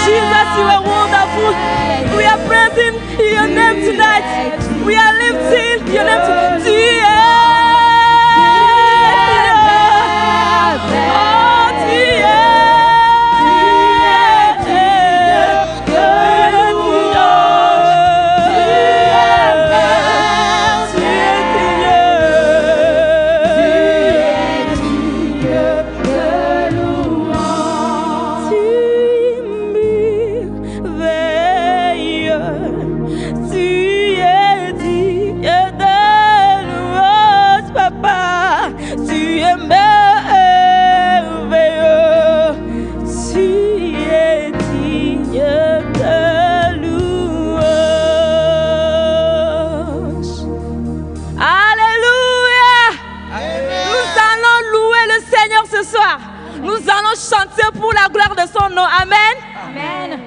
Jesus, you are wonderful. We are praising your name tonight. We are lifting your name tonight. Nous allons chanter pour la gloire de son nom. Amen. Amen.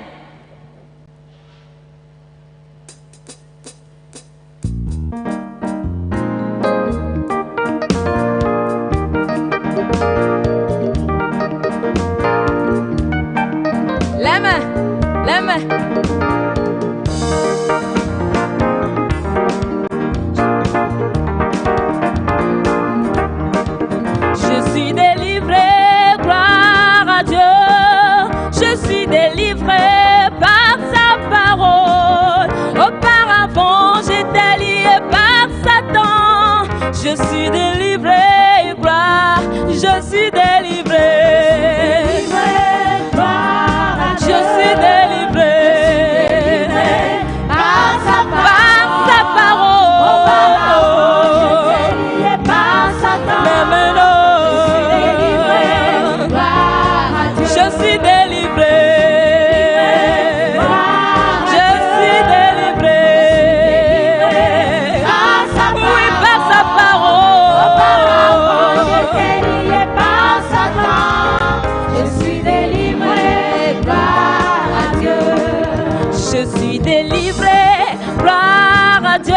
Les mains, les mains. Je suis délivré, gloire à Dieu. Je suis délivré par sa parole. Auparavant, j'étais lié par Satan. Je suis délivré, gloire. Je suis délivré. Je suis délivré par sa parole. Mais maintenant, je suis délivré. Je suis délivré. Oui, par sa parole. Je suis délivré, gloire à Dieu. Je suis délivré, gloire à Dieu.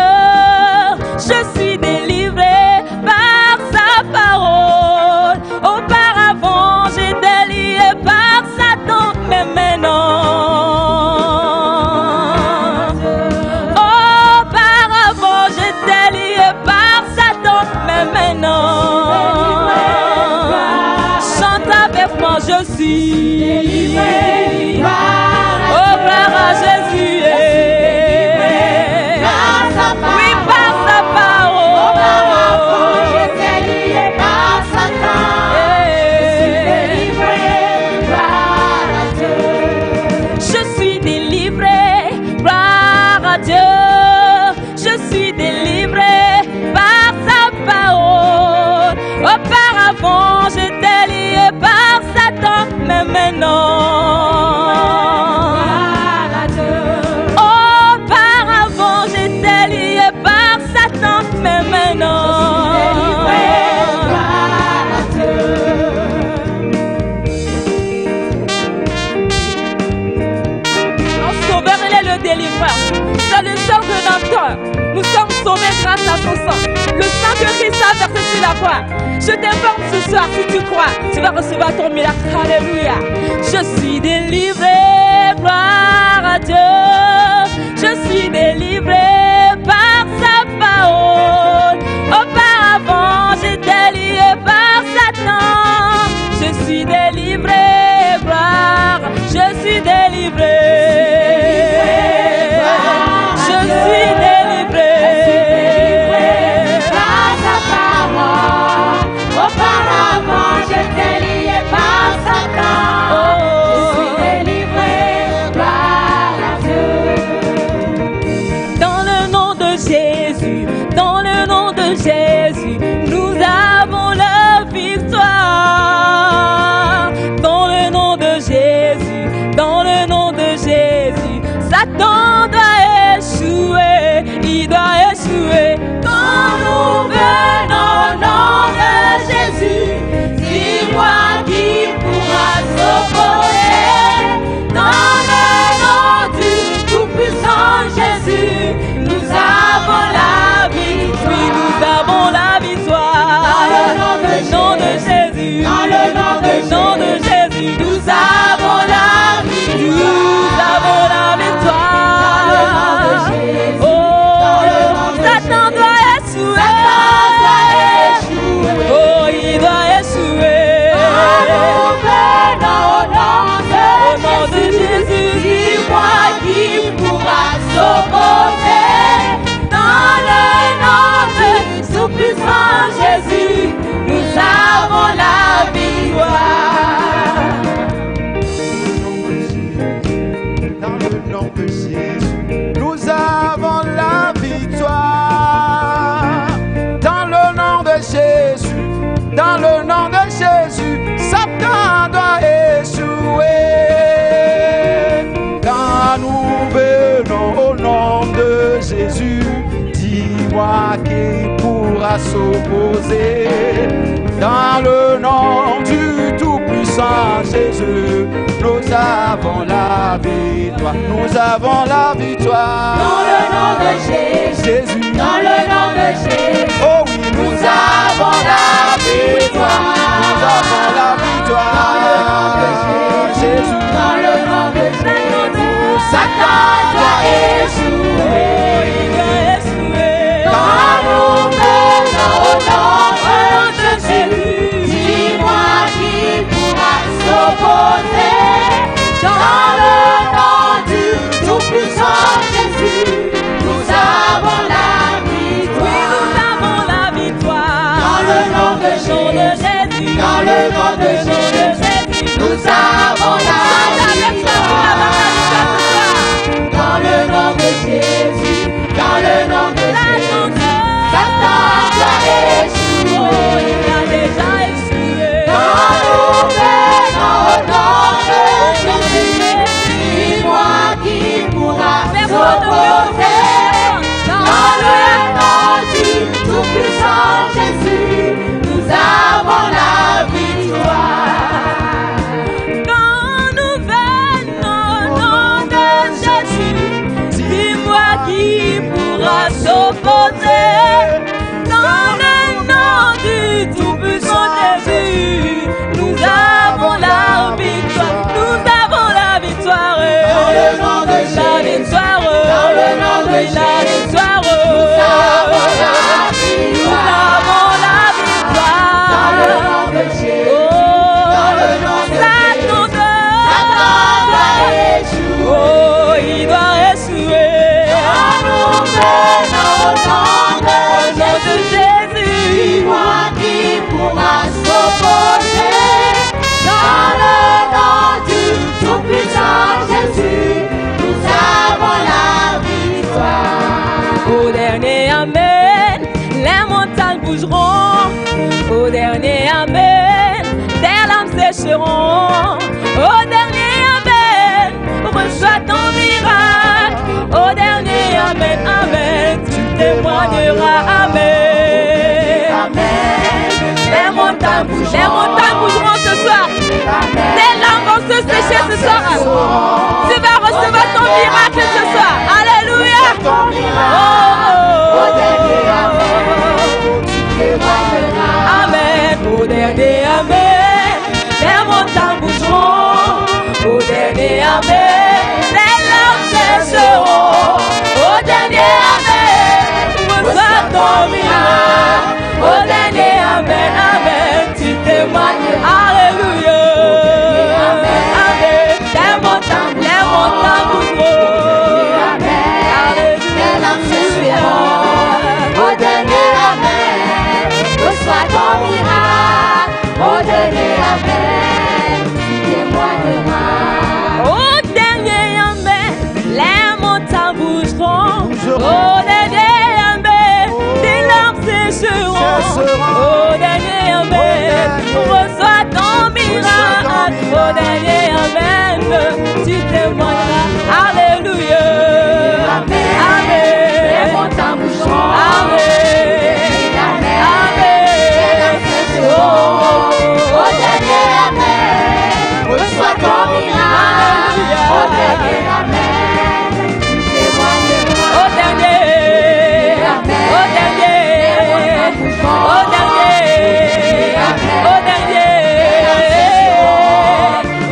Je suis délivré par sa parole. Auparavant, j'étais lié par Satan, mais maintenant. Auparavant, j'étais lié par Satan, mais maintenant. Chante avec moi, je suis délivré. Oh, gloire à Jésus. Oui, par sa parole. Je suis délivré, gloire à Dieu. Je suis délivré par sa parole. Auparavant, j'étais lié par Satan, mais maintenant. Auparavant, j'étais lié par Satan, mais maintenant. Notre Sauveur, il est le délivreur. C'est le sang rédempteur. Nous sommes sauvés grâce à son sang. Le sang que Christ a versé sur la croix. Je t'informe ce soir, si tu crois, tu vas recevoir ton miracle. Alléluia. Je suis délivré, gloire à Dieu. Je suis délivré par sa parole. Auparavant, j'étais lié par Satan. Je suis délivré, gloire. Je suis délivré. Je suis délivré. Par sa parole. Auparavant, j'étais lié par Satan. Je suis délivré, gloire à Dieu. Dans le nom de Jésus, dans le nom de Jésus, nous avons la victoire. Dans le nom de Jésus, dans le nom de Jésus, Satan doit échouer, il doit échouer. Quand nous venons au nom de Jésus, dis-moi qui pourra s'opposer. Dans le nom du tout-puissant Jésus, nous avons la victoire. Oui, nous avons pourra s'opposer. Dans le nom du Tout-Puissant Jésus, nous avons la victoire. Nous avons la victoire. Dans le nom de Jésus. Jésus. Dans le nom de Jésus. Oh oui, nous avons la victoire. Nous avons la victoire. Dans le nom de Jésus. Jésus. Dans le nom de Jésus. Satan doit échouer. Quand nous venons au nom de Jésus, dis-moi qui pourra s'opposer. Dans le nom du Tout-Puissant Jésus, nous avons la victoire. Oui, nous avons la victoire. Dans le nom de Jésus, dans le nom de Jésus, nous avons la victoire. Dans le nom de Jésus, dans le nom de Jésus, Satan doit échouer. Il a déjà échoué. Quand nous venons au nom de Jésus, dis-moi qui pourra s'opposer. Dans le nom du Tout-Puissant Jésus, nous avons la victoire. Quand nous venons au nom de Jésus, dis-moi qui pourra s'opposer. Dans le nom du Tout-Puissant Jésus, nous avons la victoire. Nous avons la victoire. Dans le nom de Jésus, la victoire. dans le nom de Oui, Jésus, la victoire. nous avons la Nous victoire. avons la victoire. Dans le nom de Jésus, dans le nom de Jésus, Satan doit échouer. Oh, il doit échouer. Quand nous venons au nom de Jésus, dis-moi qui pourra s'opposer. Dans le nom du Tout-Puissant Jésus, nous avons la victoire. Au dernier Amen, les montagnes bougeront. Au dernier Amen, des larmes sécheront. Au dernier Amen, reçois ton miracle. Au dernier Amen, Amen, tu témoigneras. Amen. Amen. Les montagnes bougeront ce soir. Tes larmes vont se sécher ce soir. Tu vas recevoir ton miracle ce soir. Alléluia. Ton miracle. Au dernier Amen, tu témoigneras. Amen. Au dernier Amen, les montagnes bougeront. Au dernier Amen, les larmes sécheront. Au dernier Amen, reçois ton miracle. Au dernier Amen, Amen, tu témoignes. Alléluia. Amen. Les montagnes bougeront. Les larmes sécheront. Au dernier Amen, reçois ton miracle. Au dernier Amen, tu témoigneras. Au dernier Amen, les montagnes bougeront. Au dernier Amen, des larmes sécheront. Au dernier Amen, reçois ton miracle. Au dernier Amen, tu témoigneras. Alléluia. Les montagnes bougeront. Amen. Amen. Oh. Au dernier Amen, reçois ton miracle. Au dernier Amen, tu témoigneras. Au dernier, au dernier, au dernier, au dernier,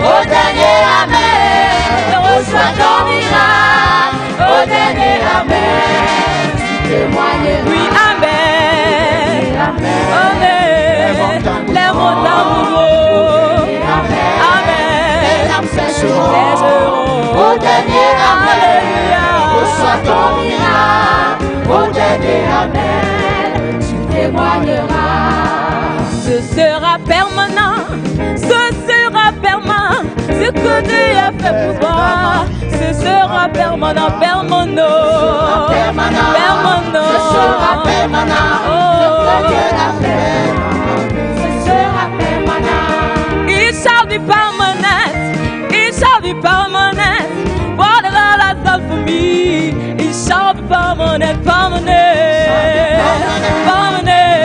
Au dernier Amen, reçois ton miracle. Au dernier Amen, tu témoigneras. oui, Amen, Amen, les montagnes bougeront, Amen, Les larmes sécheront. sécheront. Au dernier Amen, Alléluia. reçois ton miracle. Au dernier Amen, tu témoigneras. Ce sera permanent, ce sera permanent, ce que Dieu a fait pour toi, ce sera permanent, permanent, Permanent, permanent, ce sera permanent. Oh. Ce que Dieu a fait, ce sera permanent. It shall be permanent, it shall be permanent, what the Lord has done for me, it shall be permanent, permanent, permanent.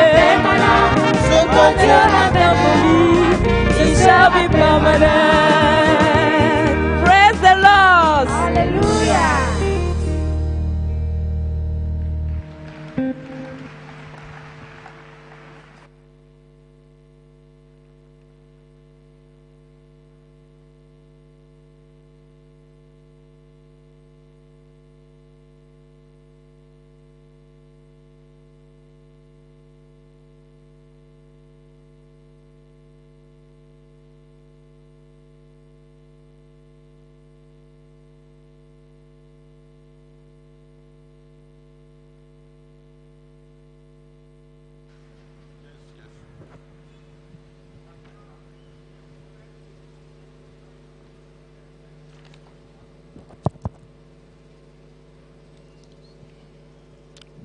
permanent. Ce que Dieu a fait pour lui, it shall be permanent. Praise the Lord. Hallelujah.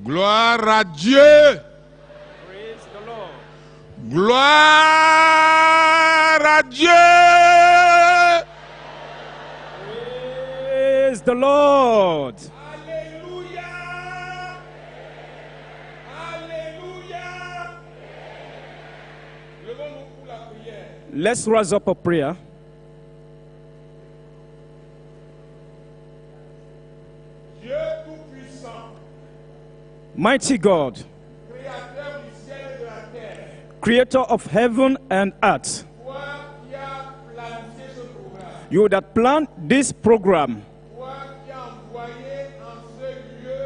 Gloire à Dieu. Gloire à Dieu. Praise the Lord. Alléluia. Alléluia. Levons-nous pour la prière. Let's rise up a prayer. Dieu tout-puissant, Mighty God, créateur du ciel et de la terre, creator of heaven and earth, toi qui as planifié ce programme, you that planned this program, toi qui as envoyé en ce lieu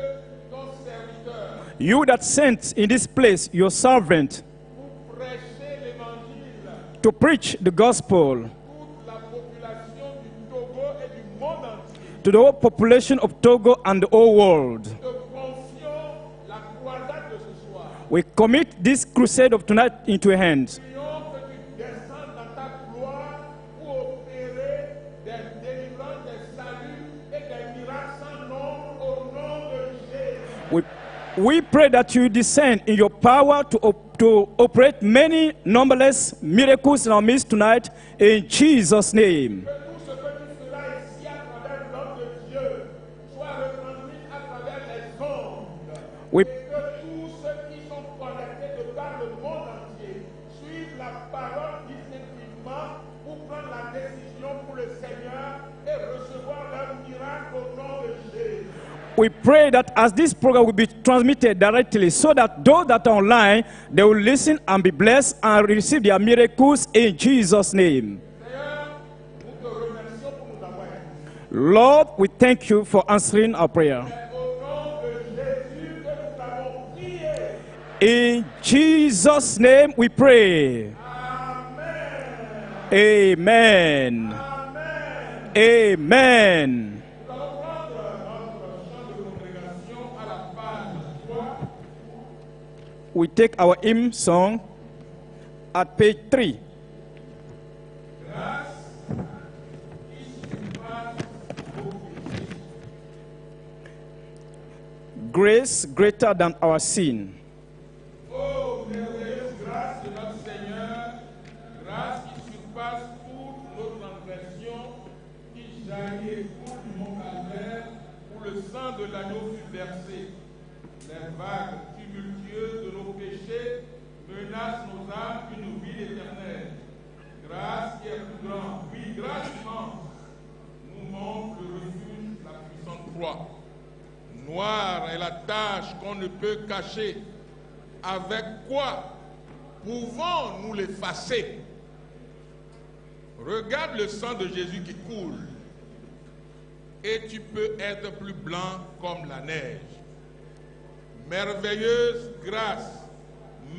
ton serviteur you that sent in this place your servant pour prêcher l'évangile to preach the gospel toute la population du Togo et du monde entier. to the whole population of Togo and the whole world. Te confions la croisade de ce soir. We commit this crusade of tonight into your hands. Prions que tu descendes dans ta gloire pour opérer des délivrances, des saluts et des miracles sans nombre au nom de Jésus. We pray that you descend in your power to operate many numberless miracles in our midst tonight in Jesus' name. Que tout ce que tu feras ici à travers l'homme de Dieu soit retransmis à travers les ondes. We, Et que tous ceux qui sont connectés de par le monde entier suivent la parole distinctivement pour prendre la décision pour le Seigneur et recevoir leur miracle au nom de Jésus. we pray that as this program will be transmitted directly, so that those that are online, they will listen and be blessed and receive their miracles in Jesus' name. Seigneur, nous te remercions pour nous avoir écoutés. Lord, we thank you for answering our prayer. Au nom de Jésus que nous t'avons prié. In Jesus' name we pray. Amen. Amen. Amen. Nous allons prendre notre chant de congrégation à la page 3. We take our hymn song at page 3. Grâce qui surpasse vos péchés. Grace greater than our sin. Oh, merveilleuse grâce de notre Seigneur, grâce qui surpasse toutes nos transgressions, qui jaillit et coule du mont Calvaire, où le sang de l'agneau fut versé. Les vagues tumultueuses de nos péchés menacent nos âmes d'une vie éternelle. Grâce qui est plus grande, oui, grâce immense, nous montre le refuge, la puissante croix. Noire est la tâche qu'on ne peut cacher. Avec quoi pouvons-nous l'effacer? Regarde le sang de Jésus qui coule et tu peux être plus blanc comme la neige. Merveilleuse grâce,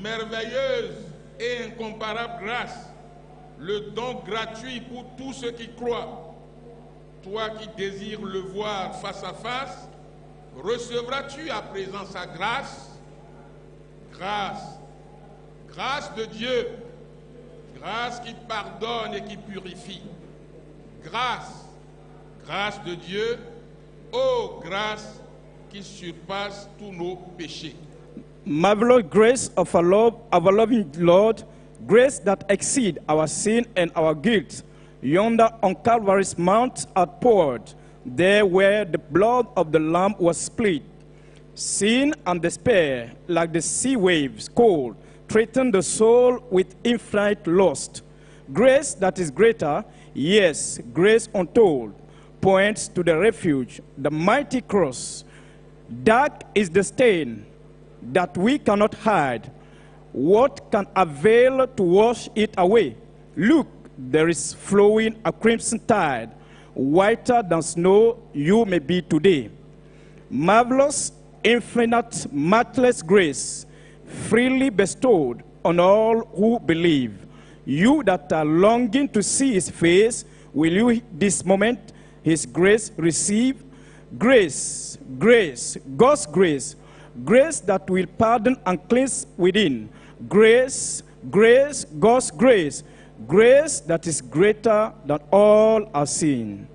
merveilleuse et incomparable grâce, le don gratuit pour tous ceux qui croient. Toi qui désires le voir face à face, recevras-tu à présent sa grâce? Grâce, grâce de Dieu, grâce qui pardonne et qui purifie. Grâce, grâce de Dieu, ô grâce qui surpasse tous nos péchés. Marvelous grace of our loving Lord, grace that exceeds our sin and our guilt. Yonder on Calvary's mount outpoured, there where the blood of the Lamb was split. Sin and despair, like the sea waves cold, threaten the soul with infinite lust. Grace that is greater, yes, grace untold, points to the refuge, the mighty cross. Dark is the stain that we cannot hide. What can avail to wash it away? Look, there is flowing a crimson tide, whiter than snow you may be today. Marvelous, infinite, matchless grace, freely bestowed on all who believe. You that are longing to see his face, will you this moment his grace receive? Grace, grace, God's grace, grace that will pardon and cleanse within. Grace, grace, God's grace, grace that is greater than all our sin.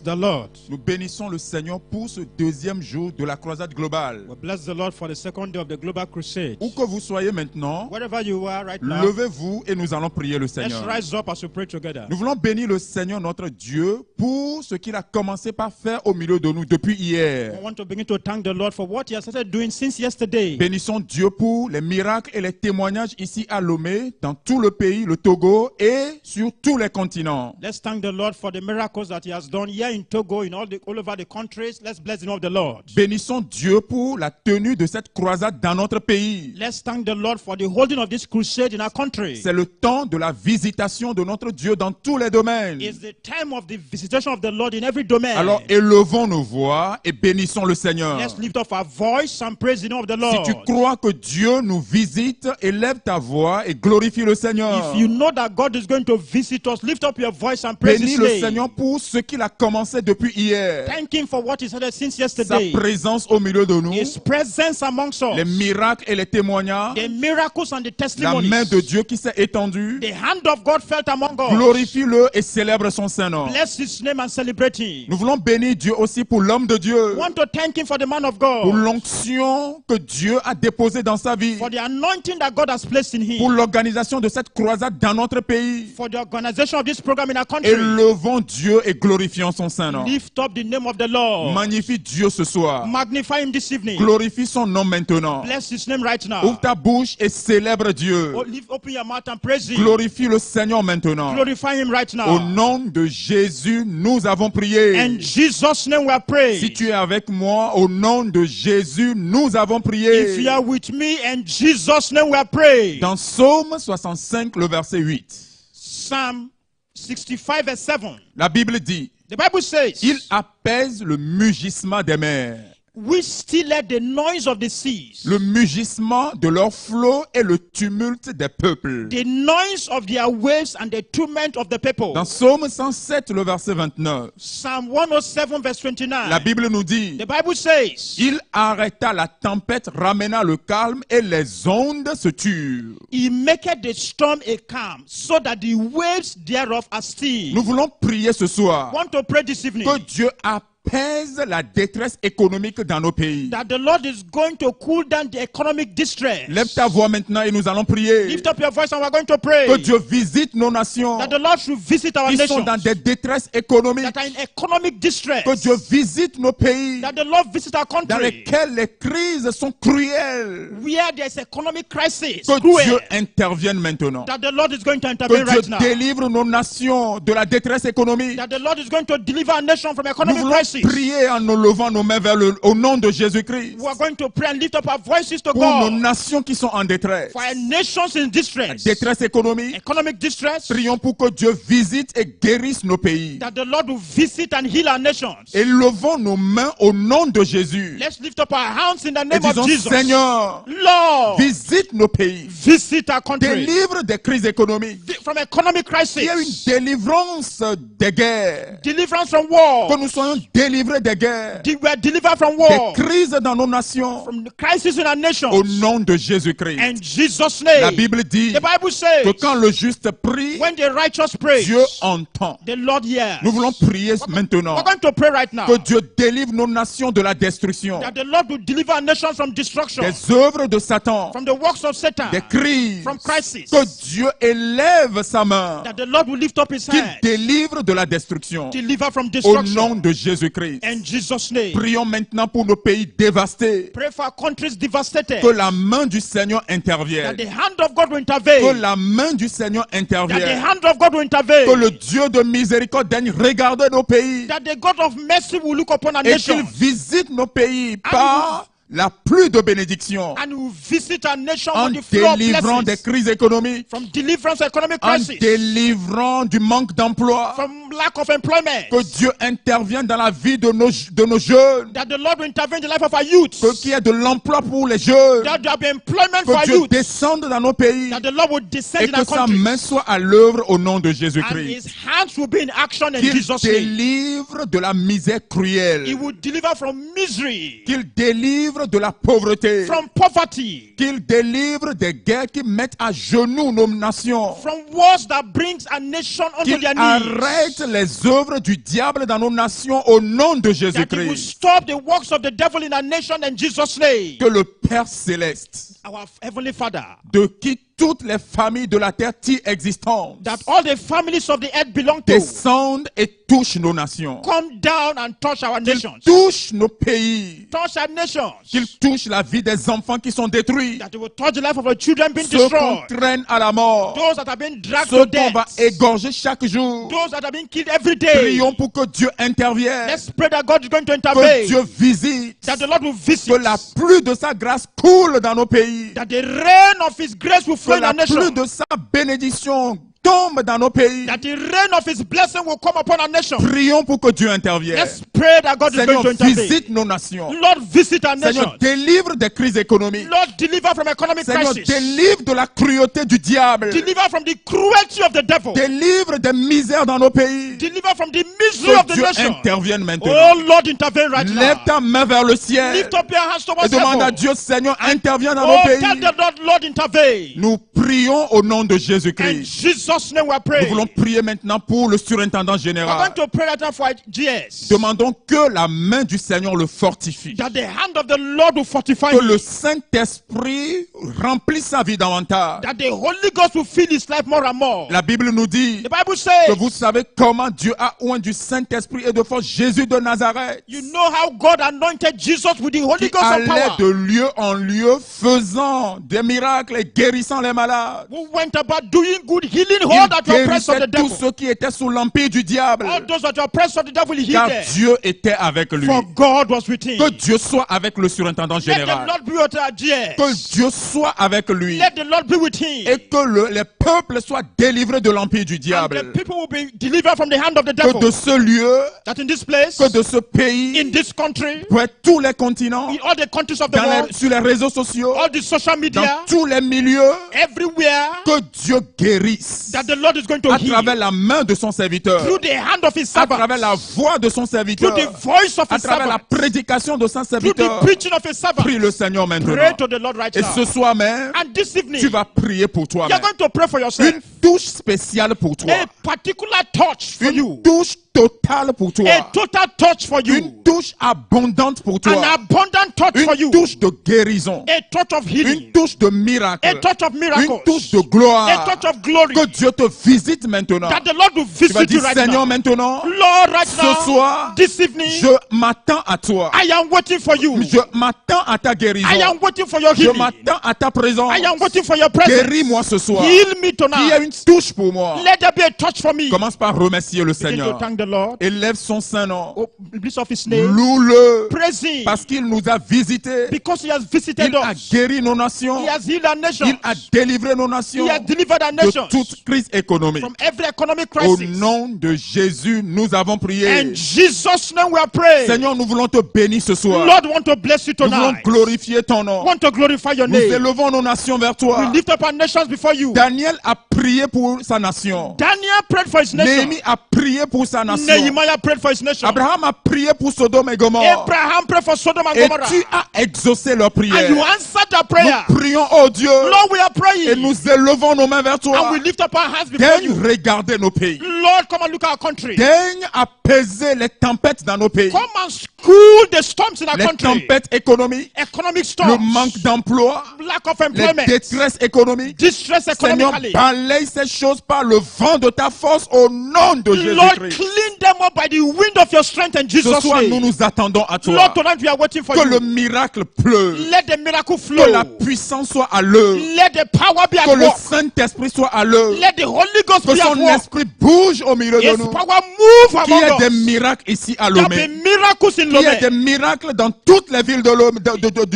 bless the Lord. Nous bénissons le Seigneur pour ce deuxième jour de la croisade globale. We bless the Lord for the second day of the global crusade. Où que vous soyez maintenant, Wherever you are right now, levez-vous et nous allons prier le let's Seigneur. rise up as we pray together. Nous voulons bénir le Seigneur notre Dieu pour ce qu'il a commencé par faire au milieu de nous depuis hier. I want to begin to thank the Lord for what He has started doing since yesterday. Bénissons Dieu pour les miracles et les témoignages ici à Lomé, dans tout le pays, le Togo et sur tous les continents. Let's thank the Lord for the miracles that He has done here in Togo, in all over the countries. Let's bless the name of the Lord. Bénissons Dieu pour la tenue de cette croisade dans notre pays. Let's thank the Lord for the holding of this crusade in our country. C'est le temps de la visitation de notre Dieu dans tous les domaines. It's the time of the visitation of the Lord in every domain. Alors élevons nos voix et bénissons le Seigneur. Let's lift up our voice and praise the name of the Si Lord. tu crois que Dieu nous visite, élève ta voix et glorifie le Seigneur. If you know that God is going to visit us, lift up your voice and praise Bénis His le name. Seigneur pour ce qu'il a commencé depuis hier. Thank Him for what He started since Sa yesterday. présence au milieu de nous, His presence amongst us. les miracles et les témoignages, The miracles and the la testimonies. main de Dieu qui s'est étendue. The hand of God felt among us. Glorifie-le et célèbre son Saint-Nom. Bless His name and celebrate Him. Nous voulons bénir Dieu aussi pour l'homme de Dieu, We want to thank Him for the man of pour God, l'onction que Dieu a déposée dans sa vie, for the anointing that God has placed in pour Him, l'organisation de cette croisade dans notre pays. for the organization of this program in our country. Élevons Dieu et glorifions son Saint-Nom. Lift up the name of the Lord. Magnifie Dieu ce soir. Magnify Him this evening. Glorifie son nom maintenant. Bless His name right now. Ouvre ta bouche et célèbre Dieu. Open your mouth and praise Him. Glorifie le Seigneur maintenant. Glorify Him right Au now. nom de Jésus, nous avons prié. In Jesus' name we are praying. Si tu es avec moi, au nom de Jésus, nous avons prié. If you are with me, in Jesus' name we are praying. Dans Psaume 65, le verset 8, Psalm 65 verse 7. la Bible dit, The Bible says, il apaise le mugissement des mers, we stilled the noise of the seas, le mugissement de leurs flots et le tumulte des peuples. the noise of their waves and the tumult of the people. Dans Psaume 107, le verset 29, Psalm 107 verse 29. la Bible nous dit, The Bible says, il arrêta la tempête, ramena le calme et les ondes se turent. He maketh the storm a calm, so that the waves thereof are still. Nous voulons prier ce soir Want to pray this evening que Dieu apaise la détresse économique dans nos pays. that the Lord is going to cool down the economic distress. Lève ta voix maintenant et nous allons prier. Lift up your voice and we're going to pray Que Dieu visite nos nations that the Lord should visit our qui sont nations dans des détresses économiques. that are in economic distress. Que Dieu visite nos pays That the Lord visit our dans country lesquels les crises sont cruelles. where there's economic crisis. Que Cruel. Dieu intervienne maintenant. That the Lord is going to Que intervene Dieu right now. délivre nos nations de la détresse économique. That the Lord is going to deliver our nation from Nous economic voulons crisis. prier en nous levant nos mains vers au nom de Jésus-Christ. We are going to pray and lift up our voices to Pour nos God nations qui sont en détresse. for our nations in distress, Détresse économique. economic distress. Prions pour que Dieu visite et guérisse nos pays. That the Lord will visit and heal our nations. Élevons nos mains au nom de Jésus. Let's lift up our hands in the Et name of disons, Jesus. Seigneur, Lord, visite nos pays. visit our country Délivre des crises économiques. from economic Qu'il y ait une crisis, délivrance des guerres. deliverance from war. Que nous soyons délivrés des guerres. We are delivered from Des war, crises dans nos nations. from the crisis in our Au nations. nom de Jésus-Christ. In Jesus' La name, Bible dit the Bible says, que quand le juste prie, when the righteous pray, Dieu entend. the Lord hears. Nous voulons prier maintenant. We're going to pray right now Que Dieu délivre nos nations de la destruction. that the Lord will deliver our nations from destruction, Des œuvres de Satan. from the works of Satan, Des crises. from crisis. Que Dieu élève sa main. That the Lord will lift up His Qu'il hand, délivre de la destruction. deliver from Au destruction. nom de Jésus-Christ. In Jesus' name, Prions maintenant pour nos pays dévastés. pray for our countries devastated. Que la main du Seigneur That intervienne. the hand of God will Que intervene. la main du Seigneur That the intervienne. hand of God will Que intervene. le Dieu de miséricorde daigne regarder nos pays. That the God of mercy will look upon our Et qu'il nation visite nos pays par la pluie de bénédiction. and will visit our nation En with the flow of délivrant des blessings. crises économiques. From deliverance of economic En crisis, délivrant du manque d'emploi. from lack of employment. Que Dieu intervienne dans la vie de nos jeunes. That the Lord will intervene in the life of our youth. Qu'il y ait de l'emploi pour les jeunes. That there will be employment for Que our Dieu youth. descende dans nos pays. That the Lord will descend Et in our que sa countries. main soit à l'œuvre au nom de And Jésus-Christ. His hands will be in action in Qu'il Jesus' name. délivre de la misère cruelle. He will deliver from misery, Qu'il délivre de la pauvreté. from poverty, Qu'il délivre des guerres qui mettent à genoux nos nations. from wars that brings a nation unto Qu'il their knees. arrête les œuvres du diable dans nos nations au nom de That he will Jésus-Christ. stop the works of the devil in our nation in Jesus' name. Que le Père céleste, Our Heavenly Father, de qui toutes les familles de la terre tirent existence, that all the families of the earth belong to, descendent et touchent nos nations. come down and touch our Qu'ils nations. touchent nos pays. Touch our nations. Qu'ils touchent la vie des enfants qui sont détruits. That they will touch the life of our children being Ceux qu'on destroyed. traîne à la mort. Those that have been dragged Ceux to qu'on va death. égorger chaque jour. Those that have been killed every day. Prions pour que Dieu intervienne. Let's pray that God is going to Que intervene. Dieu visite. That the Lord will visit. Que la pluie de sa grâce coule dans nos pays. That the rain of His grace will flow Que in la our nation. pluie de sa bénédiction tombe dans nos pays. That the rain of His blessing will come upon our nation. Prions pour que Dieu intervienne. Let's pray that God is Seigneur, going to intervene. visite nos nations. Lord, visit our Seigneur, nation. délivre des crises économiques. Lord, deliver from economic Seigneur, crisis. délivre de la cruauté du diable. Deliver from the cruelty of the devil. Délivre des misères dans nos pays. Deliver from the misery Que of the Dieu nation. intervienne maintenant. Oh Lord, intervene right Lève now. ta main vers le ciel Lift up your hands et towards demande à heaven. Dieu, Seigneur, interviens dans Oh, nos pays. tell the Lord, Lord, intervene. Nous prions au nom de In Jésus-Christ. Jesus' name we are Nous praying. voulons prier maintenant pour le surintendant We're général. going to pray right now for GS. Demandons que la main du Seigneur le fortifie. That the hand of the Lord will fortify Que him. le Saint-Esprit remplisse sa vie davantage. That the Holy Ghost will fill his life more and more. La Bible nous dit The Bible que says, vous savez comment Dieu a oint du Saint-Esprit et de force Jésus de Nazareth, you know how God anointed Jesus with the Holy qui Ghost and allait power. de lieu en lieu faisant des miracles et guérissant les malades. Who went about doing good, healing Il all that were oppressed of guérissait the tous devil. ceux qui étaient sous l'empire du diable. All those that were oppressed of the devil, he Car healed them. Dieu était avec lui. For God was with him. Que Dieu soit avec le surintendant Let the général. Lord be with our GS. Que Dieu soit avec lui. Let the Lord be with him. Et que les peuples soient délivrés de l'empire du And the diable. people will be delivered from the hand of the Que devil. de ce lieu, That in this place, que de ce pays, in this country, pour tous les continents, in all the countries of the dans world, sur les réseaux sociaux, all the social dans media, tous les milieux, everywhere, que Dieu guérisse that the Lord is going to à heal travers la main de son serviteur, through the hand of his à servant, travers la voix de son through serviteur, the voice of à his travers la servant, prédication de son through the serviteur. preaching of his servant. Prie le Seigneur maintenant. Pray to the Lord right Et now. ce soir même, And this evening, tu vas prier pour you're toi-même. going to pray for yourself. Une touche spéciale pour toi. A particular touch for Une you. touche totale pour toi. A total touch for you. Une touche abondante pour An toi. abundant touch for Une you. touche de guérison. A touch of healing. Une touche de miracle. A touch of miracles. Une touche de gloire. A touch of glory. Que Dieu te visite maintenant. That the Lord will Tu vas visit you dire, right Seigneur, now. maintenant, Lord, right ce now, soir, this evening, je m'attends à toi. I am waiting for you. Je m'attends à ta guérison. I am waiting for your Je healing. m'attends à ta présence. I am waiting for your presence. Guéris-moi ce soir. Heal me Qu'il y ait tonight. une touche pour moi. Let there be a touch for me. Commence par remercier le Begin to Seigneur. thank the Lord. Élève son saint nom. Oh, bless of his name. Loue-le. Praise him. Parce qu'il nous a visités. Because he has visited Il a us. guéri nos nations. He has healed our nation. Il a délivré nos nations He has delivered our de nations toute crise économique. from every economic Au crisis. nom de Jésus, nous avons prié. And Jesus' name we are praying. Seigneur, nous voulons te bénir ce soir. Lord, want to bless you Nous voulons tonight. glorifier ton nom. Want to glorify your Nous name. élevons nos nations vers We toi. lift up our nations before you. Daniel a prié pour sa nation. Daniel prayed for his nation. Néhémie a prié pour sa nation. Nehemiah prayed for his nation. Abraham a prié pour Sodome et Gomorrhe. Abraham prayed for Sodom and Et Gomorrah. tu as exaucé leur prière. And you answered their prayer. Nous prions, oh Dieu, Lord, we are et praying. nous élevons nos mains vers And toi. we lift up our hands before Daigne you. regarder nos pays. Lord, come and look at our country. Daigne apaiser les tempêtes dans nos pays. Come and cool the storms in our Les country. tempêtes économiques, Economic le storms. manque d'emploi, Lack of les employment. détresses économiques. Distress Seigneur, economically. balaye ces choses par le vent de ta force au nom de Lord, Jésus-Christ. clean them up by the wind of your strength in Ce Jesus' soir, nous name. nous attendons à toi. Lord, tonight we are waiting for Que le you. miracle pleuve. Let the miracle Que flow. la puissance soit à l'œuvre. Let the power be at Que le work. Saint-Esprit soit à l'œuvre. Let the Holy Ghost Que be at son work. esprit bouge au milieu de His nous. power move Qu'il y ait among des us. miracles ici à There be Lomé. miracles in Qu'il y ait des Lomé. miracles dans toutes les villes de Lomé,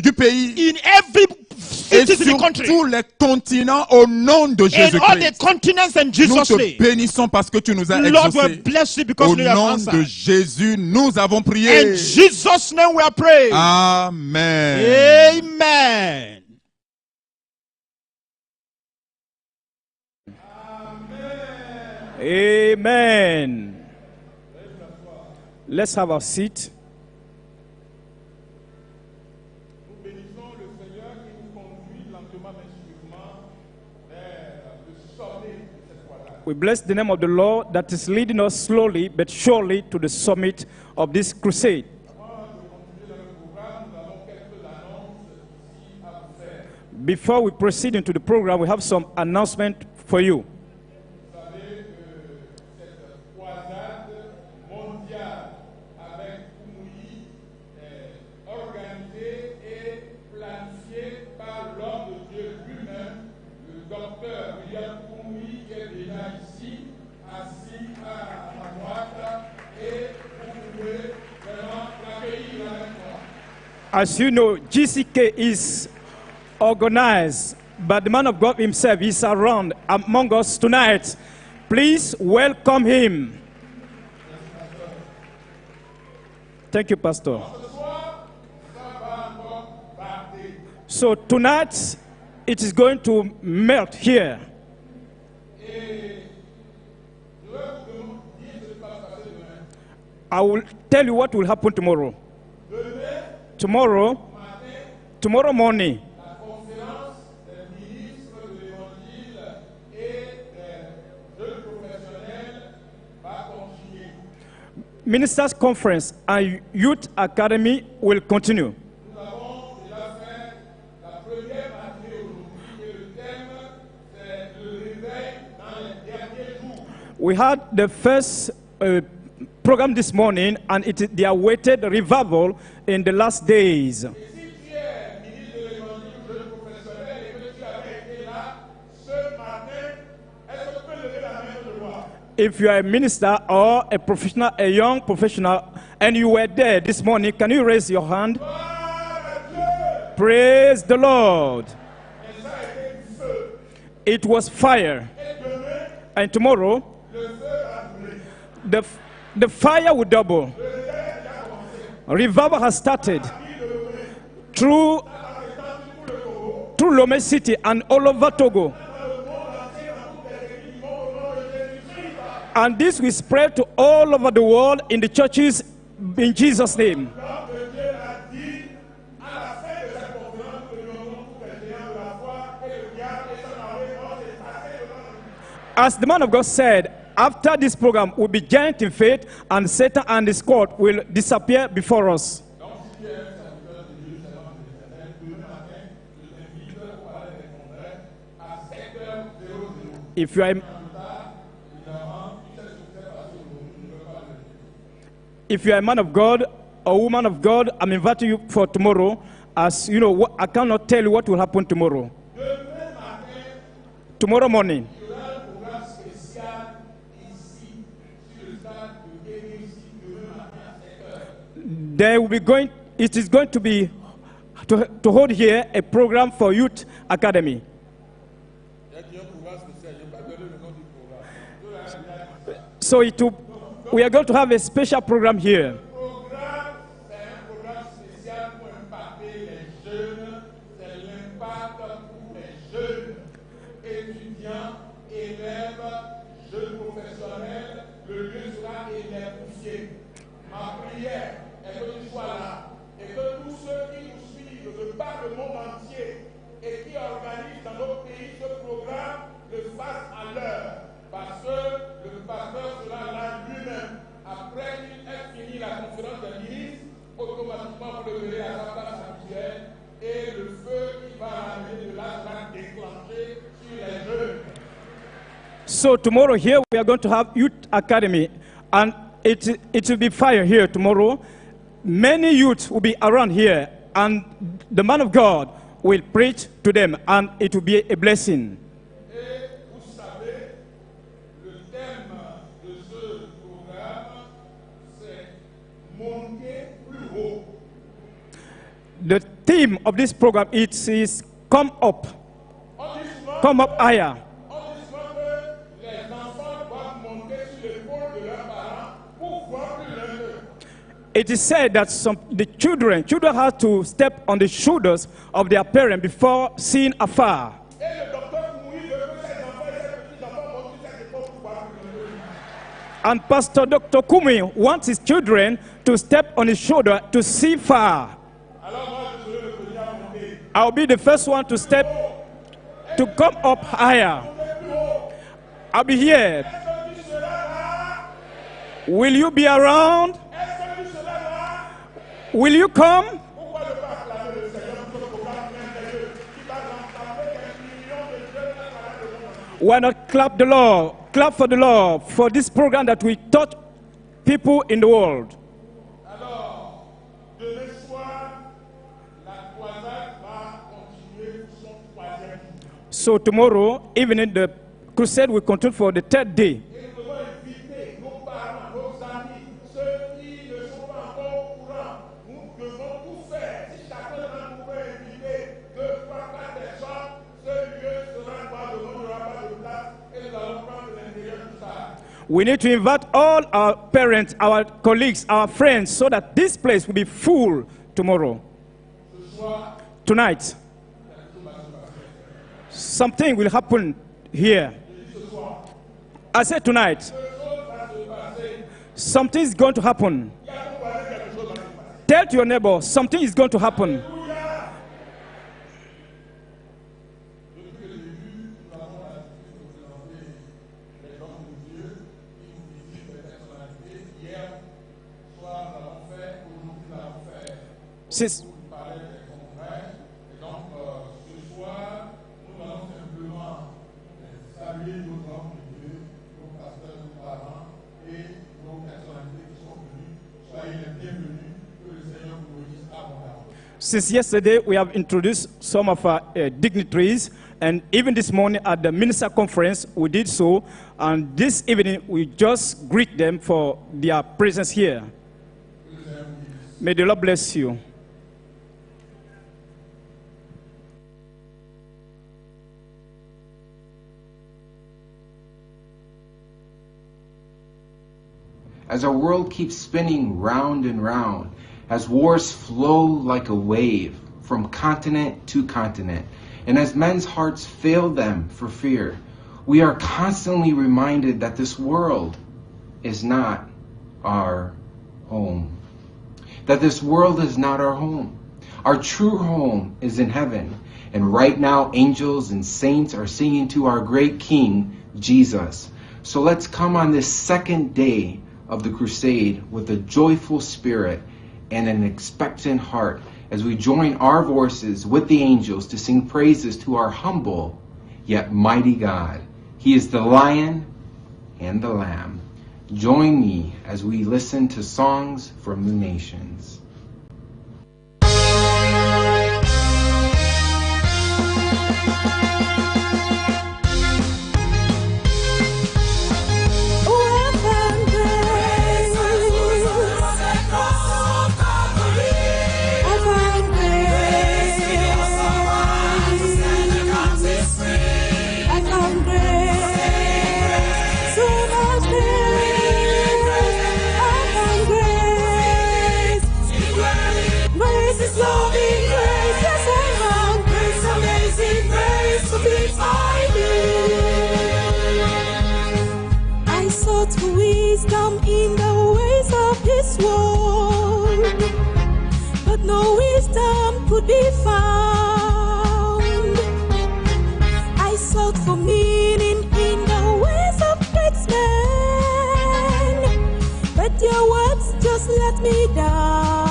du pays. In every Et city in sur the country. tous les continents au nom de In all the Jésus-Christ. continents in Nous Jesus' te name. bénissons parce que tu nous as Lord, we exaucés. bless you because Au you have nom de answered. Jésus, nous avons In prié. Jesus' name we are praying. Amen. Amen. Amen. Let's have a seat. Nous bénissons le Seigneur qui nous conduit lentement mais sûrement vers le sommet de cette croisade. We bless the name of the Lord that is leading us slowly but surely to the summit of this crusade. Before we proceed into the program, we have some announcement for you. As you know, GCK is organized, but the man of God himself is around among us tonight. Please welcome him. Thank you, Pastor. So tonight, it is going to melt here. I will tell you what will happen tomorrow. Tomorrow morning, Ministers' Conference and Youth Academy will continue. We had the first program this morning, and it is the awaited revival in the last days. If you are a minister or a professional, a young professional, and you were there this morning, can you raise your hand? Praise the Lord. It was fire. And tomorrow, the fire will double. Revival has started through Lomé City and all over Togo. And this will spread to all over the world in the churches in Jesus' name. As the man of God said, after this program will be giant in faith, and Satan and his court will disappear before us. If you are a man of God or woman of God, I'm inviting you for tomorrow. As you know, I cannot tell you what will happen tomorrow. Tomorrow morning, there will be going. It is going to be to hold here a program for Youth Academy. So we are going to have a special program here. So tomorrow here we are going to have Youth Academy, and it will be fire here tomorrow. Many youths will be around here, and the man of God will preach to them, and it will be a blessing. The theme of this program is come up higher. It is said that the children have to step on the shoulders of their parents before seeing afar. And Pastor Dr. Kumi wants his children to step on his shoulder to see far. I'll be the first one to step, to come up higher. I'll be here. Est-ce que tu seras là? Will you be around? Est-ce que tu seras là? Will you come? Pourquoi ne pas acclamer le Seigneur pour ce programme merveilleux qui va rassembler des millions de jeunes à travers le monde? Why not clap for the Lord for this program that we taught people in the world? Alors, demain soir, la croisade va continuer son troisième jour. So tomorrow evening, the crusade will continue for the third day. Et nous devons inviter nos parents, nos amis, ceux qui ne sont pas encore au courant. Nous devons tout faire. Si chacun d'entre nous peut inviter 2, 3, 4 personnes, ce lieu sera pas de nous, il n'y aura pas de place et nous allons prendre l'intérieur de ça. We need to invite all our parents, our colleagues, our friends, so that this place will be full tomorrow. Ce soir, Tonight, something will happen here. I said tonight, quelque chose va se passer. something is going to happen. Il y a ton voisin, quelque chose va se passer. Tell to your neighbor, something is going to happen. Alléluia. Depuis le début, nous avons l'habitude de présenter les hommes de Dieu qui nous visitent les personnalités. Hier soir, nous l'avons fait. Aujourd'hui, nous l'avons fait. Since Vous parlez des confrères. Et donc, ce soir, nous allons simplement saluer nos hommes de Dieu, nos pasteurs, nos parents et nos personnalités qui sont venues. Soyez les bienvenus. Que le Seigneur vous bénisse abondamment. Since yesterday, we have introduced some of our dignitaries, and even this morning at the minister conference, we did so. And this evening, we just greet them for their presence here. May the Lord bless you. As our world keeps spinning round and round, as wars flow like a wave from continent to continent, and as men's hearts fail them for fear, we are constantly reminded that this world is not our home. That this world is not our home. Our true home is in heaven, and right now angels and saints are singing to our great King, Jesus. So let's come on this second day of the crusade with a joyful spirit and an expectant heart as we join our voices with the angels to sing praises to our humble yet mighty God. He is the Lion and the Lamb. Join me as we listen to songs from the nations. Wisdom in the ways of this world, but no wisdom could be found. I sought for meaning in the ways of great men, but your words just let me down.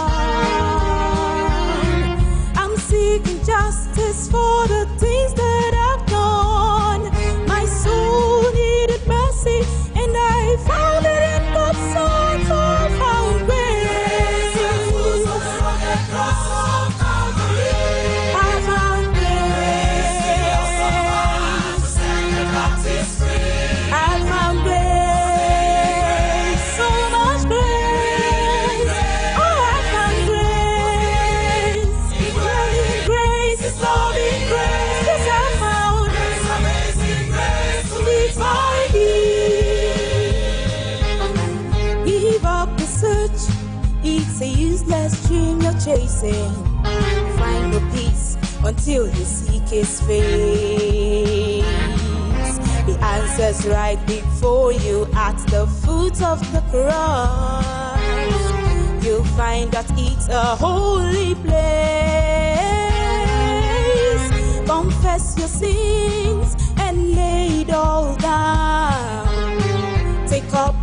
I'm seeking justice for the things that I've done. My soul needed mercy, and I found it in God's Son, so I found grace. I found grace. I found grace, so much grace. Oh, I found grace. Dwelling grace is loving grace. Yes, I found amazing grace to be finding. Give up the search, it's a useless dream you're chasing. Find no peace until you seek His face. The answer's right before you at the foot of the cross. You'll find that it's a holy place. Confess your sins and lay it all down.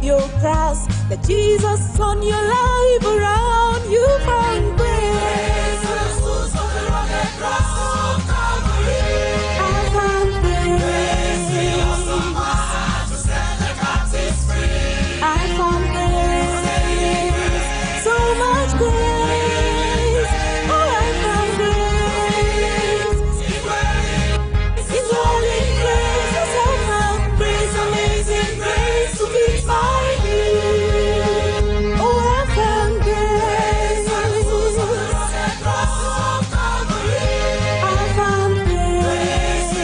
your cross, that Jesus turned your life around. You found grace. I found grace. I found grace. So much grace. Oh, I found grace. It's all in grace. Yes, I found grace. Amazing grace to be mine. Oh, I found grace. I found grace.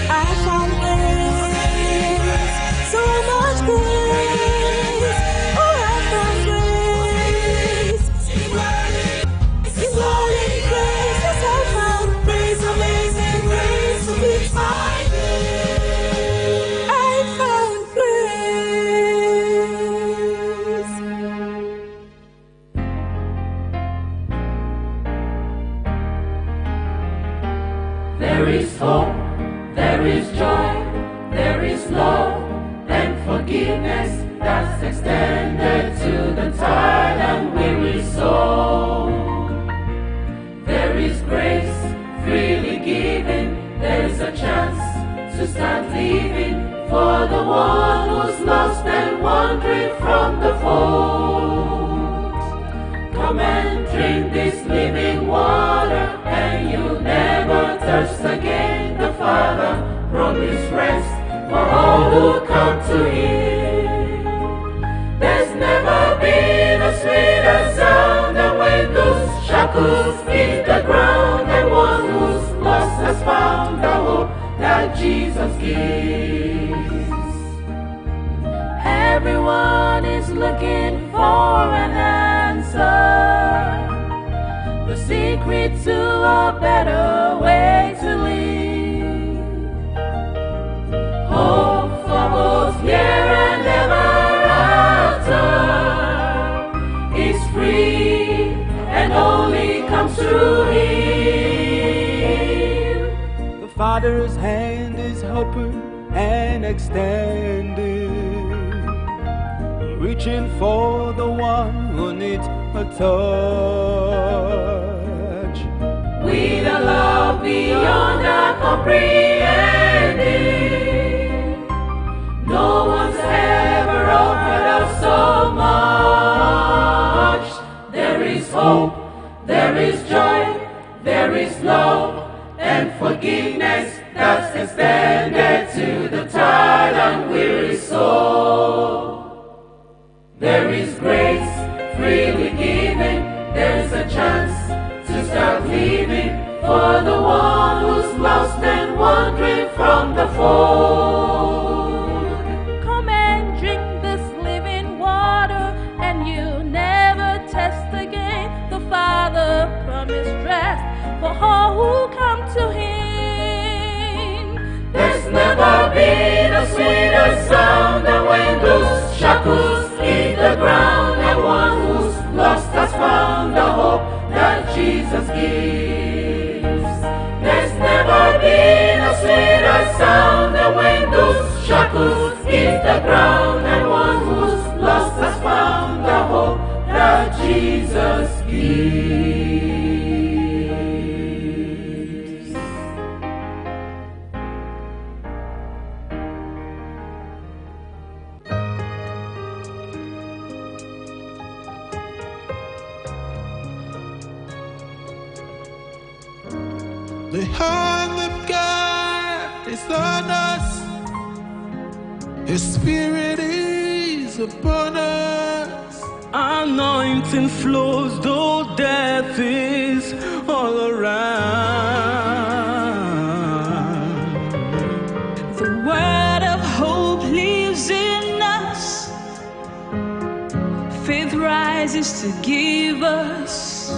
I found grace. So much grace. Oh, I found grace. It's all in grace. Yes, I found grace. Amazing grace to be mine. I found grace. There is hope, there is joy, there is love and forgiveness that's extended to the tired and weary soul. There is grace freely given, there is a chance to start living for the one who's lost and wandering from the fold. Come and drink this living water and you'll never thirst again. The Father promised rest for all who come to Him. There's never been a sweeter sound than when those shackles hit the ground, and one who's lost has found the hope that Jesus gives. Everyone is looking for an answer, the secret to a better way to live. Hope for both here and ever after is free and only comes through Him. The Father's hand is open and extended, reaching for the one who needs a touch. With a love beyond our comprehending, no one's ever offered us so much. There is hope, there is joy, there is love and forgiveness that's extended to the tired and weary soul. There is grace freely given, there's a chance to start living for the one who's lost and wandering from the fold. Come and drink this living water and you'll never test again. The Father promised rest for all who come to Him. There's never been a sweeter sound than when those shackles hit the ground, and one who's lost has found the hope that Jesus gives. There's never been a sweeter sound than when those shackles hit the ground, and one who's lost has found the hope that Jesus gives. The hand of God is on us, His Spirit is upon us. Anointing flows though death is all around. The word of hope lives in us. Faith rises to give us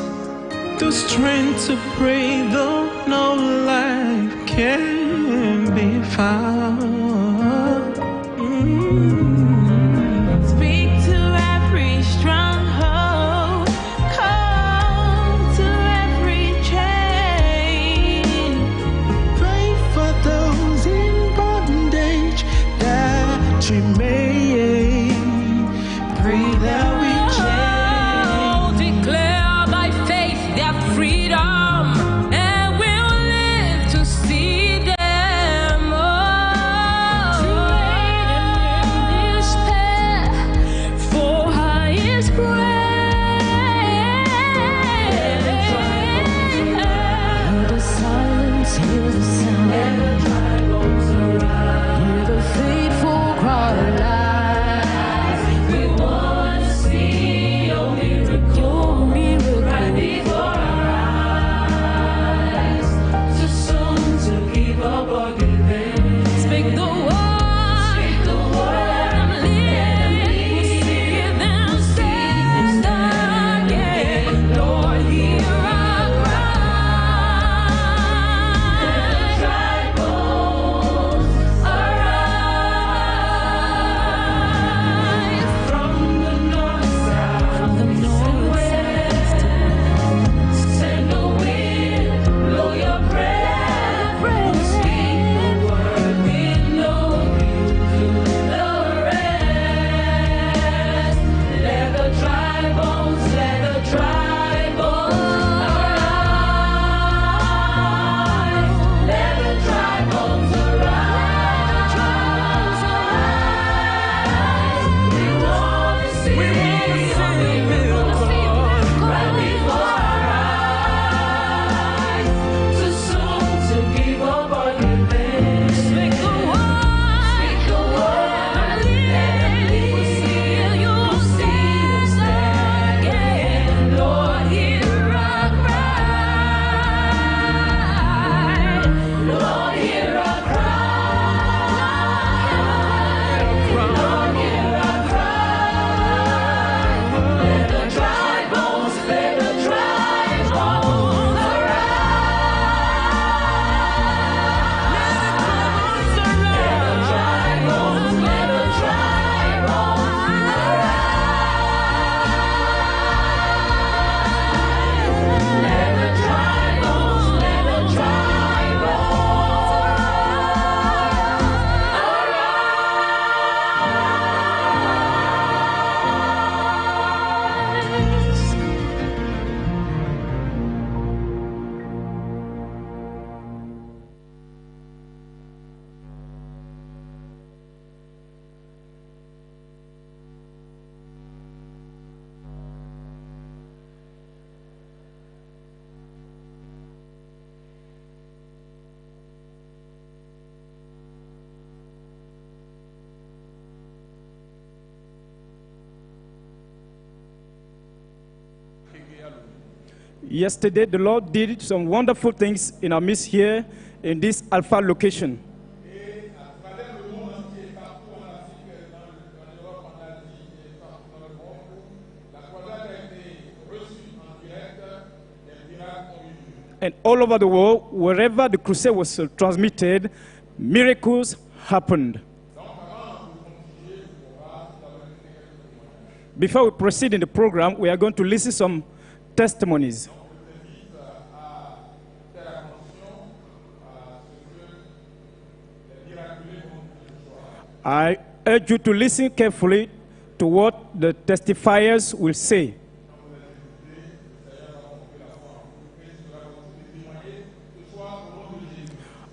The strength to pray though no life can be found. Speak to every stronghold, come to every chain. Pray for those in bondage, Yesterday, the Lord did some wonderful things in our midst here in this Alpha location. Et à travers le monde entier, partout en Afrique, en Europe, en Asie et partout dans le monde, la croisade a été reçue en direct, les miracles ont eu lieu. And all over the world, wherever the crusade was transmitted, miracles happened. Before we proceed in the program, we are going to listen to some testimonies. I urge you to listen carefully to what the testifiers will say.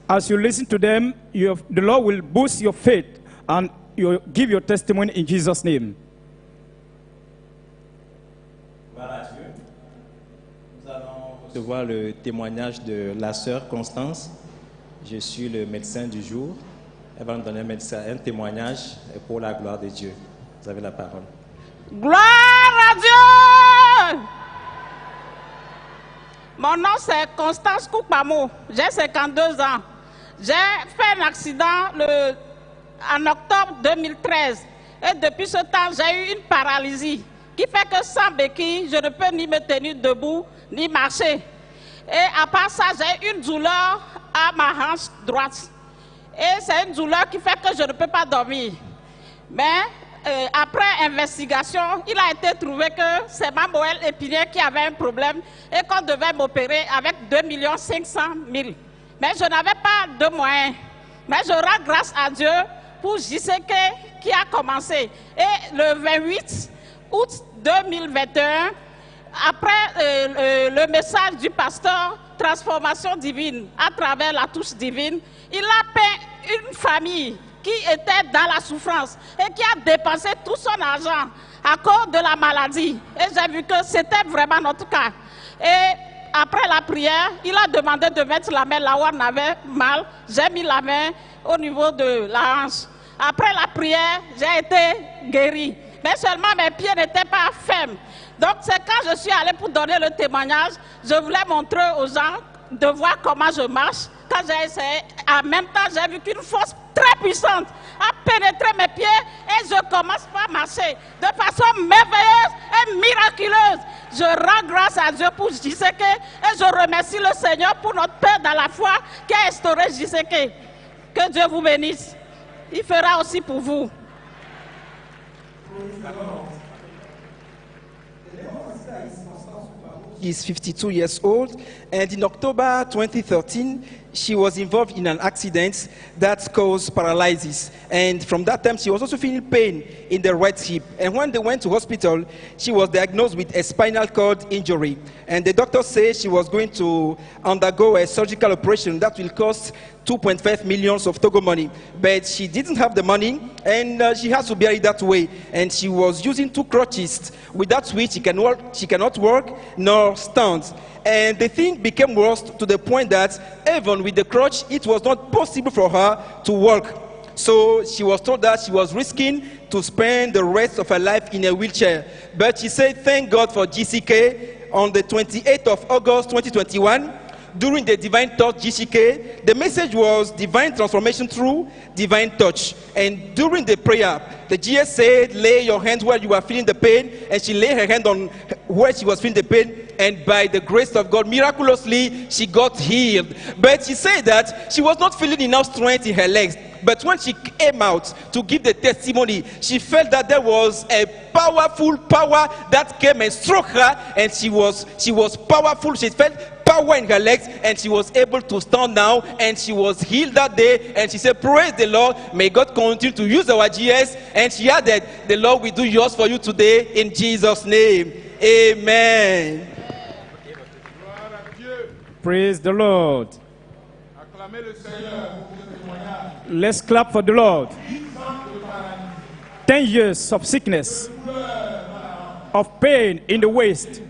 As you listen to them, the Lord will boost your faith and you give your testimony in Jesus' name. Voilà Dieu. Nous allons recevoir le témoignage de la sœur Constance. Je suis le médecin du jour. Elle va nous donner un témoignage pour la gloire de Dieu. Vous avez la parole. Gloire à Dieu! Mon nom c'est Constance Koupamou. J'ai 52 ans. J'ai fait un accident en octobre 2013. Et depuis ce temps, j'ai eu une paralysie qui fait que sans béquille, je ne peux ni me tenir debout, ni marcher. Et à part ça, j'ai une douleur à ma hanche droite. Et c'est une douleur qui fait que je ne peux pas dormir. Mais après investigation, il a été trouvé que c'est ma moelle épinière qui avait un problème et qu'on devait m'opérer avec 2 500 000. Mais je n'avais pas de moyens. Mais je rends grâce à Dieu pour JCK qui a commencé. Et le 28 août 2021, après le message du pasteur Transformation divine à travers la touche divine, il a peint une famille qui était dans la souffrance et qui a dépensé tout son argent à cause de la maladie. Et j'ai vu que c'était vraiment notre cas. Et après la prière, il a demandé de mettre la main là où on avait mal. J'ai mis la main au niveau de la hanche. Après la prière, j'ai été guéri. Mais seulement mes pieds n'étaient pas fermes. Donc c'est quand je suis allée pour donner le témoignage, je voulais montrer aux gens de voir comment je marche. Quand j'ai essayé, en même temps, j'ai vu qu'une force très puissante a pénétré mes pieds et je commence à marcher de façon merveilleuse et miraculeuse. Je rends grâce à Dieu pour JCK et je remercie le Seigneur pour notre Père dans la foi qui a instauré JCK. Que Dieu vous bénisse. Il fera aussi pour vous. Is 52 years old, and in October 2013, she was involved in an accident that caused paralysis. And from that time, she was also feeling pain in the right hip. And when they went to hospital, she was diagnosed with a spinal cord injury. And the doctor said she was going to undergo a surgical operation that will cost 2.5 million of Togo money. But she didn't have the money, and she has to bear it that way. And she was using 2 crutches, without which she cannot work nor stand. And the thing became worse to the point that even with the crutch, it was not possible for her to walk. So she was told that she was risking to spend the rest of her life in a wheelchair. But she said, thank God for JCK. On the 28th of August 2021, during the Divine Touch JCK, the message was divine transformation through divine touch. And during the prayer, the GS said, lay your hands where you are feeling the pain. And she laid her hand on where she was feeling the pain. And by the grace of God, miraculously, she got healed. But she said that she was not feeling enough strength in her legs. But when she came out to give the testimony, she felt that there was a powerful power that came and struck her, and she was powerful. She felt power in her legs, and she was able to stand now, and she was healed that day. And she said, praise the Lord, may God continue to use our GS. And she added, the Lord will do yours for you today in Jesus' name. Amen. Praise the Lord. Let's clap for the Lord. 10 years of sickness, of pain in the waist.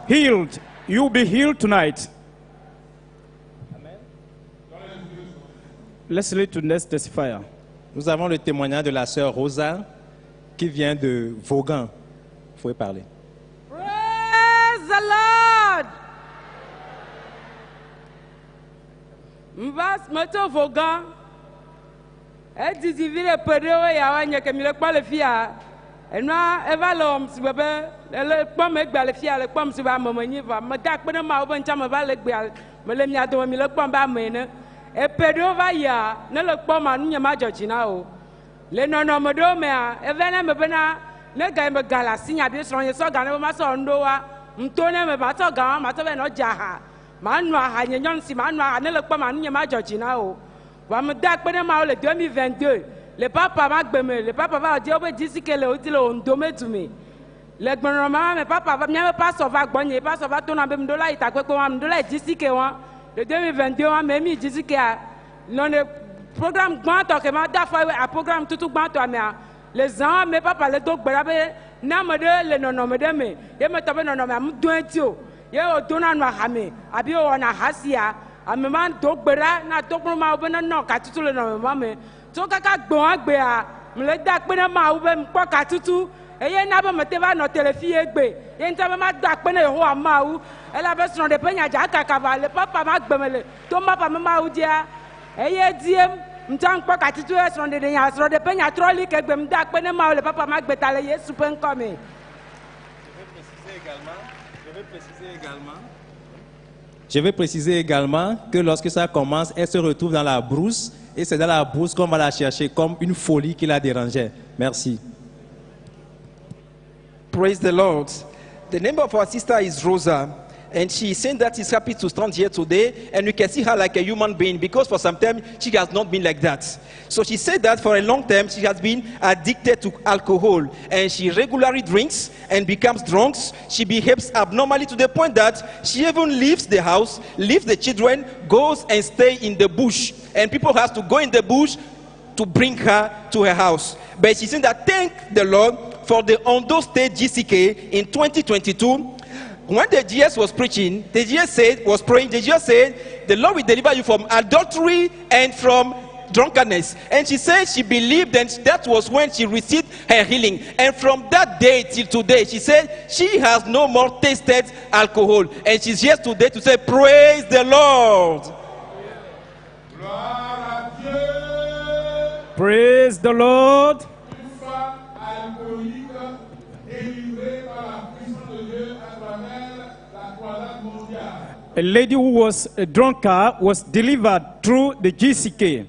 Healed. You'll be healed tonight. Let's read to the next testifier. Nous avons le témoignage de la sœur Rosa qui vient de Vaughan. Vous pouvez parler. Praise vas mettre vos gants. Et tu dis, il est pédé, il y a un qui ne pas le fier. Et nous, elle va l'homme, si vous voulez, le pomme est le fier, le pomme, si vous voulez, me dire que je vais me faire le bial, me le miato, me le pomme, et pédé va y a, ne le pomme, nous n'y a pas de china. Les non-hommes, mais et venez me venir, ne gagne me gala, signe à des soins, so gagne ma son doa, m'tourne me bateau gant, ma tove no jaha, manwa, hanyon si manwa, ne le pomme, nous n'y a pas de china. Va me dire que le 2022, le papa va me le papa va dire que le dit le domé tout me. Le gouvernement, mais papa va bien pas sauver gagner, pas sauver ton ambem dollar, il t'a quoi comme am dollar d'ici que le 2022 on même il dit que non le programme grand que m'a d'affaire à programme tout grand mais les gens mais papa le donc barabe na me de le non me de me et me tabe non me am doentio ye o dona no hame abi o na hasia amema dogbera na dokro ma obena no katutu le no mama to kaka gbon agbe a mle da pe na ma ube mpo katutu eye na ba mete ba no telefi egbe ye nta ma da pe na ho amawu ela be so de penya ja kaka ba le papa ma gbemele to ma pa ma u dia eye diem nta mpo katutu e so de ya so de penya troli ke gbe mda pe na ma le papa ma gbe tale yesu pe nko mi. Je vais préciser également que lorsque ça commence, elle se retrouve dans la brousse et c'est dans la brousse qu'on va la chercher comme une folie qui la dérangeait. Merci. Praise the Lord. The name of our sister is Rosa, and she is saying that she's happy to stand here today, and we can see her like a human being because for some time she has not been like that. So she said that for a long time she has been addicted to alcohol, and she regularly drinks and becomes drunk. She behaves abnormally to the point that she even leaves the house, leaves the children, goes and stay in the bush, and people have to go in the bush to bring her to her house. But she said that thank the Lord for the Ondo State GCK in 2022. When the GS was preaching, the GS was praying, the GS said, the Lord will deliver you from adultery and from drunkenness. And she said she believed, and that was when she received her healing. And from that day till today, she said she has no more tasted alcohol. And she's here today to say, praise the Lord. Praise the Lord. A lady who was a drunkard was delivered through the GCK.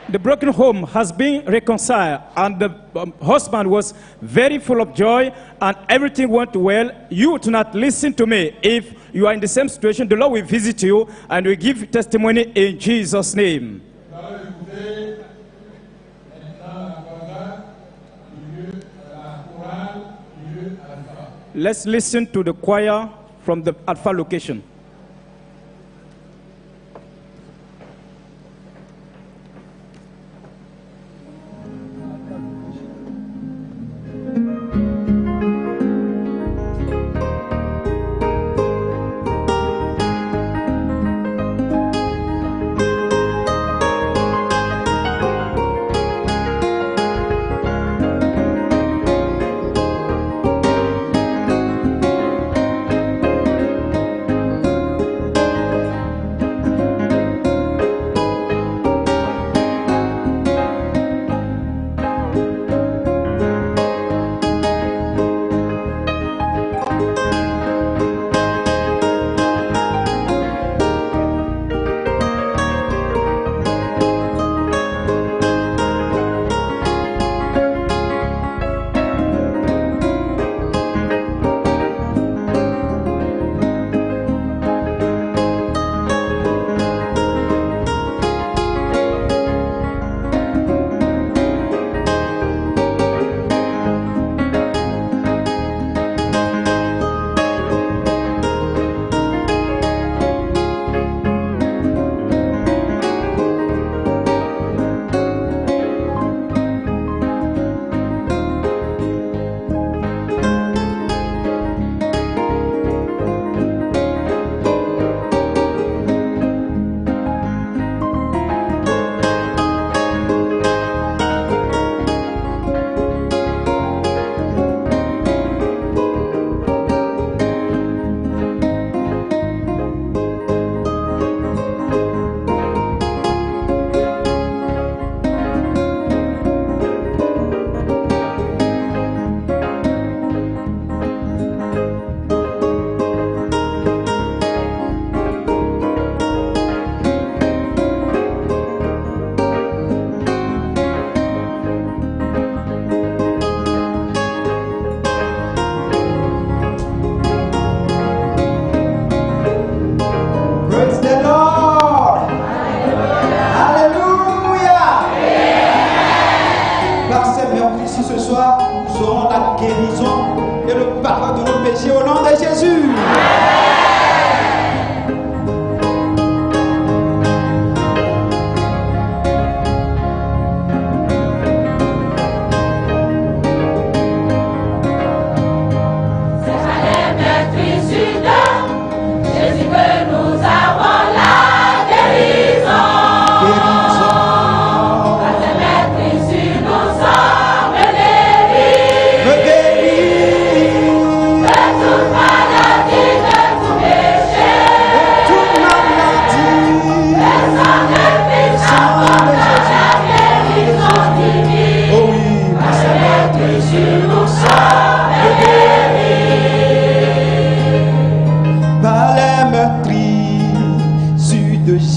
The broken home has been reconciled, and the husband was very full of joy, and everything went well. You do not listen to me. If you are in the same situation, the Lord will visit you and will give testimony in Jesus' name. Let's listen to the choir from the Alpha location.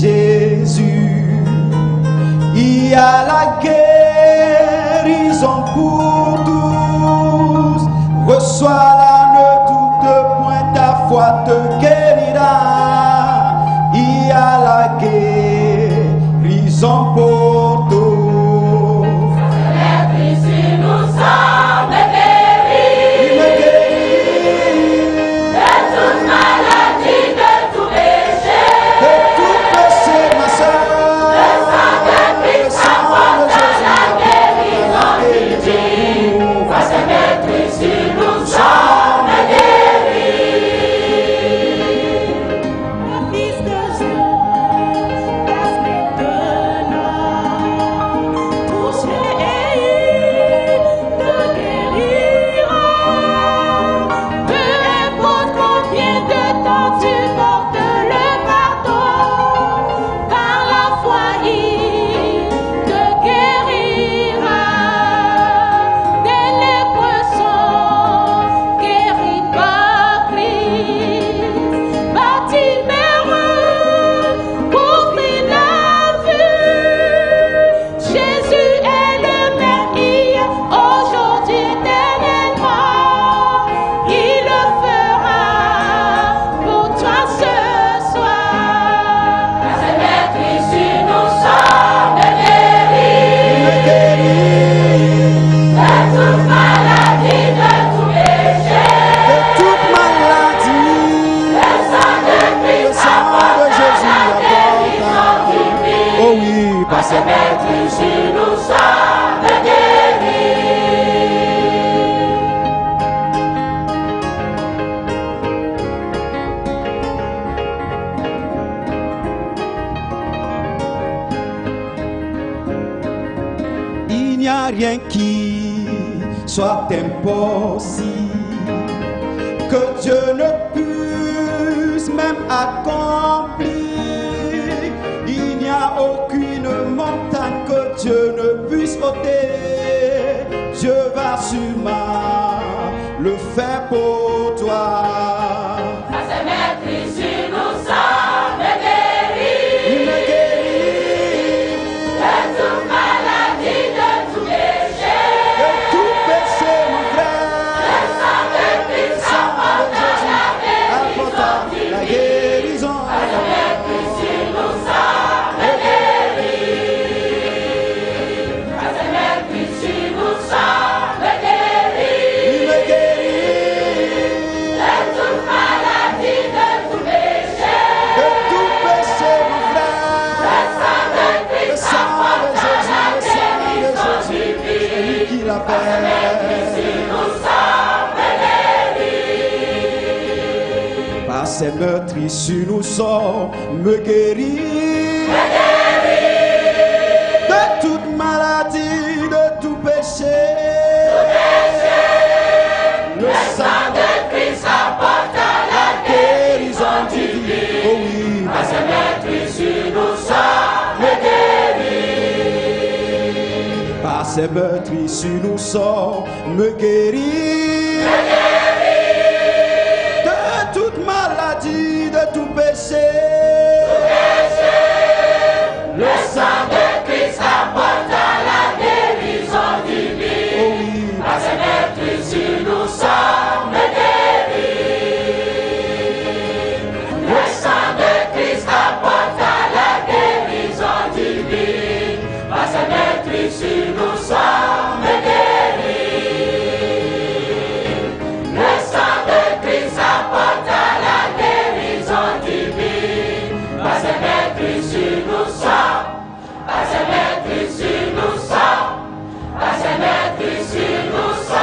Jésus. Il y a la guérison pour tous. Reçois-la, ne doute point, ta foi te guérira. Il y a la guérison pour tous. Ici nous sommes guéris. Il me guérit De toute maladie, de tout péché. de tout péché, ma soeur. Le sang de Christ apporte la guérison divine. Parce que d'être ici nous sommes Fils de Dieu, passe maintenant, touche-les et il te guérira. Peu importe combien de temps tu portes le fardeau, par la foi il te guérira. Des lépreux sont guéris par Christ. Bartimée couvrit la vue. Jésus est le même hier, aujourd'hui, éternellement. Il le fera pour toi ce soir. Parce que d'être ici nous sommes guéris. De toute maladie, de tout péché. de toute maladie. Le sang de Christ apporte la guérison divine. Oh oui, Parce que d'être ici nous sommes il n'y a rien qui soit impossible, que Dieu ne puisse même accomplir. Il n'y a aucune montagne que Dieu ne puisse ôter. Dieu va sûrement le faire pour toi. Parce que d'être ici nous sommes guéris. Il me guérit De toute maladie, de tout péché. de tout péché, mon frère. Le sang de Christ apporte la guérison la guérison. divine. Parce que d'être ici nous sommes guéris. Parce que d'être ici nous sommes guéris. Il me guérit De toute maladie, de tout péché. de tout péché, mon Le frère. sang de Le Christ sang de apporte la Jésus, guérison c'est lui divine. qui l'appelle. Ici nous sommes guéris. Par ses meurtrissures nous sommes guéris. De toute maladie, de tout péché. Le sang de Christ apporte la guérison divine. Oh oui, Parce que d'être ici nous sommes guéris. par ses meurtrissures nous sommes guéris. De toute maladie, de tout péché. Le sang de Christ apporte la guérison divine. Oh oui, Parce que d'être ici nous sommes guéris. Le sang de Christ apporte la guérison divine. Parce que d'être ici nous sommes guéris. Le sang de Christ apporte la guérison divine. Parce que d'être ici nous sommes. Parce que d'être ici nous sommes. Parce que d'être ici nous sommes.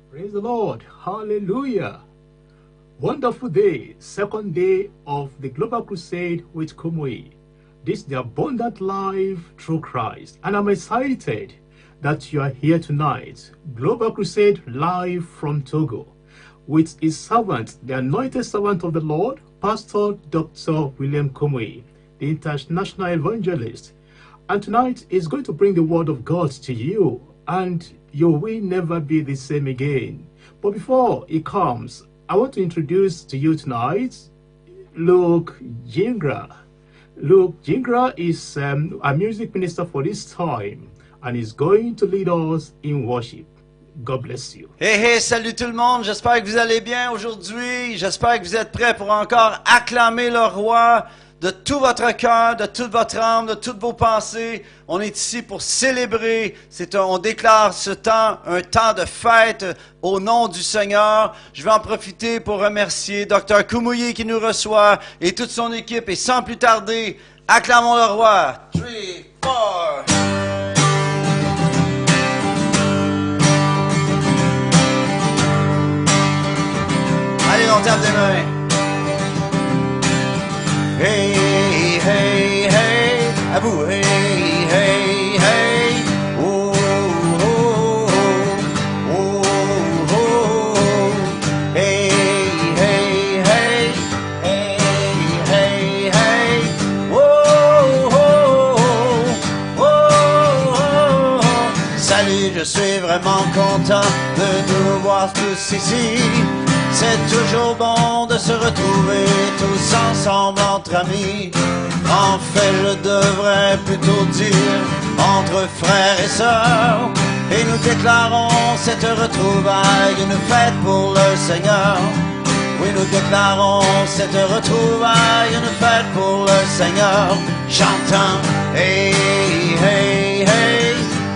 Praise the Lord. Hallelujah. Wonderful day, second day of the Global Crusade with Kumuyi. This is the abundant life through Christ. And I'm excited that you are here tonight. Global Crusade live from Togo with his servant, the anointed servant of the Lord, Pastor Dr. William Kumuyi, the international evangelist. And tonight is going to bring the word of God to you, and you will never be the same again. But before he comes, I want to introduce to you tonight Luke Jingra. Luke Jingra is a music minister for this time, and is going to lead us in worship. God bless you. Hey, hey, salut tout le monde. J'espère que vous allez bien aujourd'hui. J'espère que vous êtes prêts pour encore acclamer le roi de tout votre cœur, de toute votre âme, de toutes vos pensées. On est ici pour célébrer. On déclare ce temps, un temps de fête au nom du Seigneur. Je vais en profiter pour remercier Dr. Kumuyi qui nous reçoit et toute son équipe. Et sans plus tarder, acclamons le roi. 3, 4. Allez, on tape des mains. Hey, hey, hey, à vous, hey, hey, hey, oh, oh, oh, oh, oh, hey, hey, hey, hey, hey, hey, oh, oh, oh, oh, salut, je suis vraiment content de nous voir tous ici. C'est toujours bon de se retrouver tous ensemble entre amis. En fait, je devrais plutôt dire entre frères et sœurs. Et nous déclarons cette retrouvaille une fête pour le Seigneur. Oui, nous déclarons cette retrouvaille une fête pour le Seigneur. Chantant, hey, hey, hey,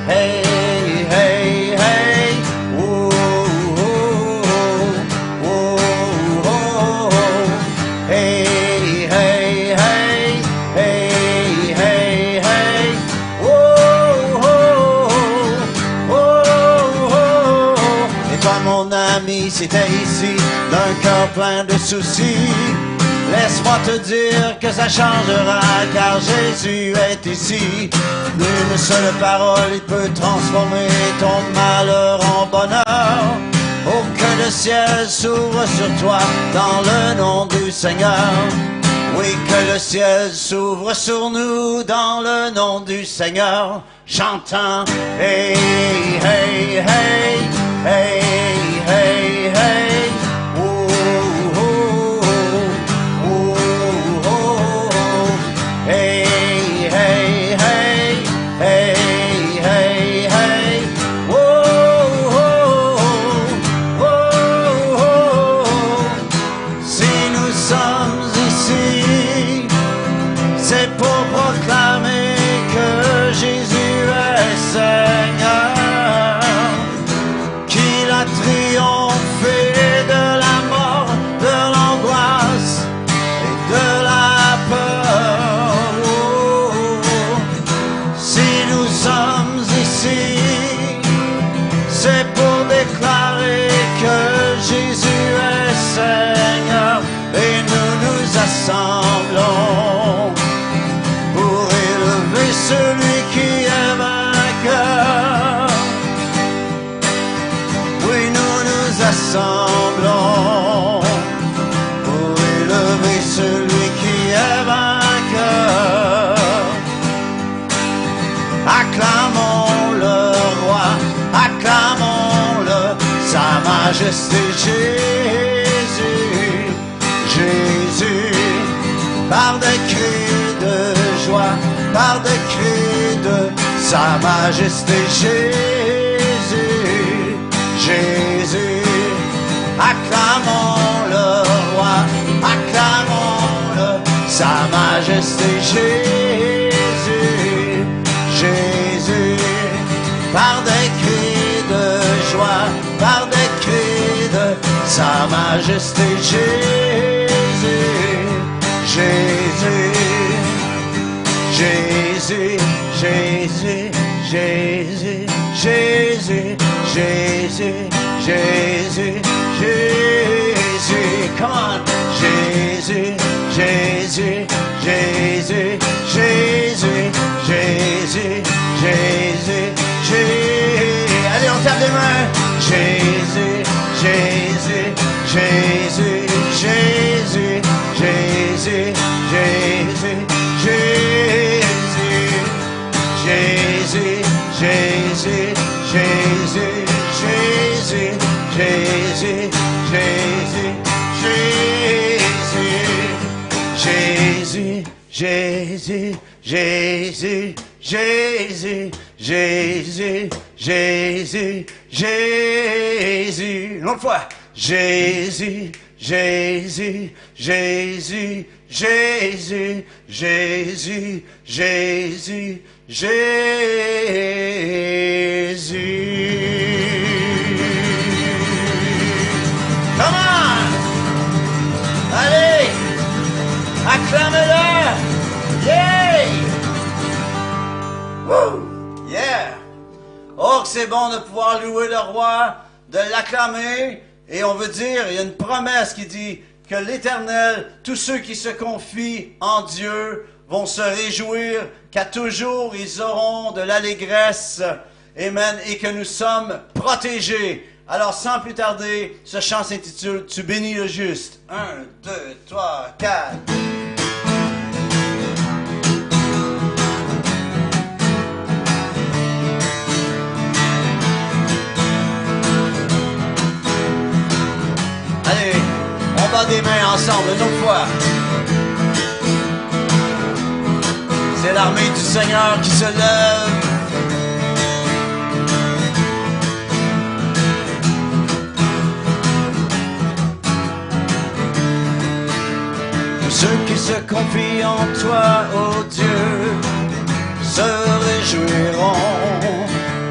hey, hey, hey. Si t'es ici d'un cœur plein de soucis, laisse-moi te dire que ça changera car Jésus est ici. D'une seule parole, il peut transformer ton malheur en bonheur. Oh, que le ciel s'ouvre sur toi dans le nom du Seigneur. Oui, que le ciel s'ouvre sur nous dans le nom du Seigneur. Chantant, hey, hey, hey, hey, hey, hey, oh, oh, oh, oh, oh, hey, hey, hey, hey, hey, hey, oh, oh, oh, oh, oh. Si nous sommes ici, c'est pour proclamer que Jésus est Seigneur. Triomphé de la mort, de l'angoisse et de la peur. Oh, si nous sommes ici, c'est pour déclarer que Jésus est Seigneur et nous nous assemblons pour élever celui qui est vainqueur. Assemblons pour élever celui qui est vainqueur. Acclamons le roi, acclamons-le, sa majesté Jésus, Jésus, par des cris de joie, par des cris de sa majesté Jésus, Jésus. Acclamons le roi, acclamons-le, sa majesté Jésus, Jésus, par des cris de joie, par des cris de sa majesté Jésus, Jésus, Jésus, Jésus, Jésus, Jésus, Jésus, Jésus, Jésus. Come on. Jésus, Jésus, Jésus, Jésus, Jésus, Jésus, Jésus. Allez, on tape les mains. Jésus, Jésus, Jésus, Jésus, Jésus, Jésus, Jésus, Jésus, Jésus, Jésus, Jésus, Jésus, Jésus, Jésus, Jésus, Jésus, Jésus, Jésus, Jésus, Jésus. Une autre fois. Jésus, Jésus, Jésus, Jésus, Jésus, Jésus, Jésus. Come on! Allez! Acclamez-le! Yeah! Woo! Yeah! Oh, que c'est bon de pouvoir louer le roi, de l'acclamer. Et on veut dire, il y a une promesse qui dit que l'Éternel, tous ceux qui se confient en Dieu vont se réjouir, qu'à toujours ils auront de l'allégresse. Amen. Et que nous sommes protégés. Alors, sans plus tarder, ce chant s'intitule « Tu bénis le juste ». 1, 2, 3, 4. Allez, on bat des mains ensemble une autre fois. C'est l'armée du Seigneur qui se lève. Ceux qui se confient en toi, ô Dieu, se réjouiront.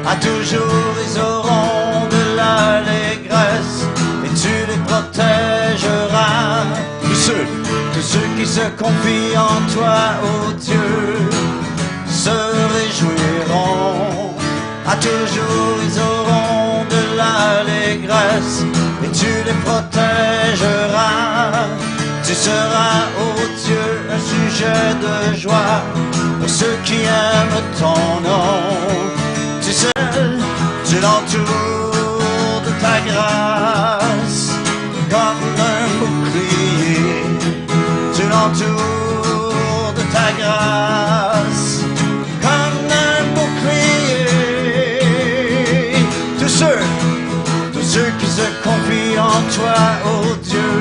À toujours ils auront de l'allégresse et tu les protégeras. Tous ceux qui se confient en toi, ô Dieu, se réjouiront. À toujours ils auront de l'allégresse et tu les protégeras. Tu seras, ô Dieu, un sujet de joie pour ceux qui aiment ton nom. Tu sais, tu l'entoures de ta grâce comme un bouclier. Tu l'entoures de ta grâce comme un bouclier. Tous ceux qui se confient en toi, ô Dieu,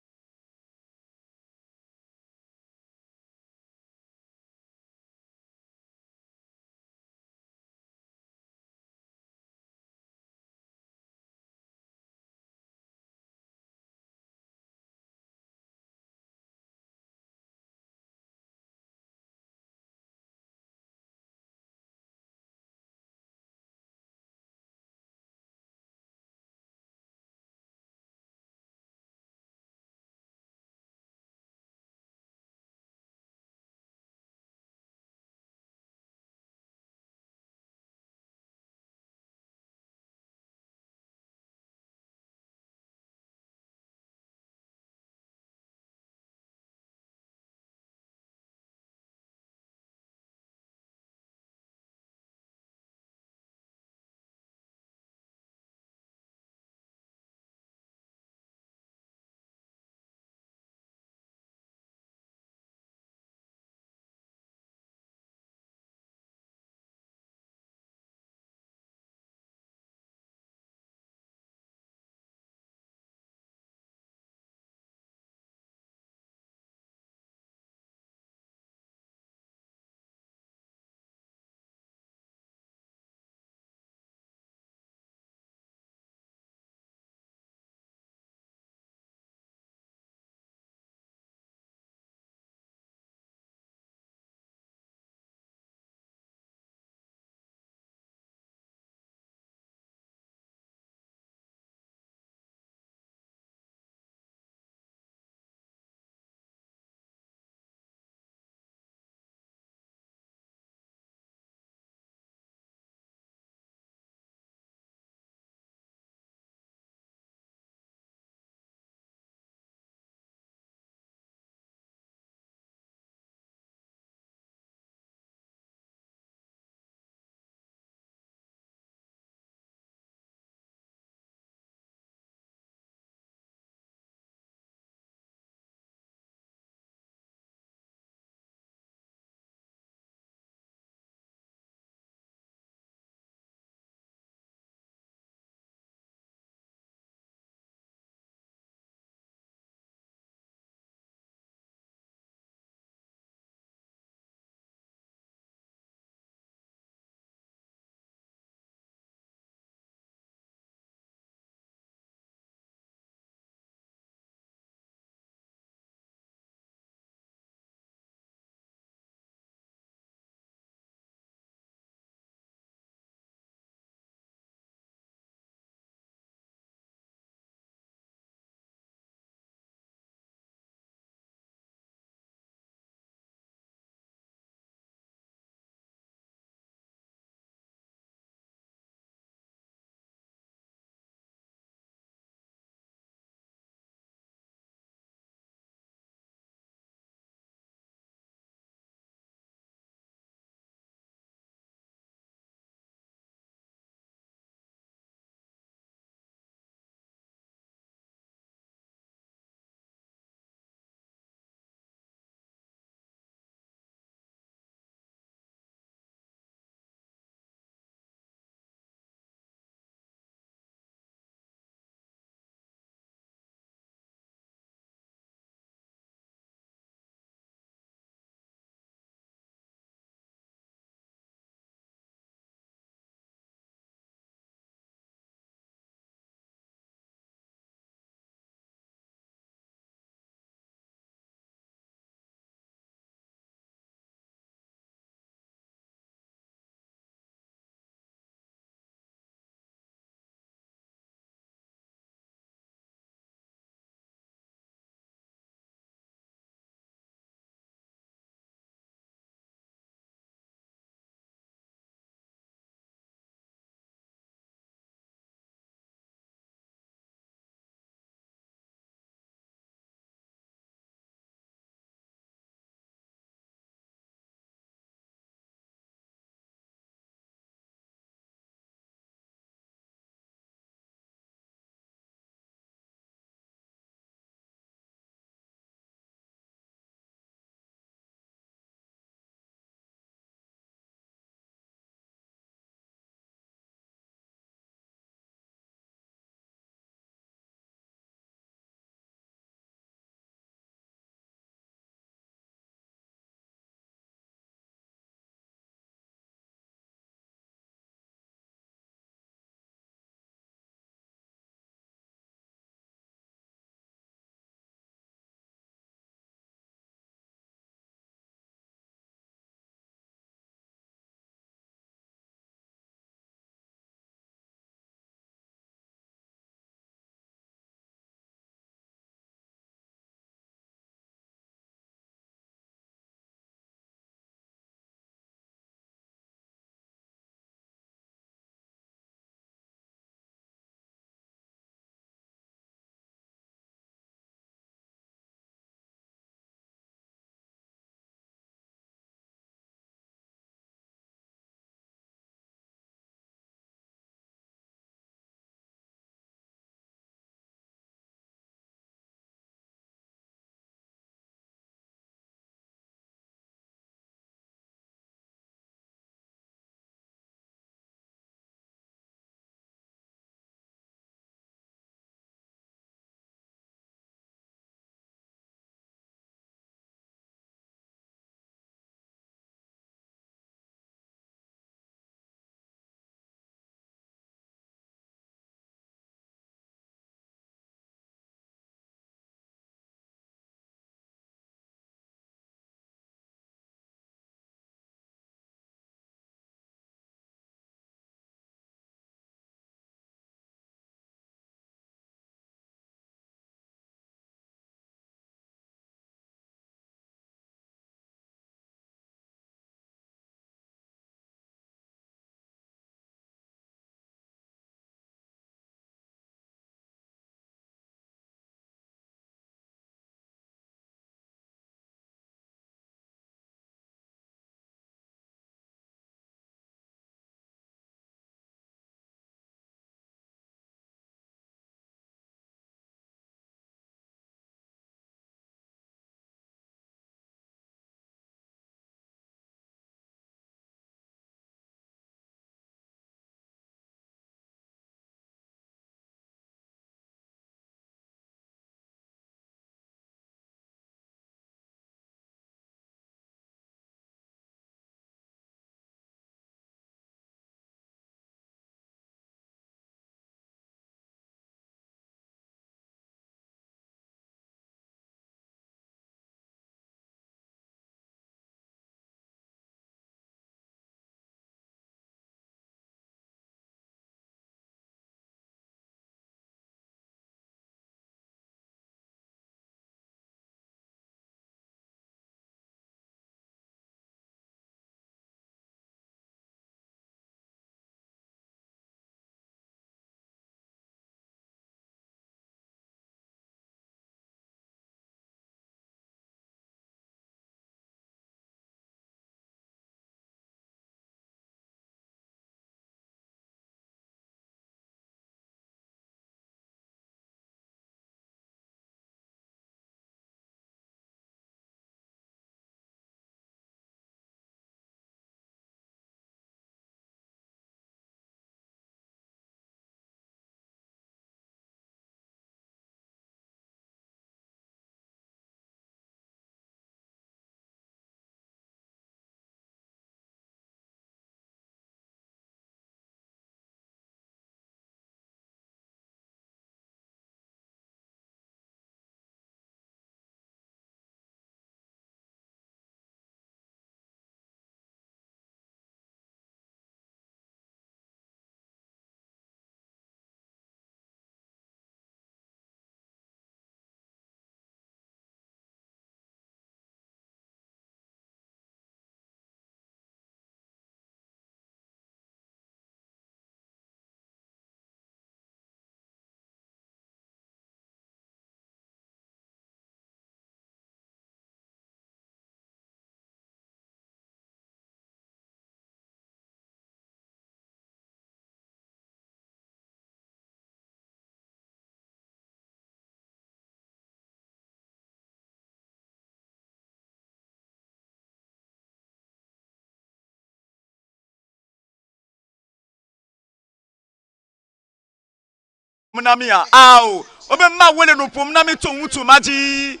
mnamia ao obe ma wele no pom na mi to wutu maji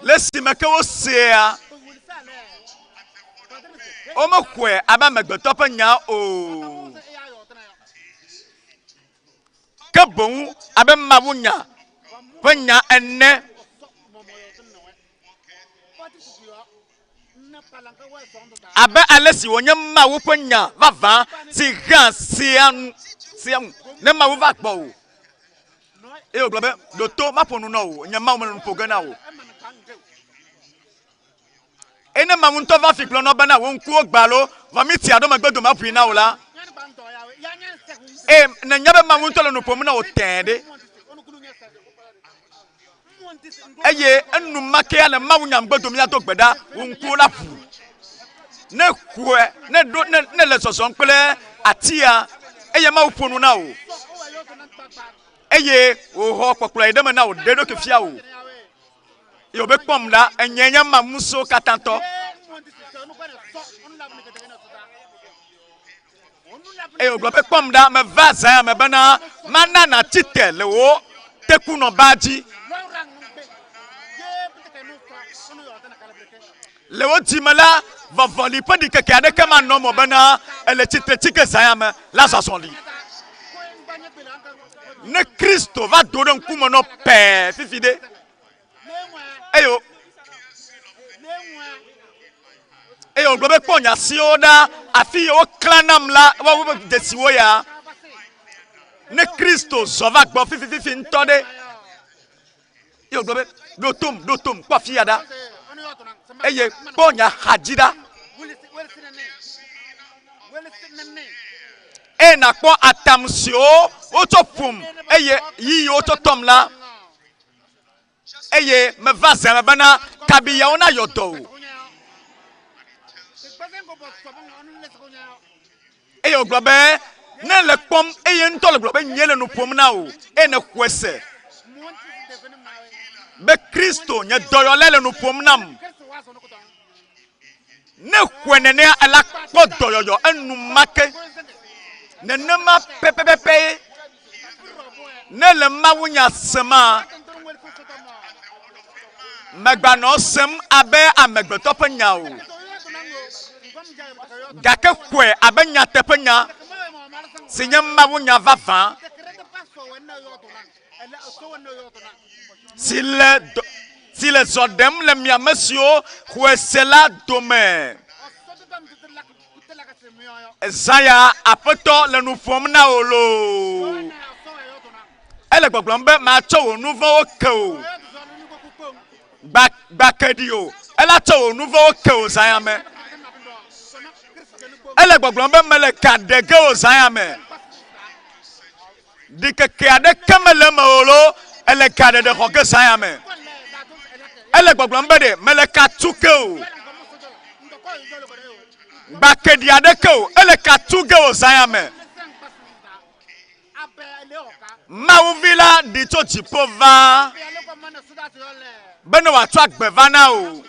lesi meke wo sea o mo kwe aba megbeto pa nya o ka bon abe ma wunya pa nya enne abe alesi wonye ma wo pa nya vava si gan sian ne ma wo va gbo e o globe do to ma ponu no o nya ma mo no pogana o ene ma mun to va fi plan no bana won ku ogbalo va mi ti ado ma gbedo ma pu na o la e na nya be ma mun to le no pomu na o tende eye enu make ya na ma wunya gbedo mi ya to gbeda won ku la pu ne ku ne do ne le soso npele atia eye ma ponu na o eye o ho kokura ide na o de do ke fia o yo be pom da enyenya mamuso katanto eyo gbe pom da me vaza me bana mana na titel wo teku no baji le wo timala va voli pas di keke ade kama no mo bana ele titre tike sayame la sa son li ne Christo va donner un coup mon père fifide eyo eyo globe konya sioda afi o clanam la wa de siwo ya ne Christo so va gbo fifi ntode eyo globe do tom kwa fiada eye konya hajida e na ko atamsio o to pum eye yi o to tom la eye me va zama bana kabiya ona yoto eye oglobe ne le pom eye ntole globe nyele no pom na o e ne kwese be Kristo nya doyolele no pom nam ne kwenene ala ko doyoyo enu make ne nema pepepepe ne le mawunya sema megba no sem abe amegbeto penya o gake kwe abenya tepenya sinyama wunya vava si le zodem le miamesio kwesela dome Zaya apoto le nou fom na olo ele gbogbombe ma cho nouveau ko bakedio ela cho nouveau ko Zaya me ele gbogbombe mele kadege o Zaya me dikeke ade kamele ma olo ele kade de hoke Zaya me ele gbogbombe de mele katuke o bakedi adeko ele katuge o Zaya me mauvila di to jipova beno wa to agbeva na o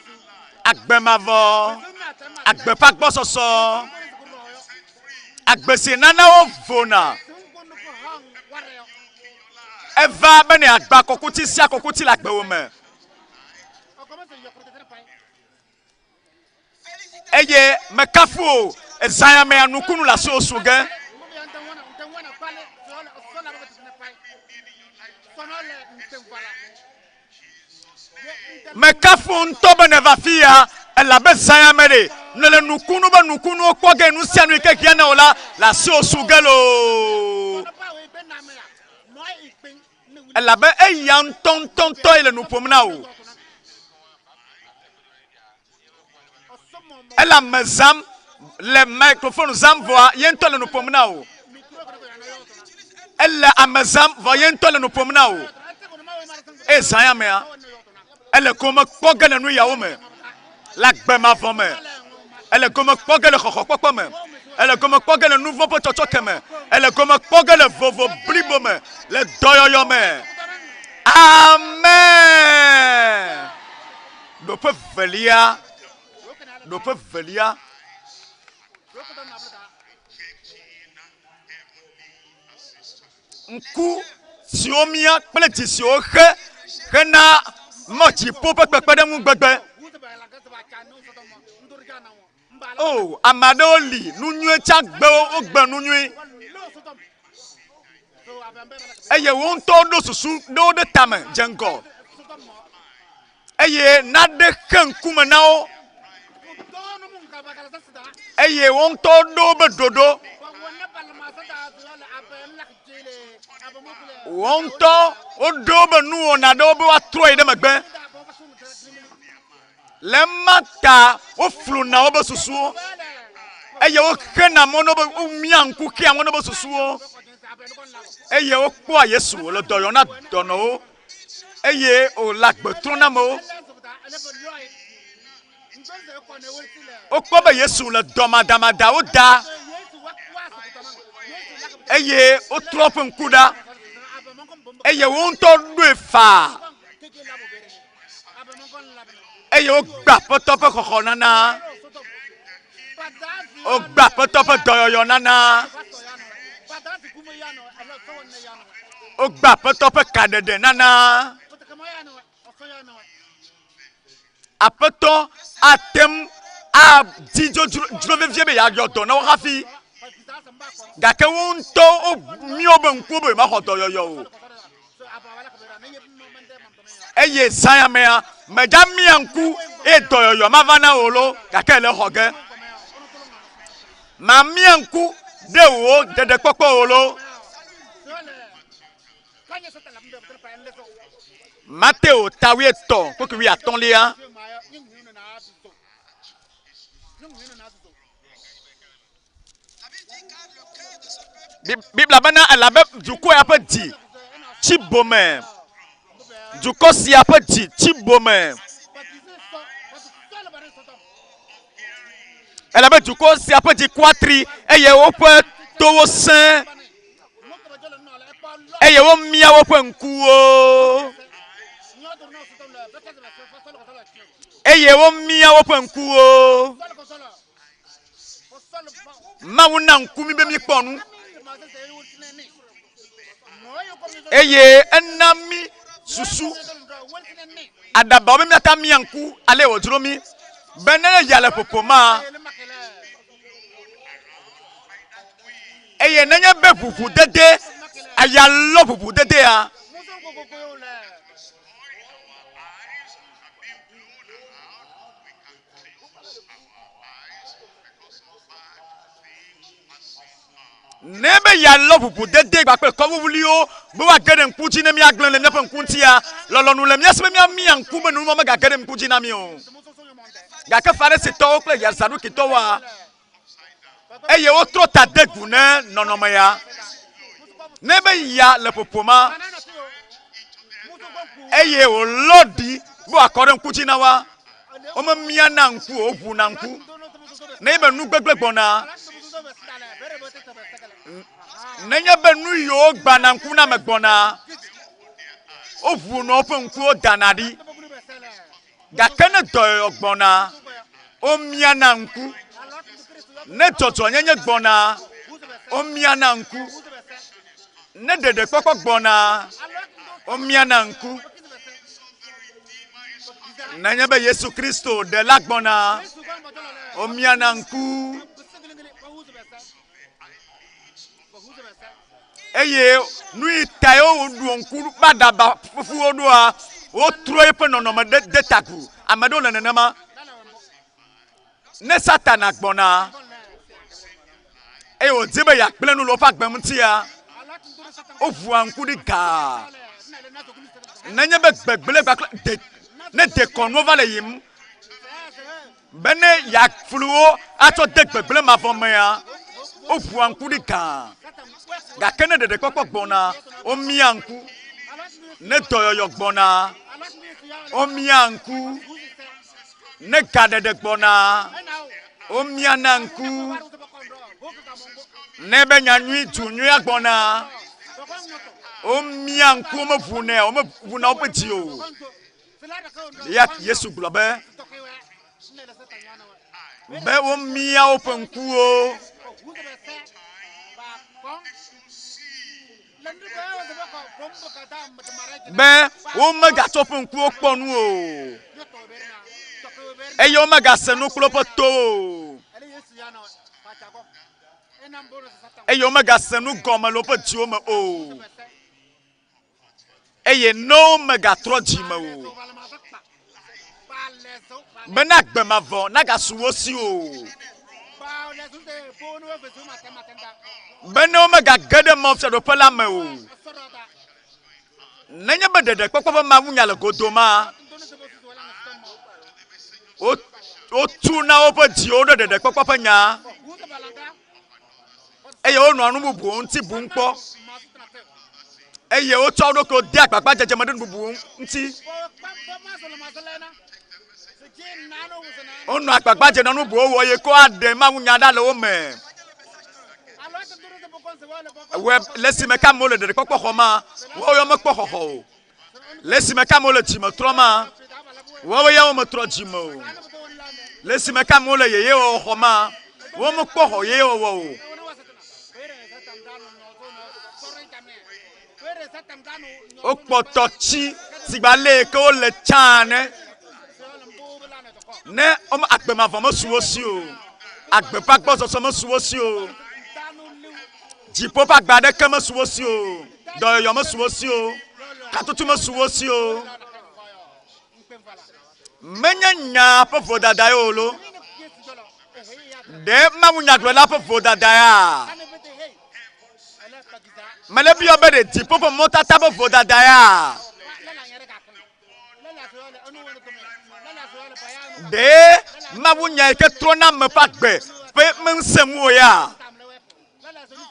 agbemavo agbepagbo soso agbese nana o vona eva bene agba kokuti si akokuti la gbewo me eye mekafu Zaya me anukunu la so suge mekafu ntobe ne vafia ela be Zaya me de ne le nukunu ba nukunu okwoge nu sia nu ike kiana ola la so sugelo ela be eyan tontonto ile nu pomna o ela mezam le microphone zam voa yento le no pomna o ela amazam voa yento le no pomna o e Zaya me a ele comme pogele nu yawo me la gbema vo me ele comme pogele kokokpo me ele comme pogele nouveau pototo me ele comme pogele vovo blibo me le doyoyo me amen do pe velia nku si o mia kple dzi si o xe hena mɔ dziƒo ƒe kpekpeɖeŋu gbegbe. Oh, ame aɖewo li nu nyuie tsa gbewo wogbe nu nyuie. Eye wo ŋutɔ ɖo susu ɖewo ɖe tame dze ŋgɔ. Eye naɖe xe ŋkume na wo. Eye wo ŋutɔ ɖo wobe ɖoɖo. Wo ŋutɔ woɖo wobe nuwɔna ɖewo be woatrɔ yi ɖe megbe. Le ma ta wofluna wobe susuwo. Eye woxena mɔ na wobe womia ŋku xea mɔ na wobe susuwo. Eye wokpɔa Yesu le dɔyɔ na dɔnɔwo. Eye wòle agbe trɔ na amewo. Wokpɔ be Yesu le dɔmadamadawo da. Eye wotrɔ ƒe ŋku ɖa. Eye wo ŋutɔ ɖoe faa. Eye wogba Aƒetɔ ƒe xɔxɔ nana. Wogba Aƒetɔ ƒe dɔyɔyɔ nana. Wogba Aƒetɔ ƒe kaɖeɖe nana. Aƒetɔ atem adi dzro vevie be yeayɔ dɔ na wo hafi. Gake wo ŋutɔ womiɔ be ŋku be maxɔ dɔyɔyɔ o. Eye zãya mea medza mia ŋku eye dɔyɔyɔ mava na wo lo gake le xɔ ge. Ma mia ŋku ɖe wo ɖeɖekpɔkpɔ wo lo. Mateo tawi etɔ̃ kpɔkui wi atɔ̃lia. Bibla bena elabe dukɔ ya ƒe dzi tsi bome. Dukɔ sia ƒe dzi tsi bome. Elabe dukɔ sia ƒe dzi kuatri eye woƒe towo sẽ. Eye womia woƒe ŋkuwo. Eye womia woƒe ŋkuwo. Mawu na ŋkumi be mi kpɔ nu. Eye ena mi susu. Adabawo be miata mia ŋku ale wòdzro mi. Be ne ya le ƒoƒo ma. Eye nenye be ʋuʋu dede aya lɔ ʋuʋu dedea. Ne be ya lɔ ʋuʋu dede gbakpe kɔwuwuliwo be woage ɖe ŋku dzi ne miagblẽ le miaƒe ŋku ŋutia. Lɔlɔnu le miase be miamia ŋku be nuwo megage ɖe ŋku dzi na mi o. Gake Farisitɔwo kple Sadukitɔwoa eye wotrɔ ta de gu ne nɔnɔme ya. Ne be ya le ƒoƒo ma eye wòlɔ ɖi be wòakɔ ɖe ŋku dzi na wa. Womemia na ŋku o, woʋu na ŋku. Ne be nu gbegble gbɔna. Nenye be nu yiwo gbana ŋku na me gbɔna. Woʋu na woƒe ŋkuwo dana ɖi. Gake ne dɔyɔyɔ gbɔna, womia na ŋku. Ne dzɔdzɔnyenye gbɔna, womia na ŋku. Ne ɖeɖekpɔkpɔ gbɔna, womia na ŋku. Nenye be Yesu Kristo ɖe la gbɔna, womia na ŋku. Eye nu yi ta ye woɖo ŋku baɖaba fufuwo ɖoa, wotrɔ eƒe nɔnɔme de tagu. Ame ɖewo le nenema. Ne Satana gbɔna, eye wòdi be yeagblẽ nu le woƒe agbe ŋutia, woʋua ŋku ɖi gaa. Nenye be gbegblẽ gbakple ne dekɔnuwo va le yim, be ne yeaflu wo atsɔ de gbegblẽ mavɔ mea, woʋua ŋku ɖi gaa. Gake ne ɖeɖekpɔkpɔ gbɔna, womia ŋku. Ne dɔyɔyɔ gbɔna, womia ŋku. Ne gaɖeɖe gbɔna, womia na ŋku. Ne be nyanyui du nyuia gbɔna, womia ŋku, womeʋu na woƒe dzi o. Ya Yesu gblɔ be womia woƒe ŋkuwo. Ben, omega topon ku okponu o. Eye omega senu klopoto. Eye omega senu goma lopo dioma o. Eye no omega trojima o. Ben agbe mavo naga suwosi o. Ben omega gede mofse do pela me o. Nanya bedede kpokpo ma wunya le godoma. O tuna opo di o de de kpokpo nya. Eye o nu anu bubu o nti bu npo. Eye o twa do ko di agbagba jeje mede bubu nti. Onu agbagba je nanu bu o ye ko ade ma wunya da le o me. We lesi me kam mole de kpokpo khoma. Wo yo me kpokho ho. Lesi me kam mole ti me troma. Wo yo me tro ji mo. Lesi me kam mole ye o khoma. Wo me kpokho ye o wo. O potochi sigbale ko le chane. Ne o ma agbe ma vomo suwosi o. Agbe pa gbo so mo suwosi o. Jipo pa gbade ke me suwosi o. Do yo me suwosi o. Katutu me suwosi o. Menya nya po vodada yo lo. De ma munya glo la po vodada ya. Malebi obede jipo po motata po vodada ya. De ma munya ke trona me pa gbe pe me nsemu ya.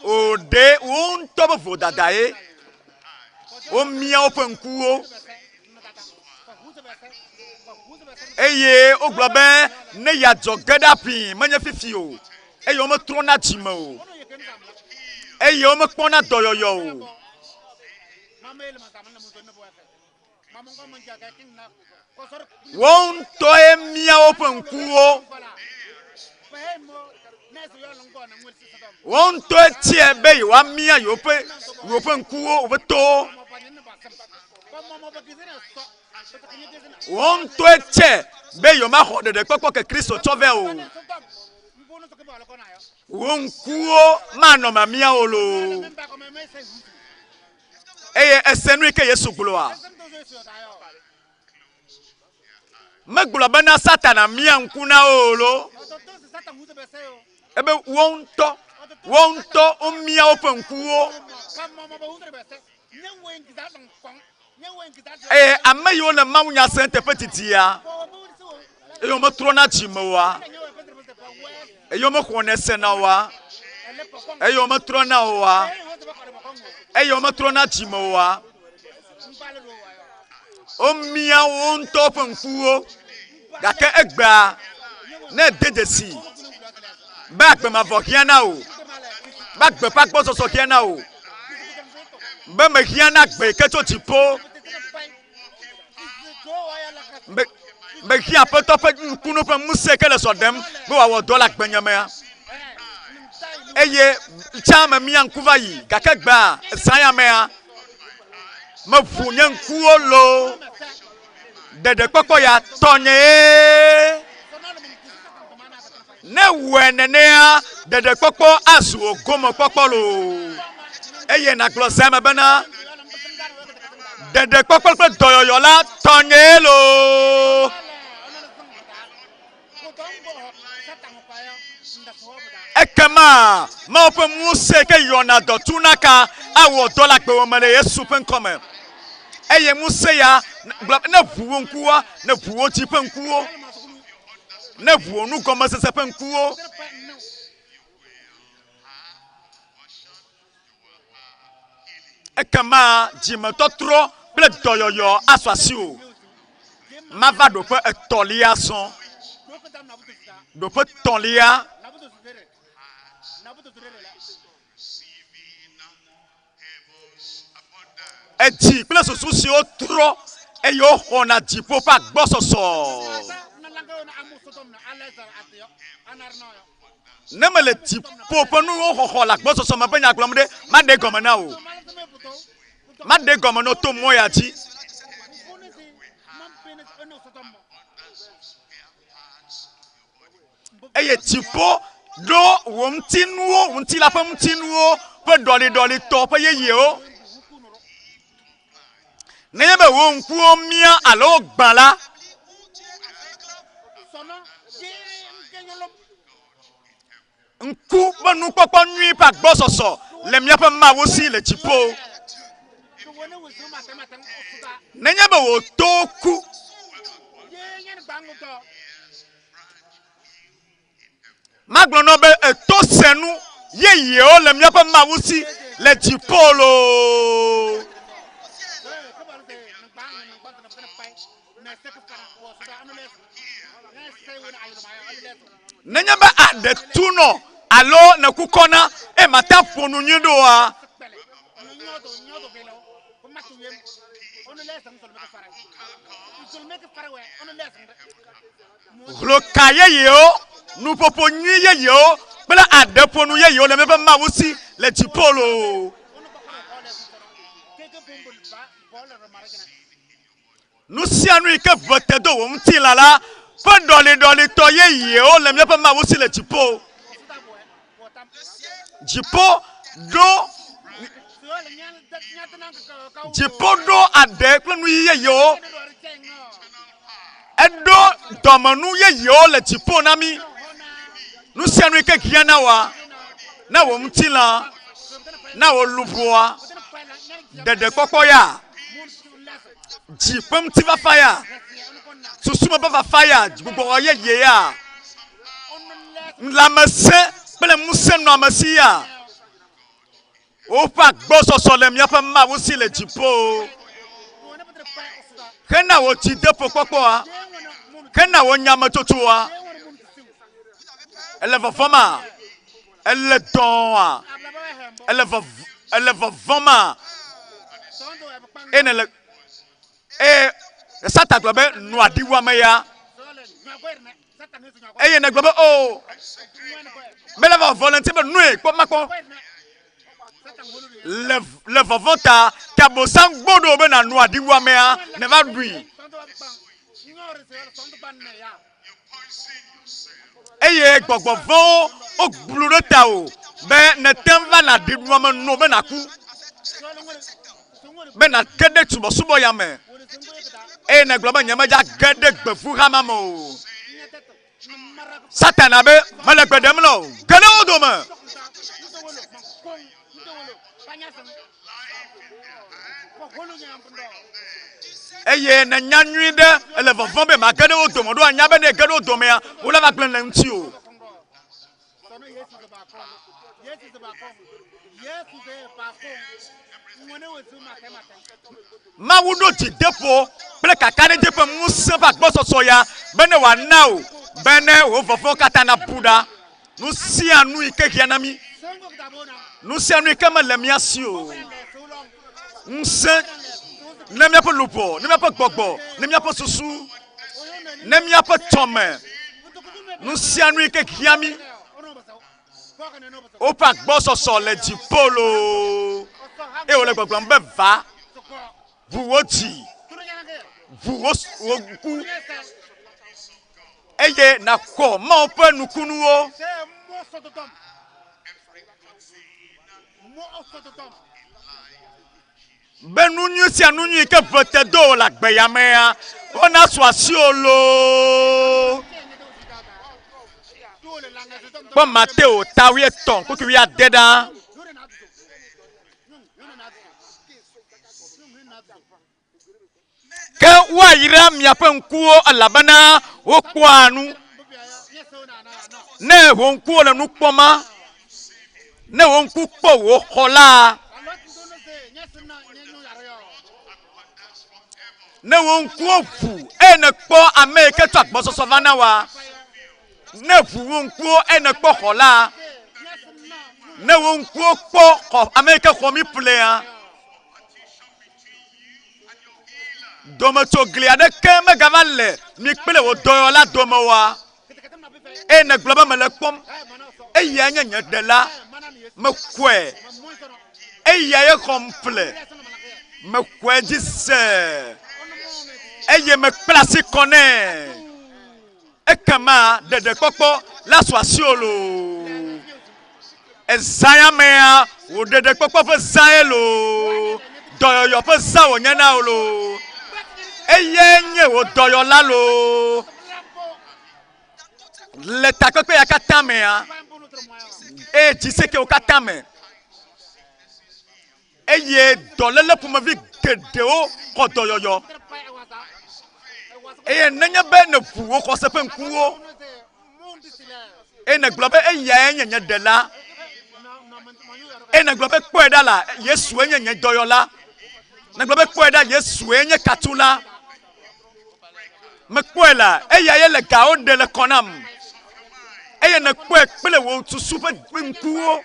O de un tobo vodadae o mia openkuo eye o globe ne ya jogeda pin manya fifio eye o me trona jimo eye o me pona doyoyo won to e mia openkuo won to tie be wa mia yope nkuo obeto won to tie be yo ma ho de kpokpo ke Kristo chove o won kuo ma no ma mia olo eye esenu ke Yesu gloa magbulo bana satana mia nkuna olo ebe wonto umia openkuo amayo na mawunya sente petitia eyo mo trona chimowa eyo mo khonese na wa eyo mo trona wa eyo mo trona chimowa umia wonto openkuo dake egba na dedesi back be ma vokiana o back be pak boso so kiana o be me kiana gbe keto tipo be kia poto pe kunu pe museke le so dem be wa $1 gbanyama ya eye chama mi ankuva yi kakagba sanya me ya ma funye nkuo lo dede kpokpo ya tonye ne wenenea dede kpokpo asu ogomo kpokpo lo eye na glosema bana dede kpokpo pe doyoyo la tonye lo ekema ma ope muse ke yona do tunaka awo $1 pe o mele Yesu pe nkome eye muse ya na vuwo nkuwa na vuwo ti pe nkuwo na vuwo nu goma sese pe nkuwo ekema jime totro ple doyoyo aswasi o ma va do pe etolia son do pe tolia eti ple so si o tro e yo hona jipo pa gbososo Ne me le dis pas pour nous la bosse sur ma peine à clamder ma dégomana. Ma dégomano to moyati. Eye tipo do wumti la femme tinuo peut dolly top ye. N'ayez won kuo mia alo bala. Nku ba nu papa nui pa gbososo le mia pa ma wosi le tipo. N'ayez ba wo toku. Maglono be eto senu ye o le mia pa ma wosi le tipo lo. Nenya ba ade tuno alo na kukona e mata fonu nyido a lo kaye yo nu popo nyi yo bela ade fonu ye yo le me ba ma wusi le tipolo nu si anu ike vote do wo mti lala pa dolly to ye o le me pa ma wosi le tipo jipo do ade planu ye yo edo domanu ye yo le tipo na mi nu si anu ike kiana wa na wo mti la na wo lupoa de kokko ya jipam ti va fire susuma ba fire gbogbo ye ya la mase bele musen no amasia o pa gboso so le mia pa ma wo si le jipo kana wo ti depo kokko a kana wo nyama totu a ele va fama ele don a ele va voma enele sata globe no adiwa meya eye na globe o mele va volonté be no ko mako le vovota kabo sang bodo be na no adiwa meya never dream eye gbogbo vo o glure ta o be ne temva na diwa me no be na ku be na kede tubo subo ya me e na globa nyama ja gede gbefu hamamo Satan abe malekbedem lo gede odoma eye na nyanwi de ele vovon be ma gede odoma do anya be ne gede odoma ya o la va plan la nti o ma wudo ti depo ple kakare depo musa ba gboso soya bene wa now bene wo fofo katana buda nu si anu ike kianami nu si anu ike malemia si o nse nemia po lupo nemia po gbogbo nemia po susu nemia po tome nu si anu ike kiami o pa gboso so le di polo e o le gbogbo mbe va vuoti vuoku eye na ko ma pe nukunu o benu nyu si anu nyu ke vote do la gbeyamea ona so asiolo po Mateo tawie ton ko ki wi adeda ke wa ira mia pe nkuo alabana o kwanu ne won kuo le nu poma ne won ku po wo khola ne won ku fu e ne po America to agbo so vana wa ne fu won ku e ne po khola ne won ku po America khomi player domo to gliade keme gavalle mi pele wo doyo la domo wa e na globa mele pom eya nye de la me kwe eya ye complet me kwe dise eye me place connaît e kama de popo la soasiolo ezaya mea wo de popo fe zaelo doyo fe zawo nyana olo eye nye wo doyo la lo le takope ya katame ya e dise ke o katame eye dolele pour me vi gedeo ko doyoyo eye nenya be ne fuwo ko se pe nkuwo e ne globe eye nyenye de la e ne globe kweda la yesu nyenye doyola ne globe kweda yesu nyenye katula me kwela eye ye le gao de le konam eye ne kwe pele wo tu super nkuwo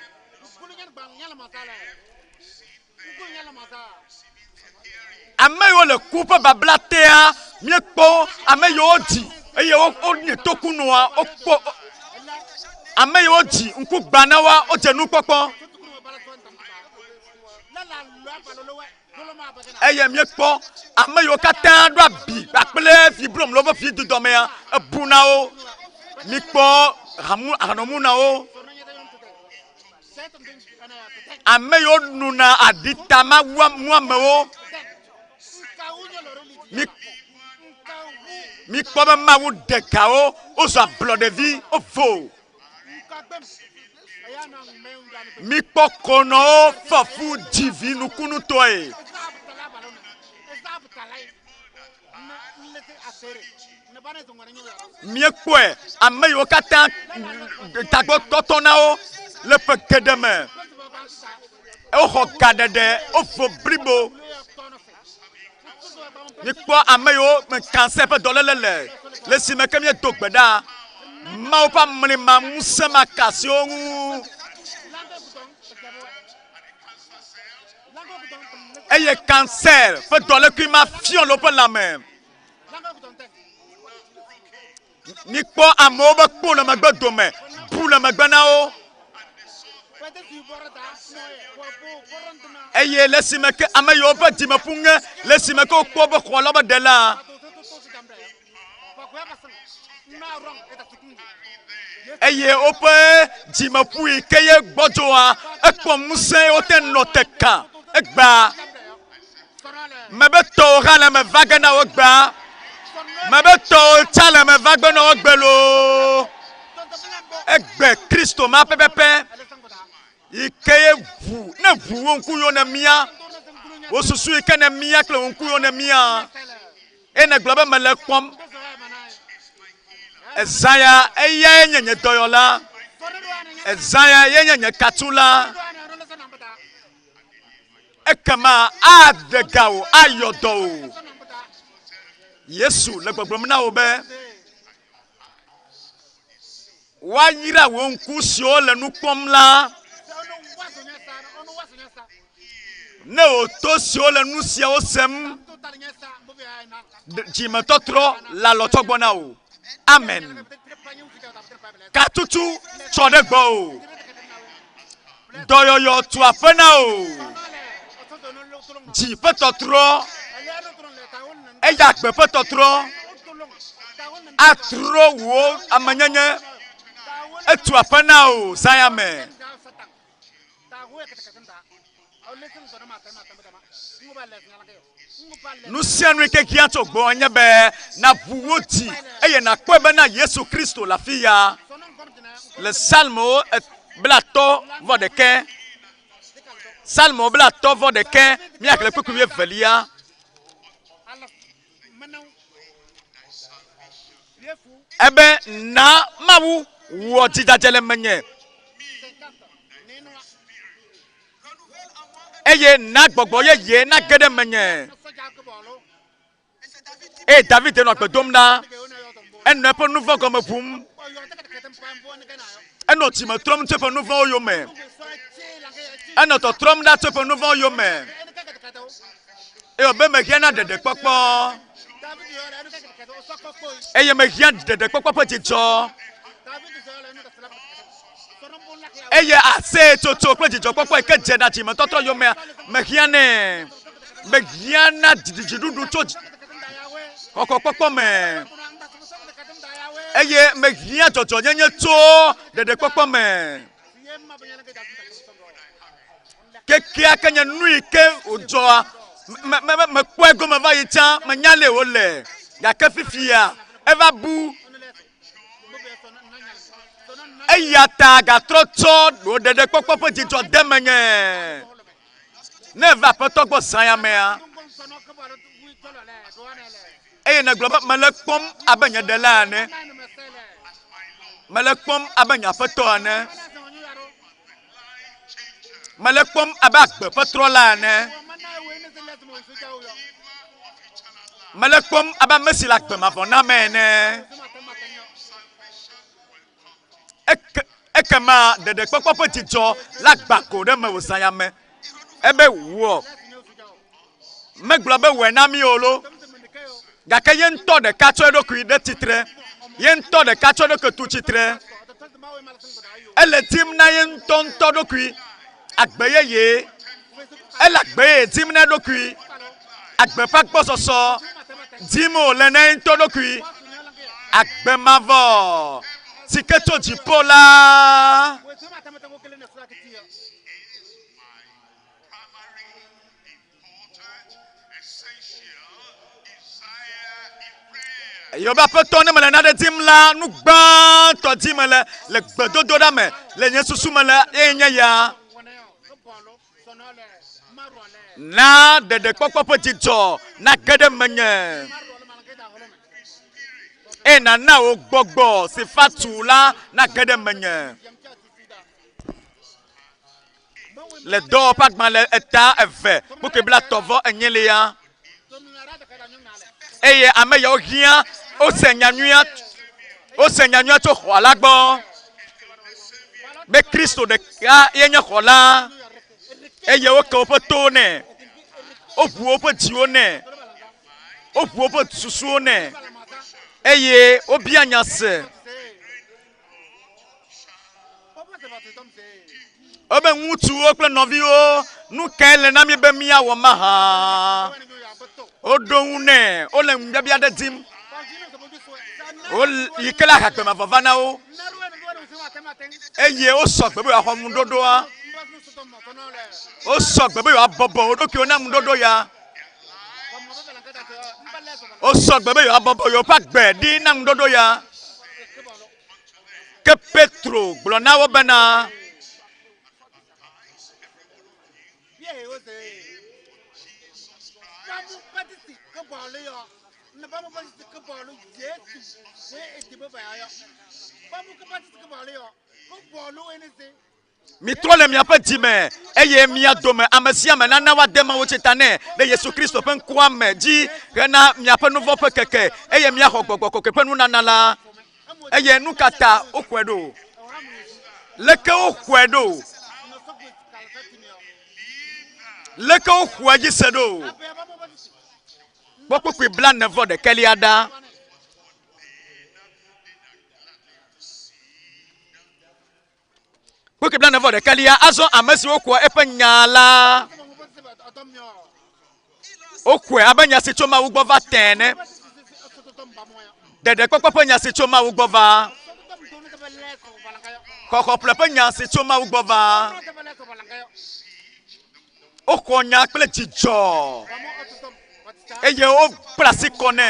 ameyo le coupe bablatea miekpo ameyo di eye o ni tokunua okpo ameyo di nku gbanawa o jenu popo eye miekpo ameyo katan do abi akpele fibrom lobo fi dudomea ebunao mikpo hanomuna o ameyo nuna aditama muamewo mi kpɔbɛ mawu dekawo ozu ablɔ ɖevi ovo mi kpɔ konɔwo fɔfu dzivi nukunutɔe miekpɔe ame yiwo katã tagbɔ tɔtɔnawo le ƒe geɖe me woxɔ gaɖeɖe ovo blibo. Mi kpɔ ame yiwo me cancer ƒe dɔléle le si me ke mi do gbe ɖa mawo ƒe amlima ŋusẽ ma kasiwo ŋu eye cancer ƒe dɔlékui ma fiɔ le woƒe lãme. Mi kpɔ amewo be kpo le megbe dome bu le megbe na wo eye le si me ke ame yiwo ƒe dzimeƒu ŋe le si me ke wokpɔ be xɔ la be ɖe la eye woƒe dzimeƒu yi ke ye gbɔdzoa ekpɔ ŋusẽ ye wote nɔ teka egba me be tɔwo hã le me va ge na wo gba me be tɔwo tsa le me va gbe na wo gbe lo egbe Kristo ma pɛpɛpɛ yi ke ye ʋu ne ʋu wo ŋku yo ne mia wo susu yi ke ne mia kple wo ŋku yo ne mia ene gblɔ be mele kpɔm Ezaya eya nye nye dɔyɔla Ezaya ye nye nye katula ekema ade ga wo ayɔ dɔ wo Yesu le gbɔgblɔm na wo be woayra wo ŋku siwo le nu kpɔm la ne wòto siwo le nu siawo sem dzimetɔtrɔ la lɔtsɔ gbɔna o amen katutu tsɔ ɖe gbɔ o dɔyɔyɔ tu aƒe na o dzi ƒe tɔtrɔ eya agbe ƒe tɔtrɔ atro wo amenyenye etu aƒe na o zaya me. Nu sia nu ke kia tso gbɔ nye be na ʋu wo dzi eye na kpɔe be na Yesu Kristo le afi ya le Salmo blatɔ vɔ ɖeke Salmo blatɔ vɔ ɖeke miake le kpekpe evelia ebe na Mawu wɔ dzidzadze le menye eye na gbɔgbɔ yeye na ge ɖe menye eye David nɔ gbe dom ɖa enɔ eƒe nu vɔ gɔme ʋum enɔ dzime trɔm tso eƒe nu vɔwo yome enɔ tɔtrɔm ɖa tso eƒe nu vɔwo yome eye wobe mehia na ɖeɖekpɔkpɔ eye mehia ɖeɖekpɔkpɔ ƒe dzidzɔ eye ase toto kple dzidzɔkpɔkpɔ ke dze na dzimetɔtrɔ yomea mehiane mehiana dziɖuɖu tso xɔxɔkpɔkpɔ me eye mehia dzɔdzɔnyenye tso ɖeɖekpɔkpɔ me kekea ke nye nu yi ke wòdzɔa mekpɔe gome va yi tsã menya le wòle gake fifia eva bu eya ta gatrɔ tsɔ wò ɖeɖekpɔkpɔ ƒe dzidzɔ de menye ne va aƒetɔ gbɔ zã ya mea eye ne gblɔ be mele kpɔm abe nye ɖela ene mele kpɔm abe nye aƒetɔ ene mele kpɔm abe agbe ƒe trɔla ene mele kpɔm abe ame si le agbe mavɔ na me ene ekema ɖeɖekpɔkpɔ ƒe dzidzɔ la gba ko ɖe me wòzã ya me ebe wɔ megblɔ be wɔe na mi o lo gake ye ŋutɔ ɖeka tsɔ eɖokui ɖe tsitre ye ŋutɔ ɖeka tsɔ eɖokui tu tsitre ele dim na ye ŋutɔ ɖokui agbe yeye ele agbe yeye dim na eɖokui agbe ƒe agbɔsɔsɔ dim wòle na ye ŋutɔ ɖokui agbe mavɔ si ke tso dziƒo la Yoba aƒetɔ ne mele naɖe dim la nu gbãtɔ dim mele le gbedodo ɖa me le nye susu me le eye nye ya na ɖeɖekpɔkpɔ ƒe dzidzɔ na ge ɖe menye eye nana wo gbɔgbɔ si fa tu la na ge ɖe menye le dɔwɔƒe agbalẽ eta eve kpokpe bla tɔvɔ enyelia eye ame yawo hiã wose nyanyuia tso xɔ la gbɔ be kristo ɖeka ye nye xɔ la eye woke woƒe towo nɛ woʋu woƒe dziwo nɛ woʋu woƒe susuwo nɛ eye wobia nya se wobe ŋutsuwo kple nɔviwo nu kae le na mi be miawɔ mahã woɖo ŋu nɛ wole ŋubiabia ɖe dim yi ke le ahagbe mavɔ va na wo eye wosɔ gbe be yewoaxɔ ŋuɖoɖoa wosɔ gbe be yewoabɔbɔ wo ɖokuiwo na ŋuɖoɖo ya wosɔ gbe be yewoabɔbɔ yewoƒe agbe ɖi na ŋuɖoɖo ya ke petro gblɔ na wo bena mitrɔ le miaƒe dzime eye mia dome ame sia ame nana woade mawo tsi ta nɛ ɖe yesu kristo ƒe ŋkua me dzi hena miaƒe nu vɔ ƒe keke eye miaxɔ gbɔgbɔ kɔkɔe ƒe nunana la eye nu ka ta woxɔe ɖo leke woxɔe ɖo leke woxɔe dzi se ɖo kpɔkpɔkpɔe bla nevɔ ɖekelia ɖa kpɔkpɔe bla nevɔ ɖekelia azɔ ame siwo xɔa eƒe nya la woxɔe abe nya si tso Mawu gbɔ va tẽ ne ɖeɖekpɔkpɔ ƒe nya si tso Mawu gbɔ va xɔxɔƒle ƒe nya si tso Mawu gbɔ va woxɔ nya kple dzidzɔ eye wokpla asi kɔ nɛ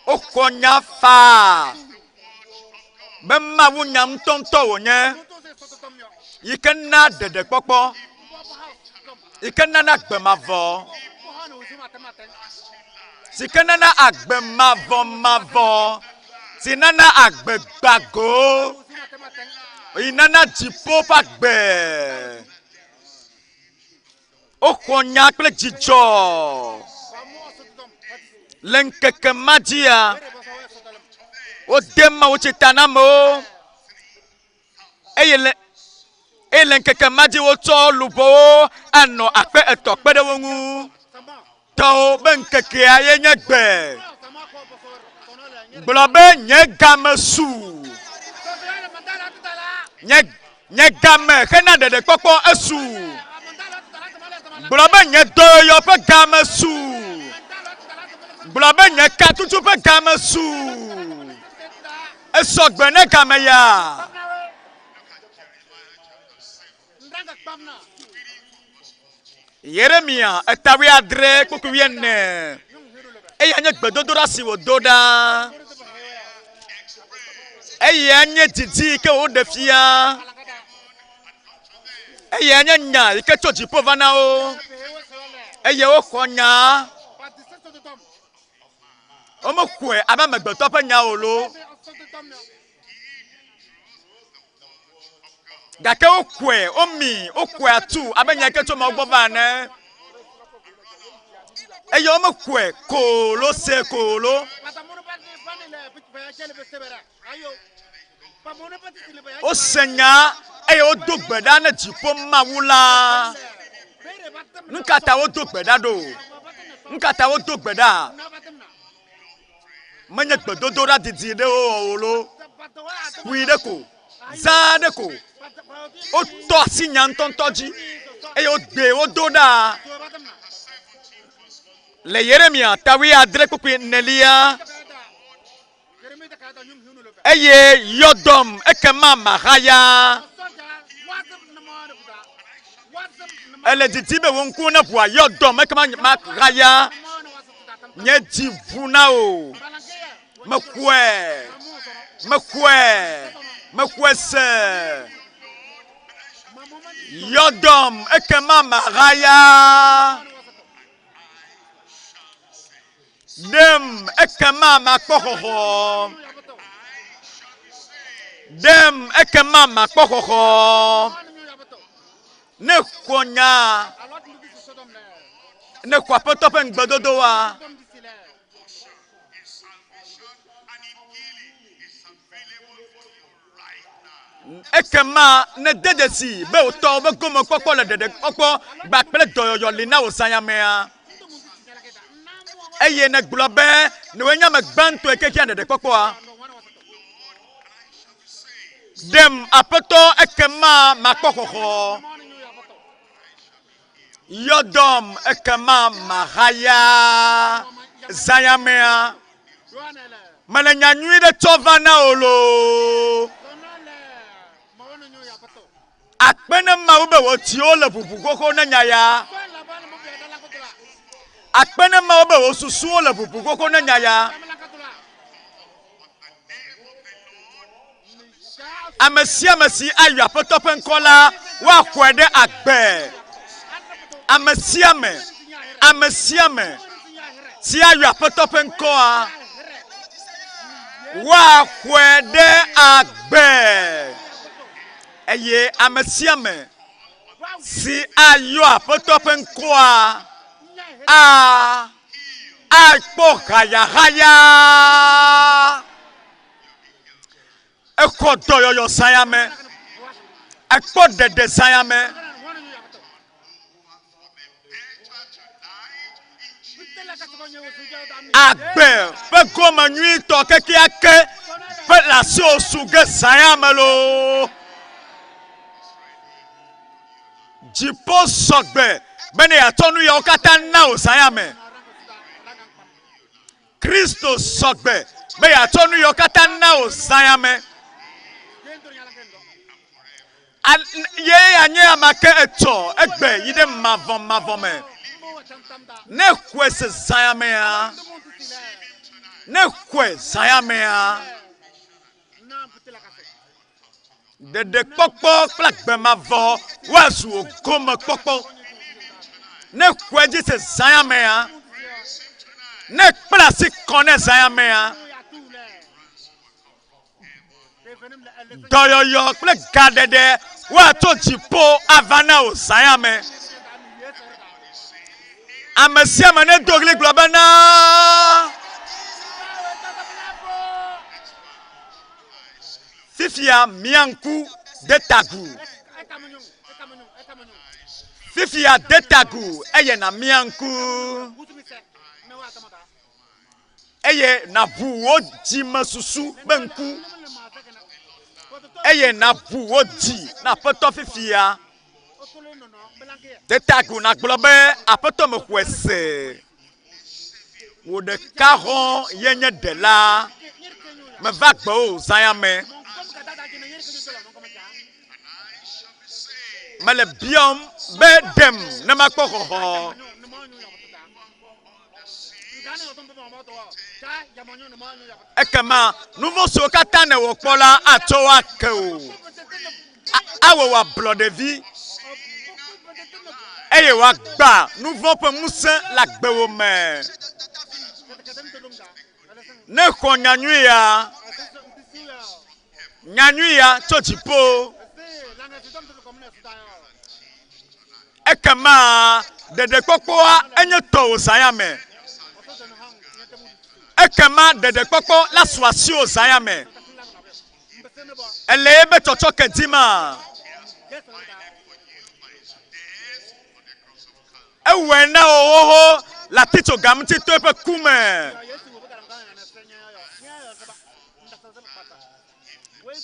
woxɔ nya faa be Mawu nya ŋutɔŋutɔ wònye yi ke na ɖeɖekpɔkpɔ yi ke nana agbe mavɔ si ke nana agbe mavɔ si nana agbe gbago yi nana dziƒo ƒe agbe woxɔ nya kple dzidzɔ le ŋkeke ma dzia wode Mawu tsi ta na amewo eye le ŋkeke ma dzi wotsɔ luʋɔwo anɔ akpe etɔ̃ kpe ɖe wo ŋu tɔwo be ŋkekea ye nye gbe gblɔ be nye game su nye nye game hena dede kpɔkpɔ esu gblɔ be nye dɔyɔyɔ ƒe game su gblɔ be nye katutu ƒe game su esɔgbe ne game ya Yeremia etawi adre kpokui ene eya nye gbedodoɖa si wòdo ɖa eya nye didi ke woɖe fia eya nye nya yi ke tso dziƒo va na wo eye woxɔ nya womexɔe abe amegbetɔ ƒe nya o lo gake woxɔe woxɔe atu abe nya yi ke tso ma gbɔ va ene eye womexɔe kolo se kolo wose nya eye wodo gbe ɖa ne dziƒo mawu la nu ka ta wodo gbe ɖa ɖo nu ka ta wodo gbe ɖa menye gbedodo ɖa didi ɖe wo lo kui ɖe ko zã ɖe ko wotɔ asi nya ŋutɔŋutɔ dzi eye wogbe wodo ɖa le Yeremia tawi adre kpukui nelia eye yɔdɔm ekema mahaya ele didi be wo ŋku ne ʋua yɔdɔm ekema mahaya nye dzi ʋu na o mexɔe se yɔdɔm ekema mahaya dem ekema makpɔ xɔxɔ dem ekema makpɔ xɔxɔ ne xɔ nya ne xɔ aƒetɔ ƒe ŋugbedodo wa ekema ne dedesi be wotɔ be gomekpɔkpɔ le ɖeɖekpɔkpɔ gbakple dɔyɔyɔ li na wò sanyamea eye ne gblɔ be ne wo nya me gbãtɔe kekea ɖeɖekpɔkpɔa dem aƒetɔ ekema makpɔ xɔxɔ yɔdɔm ekema mahaya zayamea mele nya nyui ɖe tsɔ va na o lo akpe ne mawu be wòtsi wo le ʋuʋu xoxo ne nya ya akpe ne mawu be wò susu wo le ʋuʋu xoxo ne nya ya ame sia ame si ayɔ aƒetɔ ƒe ŋkɔ la woaxɔe ɖe agbe ame sia ame si ayɔ aƒetɔ ƒe ŋkɔa woaxɔe ɖe agbe eye ame sia ame si ayɔ aƒetɔ ƒe ŋkɔa akpɔ hayahaya ekɔ dɔyɔyɔ sayame ekpɔ ɖeɖe sayame agbe ƒe gome nyuitɔ kekeake ƒe le asi wo su ge sayame lo dziƒo sɔgbe be ne yeatsɔ nu yawo katã na wò sayame Kristo sɔgbe be yeatsɔ nu yawo katã na wò sayame ye anye amake etsɔ egbe yi ɖe mavɔ me ne xɔe se zayamea ne xɔe zayamea ɖeɖekpɔkpɔ kple agbemavɔ woazu wò gome kpɔkpɔ ne xɔe dzi se zayamea ne kpla asi kɔ ne zayamea dɔyɔyɔ kple gaɖeɖe woato dziƒo ava na wò zayame ame sia ame ne do ɣli gblɔ bena fifia mia ŋku de tagu fifia de tagu eye na mia ŋku eye na ʋu wo dzime susu be ŋku eye na ʋu wodi na aƒetɔ fifia detagu na gblɔ be aƒetɔ me xɔe se wò ɖeka xɔ yenye ɖela meva gbe o zãya me mele biɔm be ɖem ne makpɔ xɔxɔ ekema nu vɔ siwo katã ne wò kpɔ la atsɔ wo ake o awɔ wò ablɔ ɖevi eye wòagba nu vɔ ƒe ŋusẽ le agbewo me ne xɔ nyanyui ya tso dziƒo ekema ɖeɖekpɔkpɔa enye tɔwò zãya me ekema ɖeɖekpɔkpɔ la su asiwò zãya me ele ebe tsɔtsɔ ke ma ewɔe na wò xoxo le atitso gamuti to eƒe ku me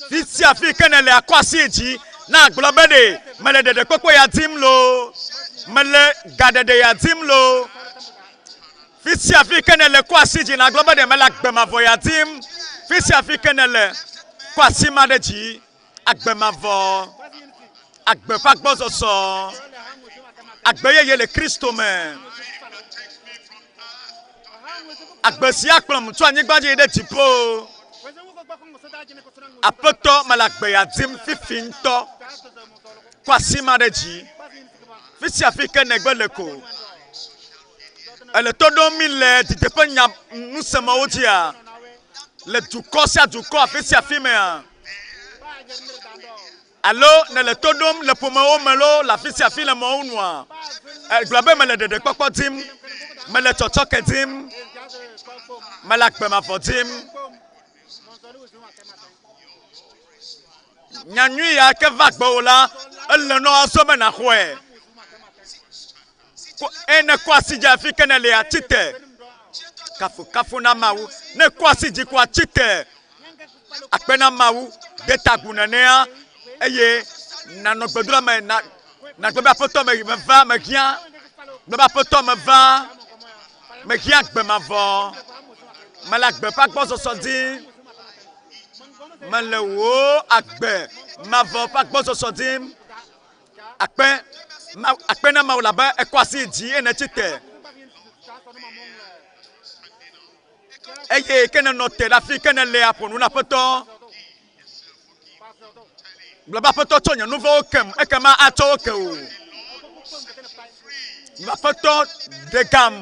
fi sia fi ke ne le akɔ asi dzi na agblɔ be ɖe mele ɖeɖekpɔkpɔ ya dim lo mele gaɖeɖe ya dim lo fi sia fi ke ne le kɔ asi dzi na agblɔ be ɖe mele agbemavɔ ya dim fi sia fi ke ne le kɔ asi ma ɖe dzi agbemavɔ agbe ƒe agbɔsɔsɔ agbe yeye le Kristo me agbe si akplɔm tso anyigba dzi yi ɖe dziƒo aƒetɔ mele agbe ya dim fifi ŋutɔ kɔ asi ma ɖe dzi fi sia fi ke negbe le ko ele to ɖom mi le didiƒe nya nusemɔwo dzia le dukɔ sia dukɔ afi sia afi mea alo ne le to ɖom le ƒomewo me lo le afi sia afi le mɔwo nua egblɔ be mele ɖeɖekpɔkpɔ dim mele tsɔtsɔke dim mele agbemavɔ dim nyanyui ya ke va gbɔwò la ele nɔ azɔ be naxɔe ene kɔ asi dzi afi ke ne le atsite kafu na Mawu ne kɔ asi dzi kɔ atsite akpe na Mawu de tagu nenea eye nanɔ gbedura me na gbe be aƒetɔ me va me hiã gbe be aƒetɔ me va me hiã agbemavɔ mele agbe ƒe agbɔsɔsɔ dim mele wo agbe mavɔ ƒe agbɔsɔsɔ dim akpe na Mawu labe ekɔ asi dzi ene tsite eye ke ne nɔ te ɖe afi ke ne le aƒonu na aƒetɔ gblɔ be aƒetɔ tsɔ nye nu vɔwo kem ekema atsɔ wo ke o aƒetɔ de gam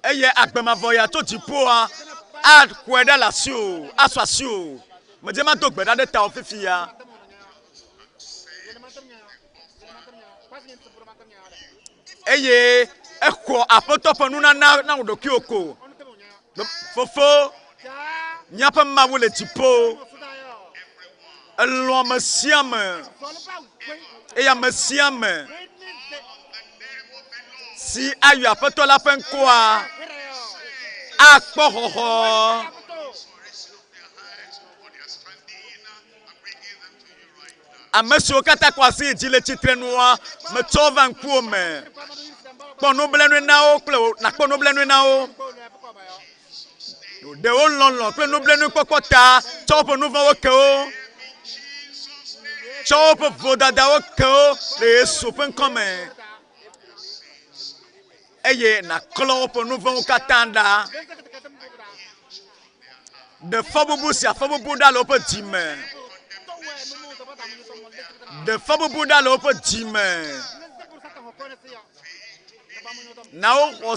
eye agbemavɔ ya tso dziƒoa axɔe ɖe le asi o asɔ asi o medze ma do gbe ɖa ɖe tawò fifi ya eye exɔ aƒetɔ ƒe nunana na wò ɖokuiwò ko fofo míaƒe Mawu le dziƒo elɔ ame sia ame eye ame sia ame si ayɔ aƒetɔ la ƒe ŋkɔa akpɔ xɔxɔ ame siwo katã kɔ asi dzi le tsitrenua metsɔ va ŋkuwo me kpɔ nublenui na wo kple nakpɔ nublenui na wo ɖewo lɔlɔ kple nublenui kpɔkpɔ ta tsɔ woƒe nu vɔwo ke wo tsɔ woƒe vodadawo ke wo le Yesu ƒe ŋkɔ me eye naklɔ woƒe nu vɔwo katã ɖa ɖe fɔbubu sia fɔbubu ɖa le woƒe dzi me ɖe fɔbubu ɖa le woƒe dzi me na wo xɔ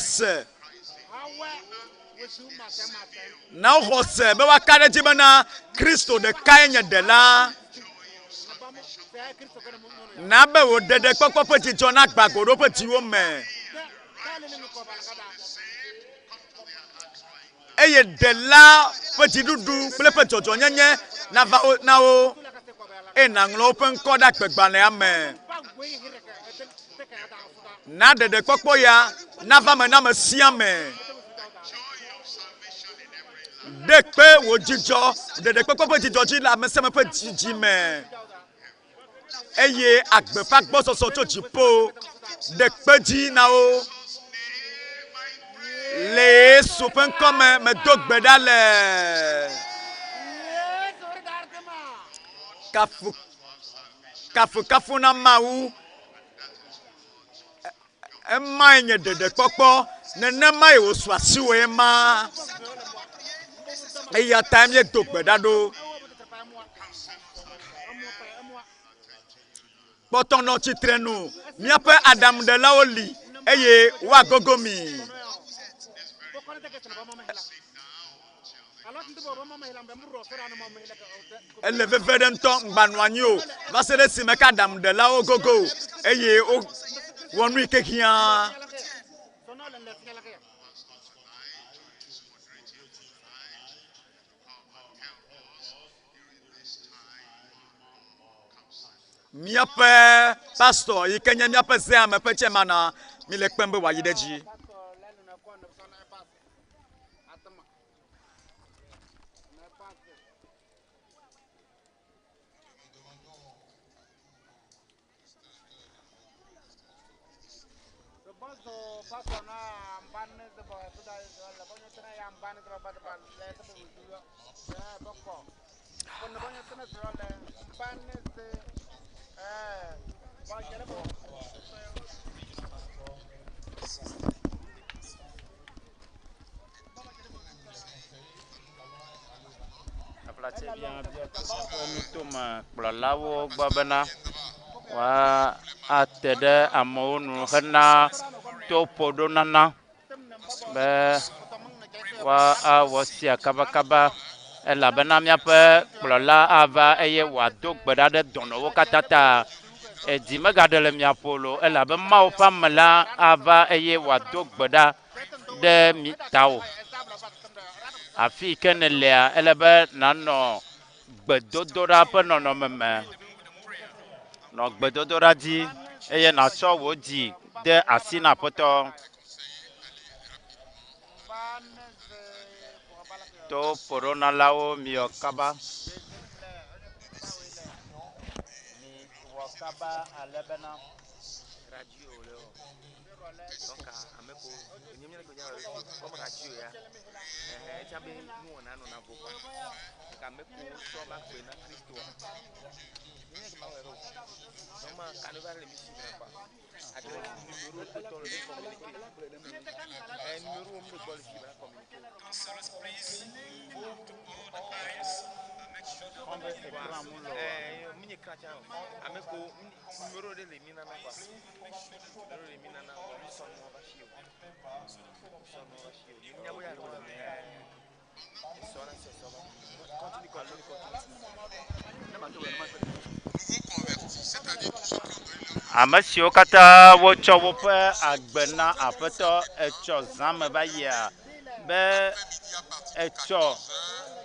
se be woaka ɖe dzi bena Kristo ɖekae nye ɖela na be wò ɖeɖekpɔkpɔ ƒe dzidzɔ na gbago ɖe woƒe dziwo me eye ɖela ƒe dziɖuɖu kple ƒe dzɔdzɔnyenye nava na wo eye naŋlɔ woƒe ŋkɔ ɖe agbegbalẽa me na ɖeɖekpɔkpɔ ya nava me na ame sia me Dekpe wo dzidzɔ, ɖeɖekpekpe ƒe dzidzɔ dzi le ameseme ƒe dzidzime. Eye agbeƒã gbɔsɔsɔ tso dziƒo ɖekpe dzi na wo. Le Yesu ƒe ŋkɔme medo gbe ɖa le kafukafu na Mawu. Emae nye ɖeɖekpɔkpɔ, nenemae wòsu asiwòe ma. Eya ta míedo gbe ɖa ɖo. Kpɔtɔnɔ tsitrenu, míaƒe aɖaŋuɖelawo li eye woagogo mi. Ele veve ɖe ŋutɔ ŋgbanɔ anyi o, va se ɖe esime ke aɖaŋuɖelawo gogo eye wɔ nu yi ke hiã. Míaƒe pastor yi ke nye míaƒe zeame ƒe tsemana, mi le kpem be wòayi ɖe dzi. Kplɔlawo gbɔ bena woate ɖe amewo nu hena to ƒoɖonana be woawɔ sia kabakaba elabena míaƒe kplɔla ava eye wòado gbe ɖa ɖe dɔnɔwo katã ta. Edzi megaɖe le mia ƒo o elabe Mawu ƒe ame la ava eye wòado gbe ɖa ɖe tawò. Afi ke nelea ele be nanɔ gbedodoɖa ƒe nɔnɔme me. Nɔ gbedodoɖa dzi eye nàtsɔ wò dzi de asi na Aƒetɔ. To ƒoɖonalawo miɔ kaba. Kaba ale bena radio le o. Donc ame ko nyemnya le ko nya comme radio ya. Tia be nu wona no na bo kwa. Ame ko so ma pe na Kristo. Nyemnya ke ma wero. Mama kanova le misi na kwa. Adre numéro to to le communiquer. Numéro mo ko le fibra communiquer. Minha cracha, amigo, número de limina na base. Número de limina na base. Só não abaixo. Só não abaixo. Minha mulher não é. Só não se sobe. Continue. Amesio kata wotsɔ woƒe agbe na Aƒetɔ etsɔ zãme va yia be etsɔ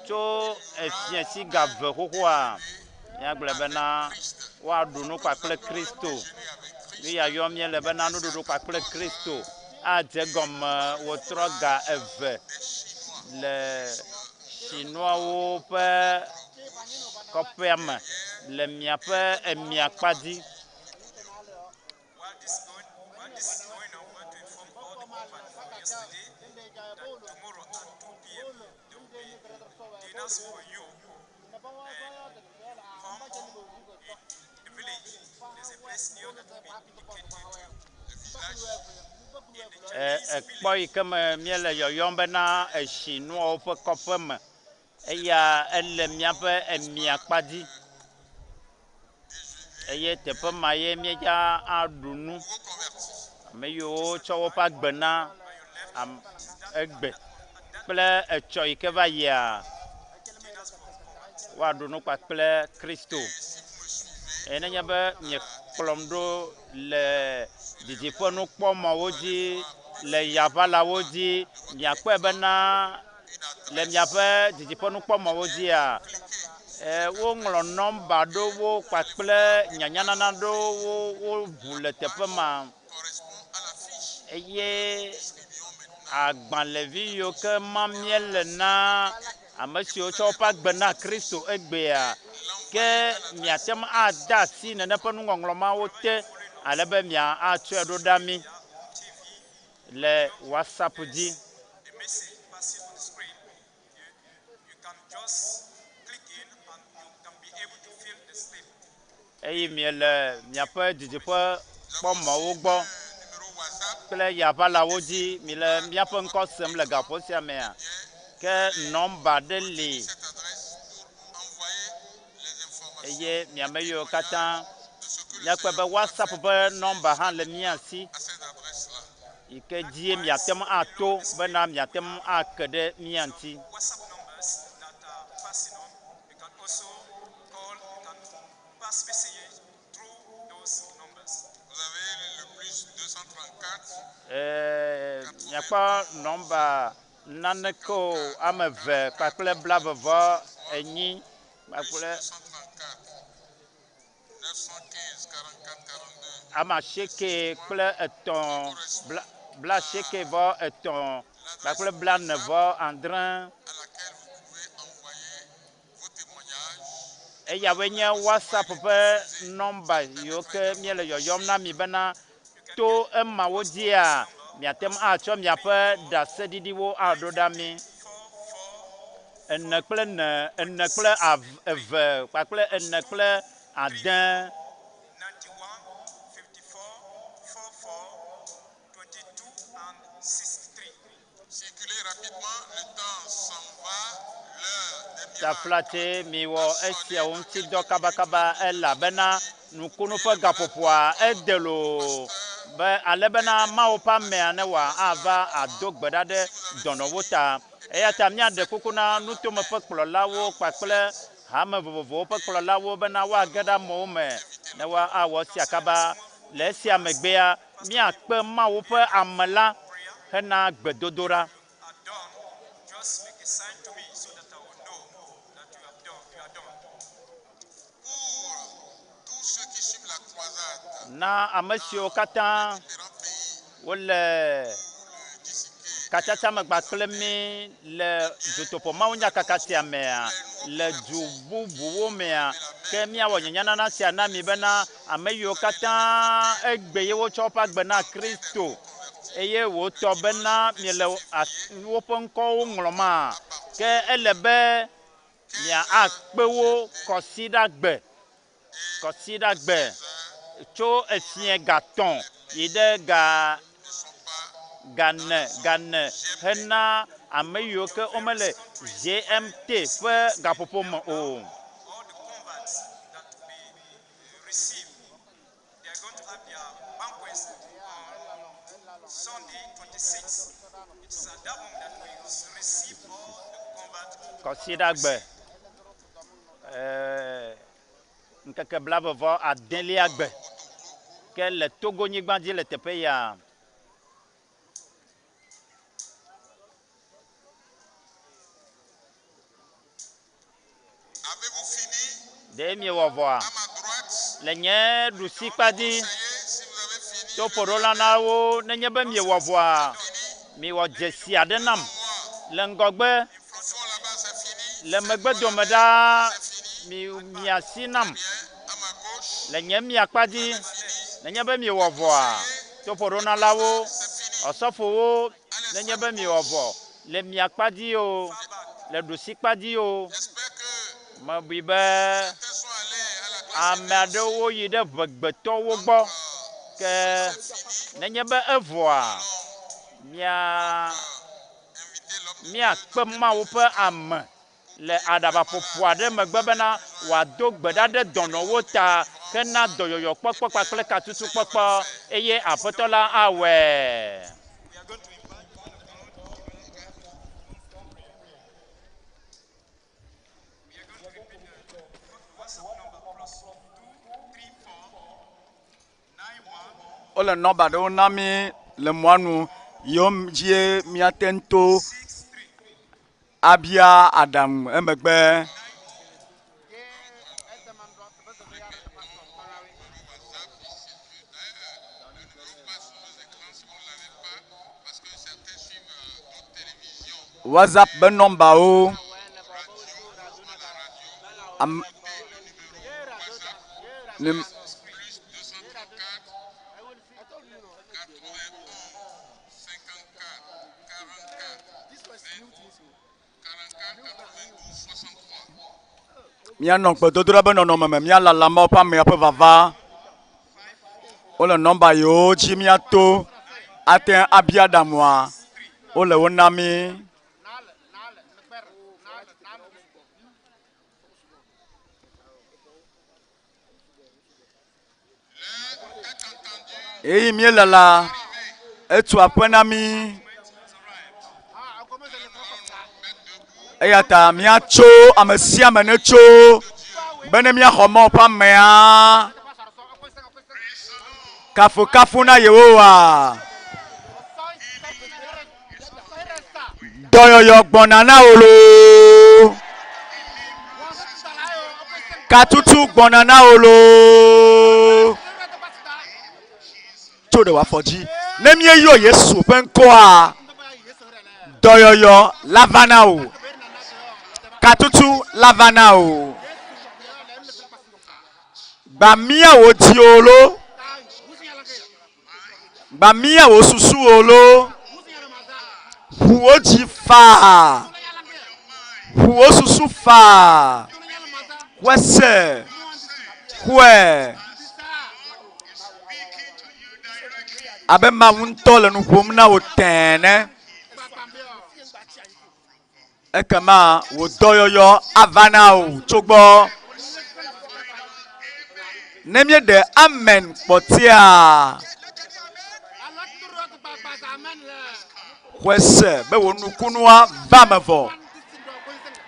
tso efiesi gave xoxoa míagblɔ bena woaɖu nu kpakple Kristo. Nu ya yɔm míele bena nuɖuɖu kpakple Kristo adze gɔme wòtrɔ ga eve le Chinoawo ƒe kɔƒea me le miaƒe emiakpa dzi. Ekpɔ yi ke me míele yɔyɔm bena Chinoawo ƒe kɔƒe me eya ele míaƒe emiakpa dzi. Eye teƒe ma ye míedza aɖu nu. Ame yiwo tsɔ woƒe agbe na egbe kple etsɔ yi ke va yia woaɖu nu kpakple Kristo. Eye nenye be miekplɔm ɖo le didiƒe nukpɔmɔwo dzi le yaʋalawo dzi miakpɔe bena le miaƒe didiƒe nukpɔmɔwo dzia woŋlɔ nɔmba ɖowo kpakple nyanyanana ɖowo woʋu le teƒe ma eye agbalẽvi yiwo ke ma míele na ame siwo tsɔ woƒe agbe na Kristo egbea ke miate ŋu ade asi nene ƒe nuŋɔŋlɔ mawo te ale be atsɔe ɖo ɖa mi le WhatsApp dzi. Eye miele miaƒe didiƒe kpɔmɔwo gbɔ kple yaʋalawo dzi mile miaƒe ŋkɔ sem le gaƒo sia mea ke nɔmba ɖe li eye miame yiwo katã miakpɔ be WhatsApp ƒe nɔmba hã le mia si yi ke dzi miate ŋu ato bena miate ŋu ake ɖe mia ŋuti. Miakpɔ nɔmba naneko ame eve kpakple blavevɔ enyi kpakple ame asieke kple etɔ̃ bla asieke vɔ etɔ̃ kpakple blanevɔ adre. Eyawoe nye WhatsApp ƒe nɔmba yiwo ke miele yɔyɔm na mi bena to emawo dzia miate ŋu atsɔ miaƒe ɖaseɖiɖiwo aɖo ɖa mi. 4 kple 4, 4 kple eve kpakple 4 kple 5. Taflate miwɔ esiawo ŋuti dɔ kabakaba elabena nukunu ƒe gaƒoƒoa ede loo be ale bena Mawu ƒe amea ne ava ado gbe ɖa ɖe dɔnɔwo ta. Eya ta míaɖe kuku na nutome ƒe kplɔlawo kpakple hame vovovowo ƒe kplɔlawo bena woage ɖe amewo me ne woawɔ esia kaba. Le esia megbea míakpe Mawu ƒe ame la hena gbedodoɖa. Na ame siwo katã wole katsatsa me kpakple mi le dzotoƒo mawunyakaka sia mea le du bubuwo mea ke míawɔ nyenyanana sia na mi bena ame yiwo katã egbe ye wotsɔ woƒe agbe na Kristo eye wotɔ bena miele woƒe ŋkɔwo ŋlɔma ke ele be akpe wo kɔsiɖagbe tso efie gatɔ̃ yi ɖe gane hena ame yiwo ke womele GMT ƒe gaƒoƒo me o. Kɔsiɖagbe ŋkeke blavevɔ adelia gbe ke le Togonyigba dzi le teƒe ya. Ɖe miewɔ vɔa le nye ɖusi kpadzi to ƒoɖola nawo nenye be miewɔ vɔa miwɔ dzesi aɖe nam le ŋgɔgbe le megbedome ɖaa miasi nam le nye mia kpadzi nenye be miewɔ vɔa to ƒoɖonalawo ɔsɔfowo nenye be miewɔ vɔ le mia kpadzi o le ɖusi kpadzi o. Mebui be ame aɖewo yi ɖe ʋegbetɔwo gbɔ ke nenye be evɔa míakpe Mawu ƒe ame le aɖabaƒoƒo aɖe megbe bena wòado gbe ɖa ɖe dɔnɔwo ta hena dɔyɔyɔ kpɔkpɔ kpakple katutu kpɔkpɔ eye Aƒetɔ la awɔe. Wole nɔmba ɖewo na mi le mɔanu yiwo dzi míate ŋu to abia aɖaŋu emegbe. WhatsApp be nɔmbawo Mia non gbedodora be nɔnɔme me mia lalama woƒe ame ƒe vava. Wole nɔmba yiwo dzi miato ate abia ɖamoa wole wo na mi. Eyi miele la etu aƒe na mi. Eya ta miatso ame sia ame ne tso bene miaxɔ mɔ ƒe amea. Kafu na Yehowa. Dɔyɔyɔ gbɔna na wo lo. Katutu gbɔna na wo lo. Tso ɖe w'afɔdzi. Ne míeyɔ Yesu ƒe ŋkɔa, dɔyɔyɔ la va na wo. Katutu la va na wo. Gba míawo di wo lo. Gba míawo susu wo lo. Ʋuwo dzi faa. Ʋuwo susu faa. Wese. Hue. Abe Mawu ŋutɔ le nu ƒom na wo tɛɛ ne. Ekema wo dɔyɔyɔ ava na wo tso gbɔ. Ne míeɖe amen kpɔtia. Wese be wo nukunua va me vɔ.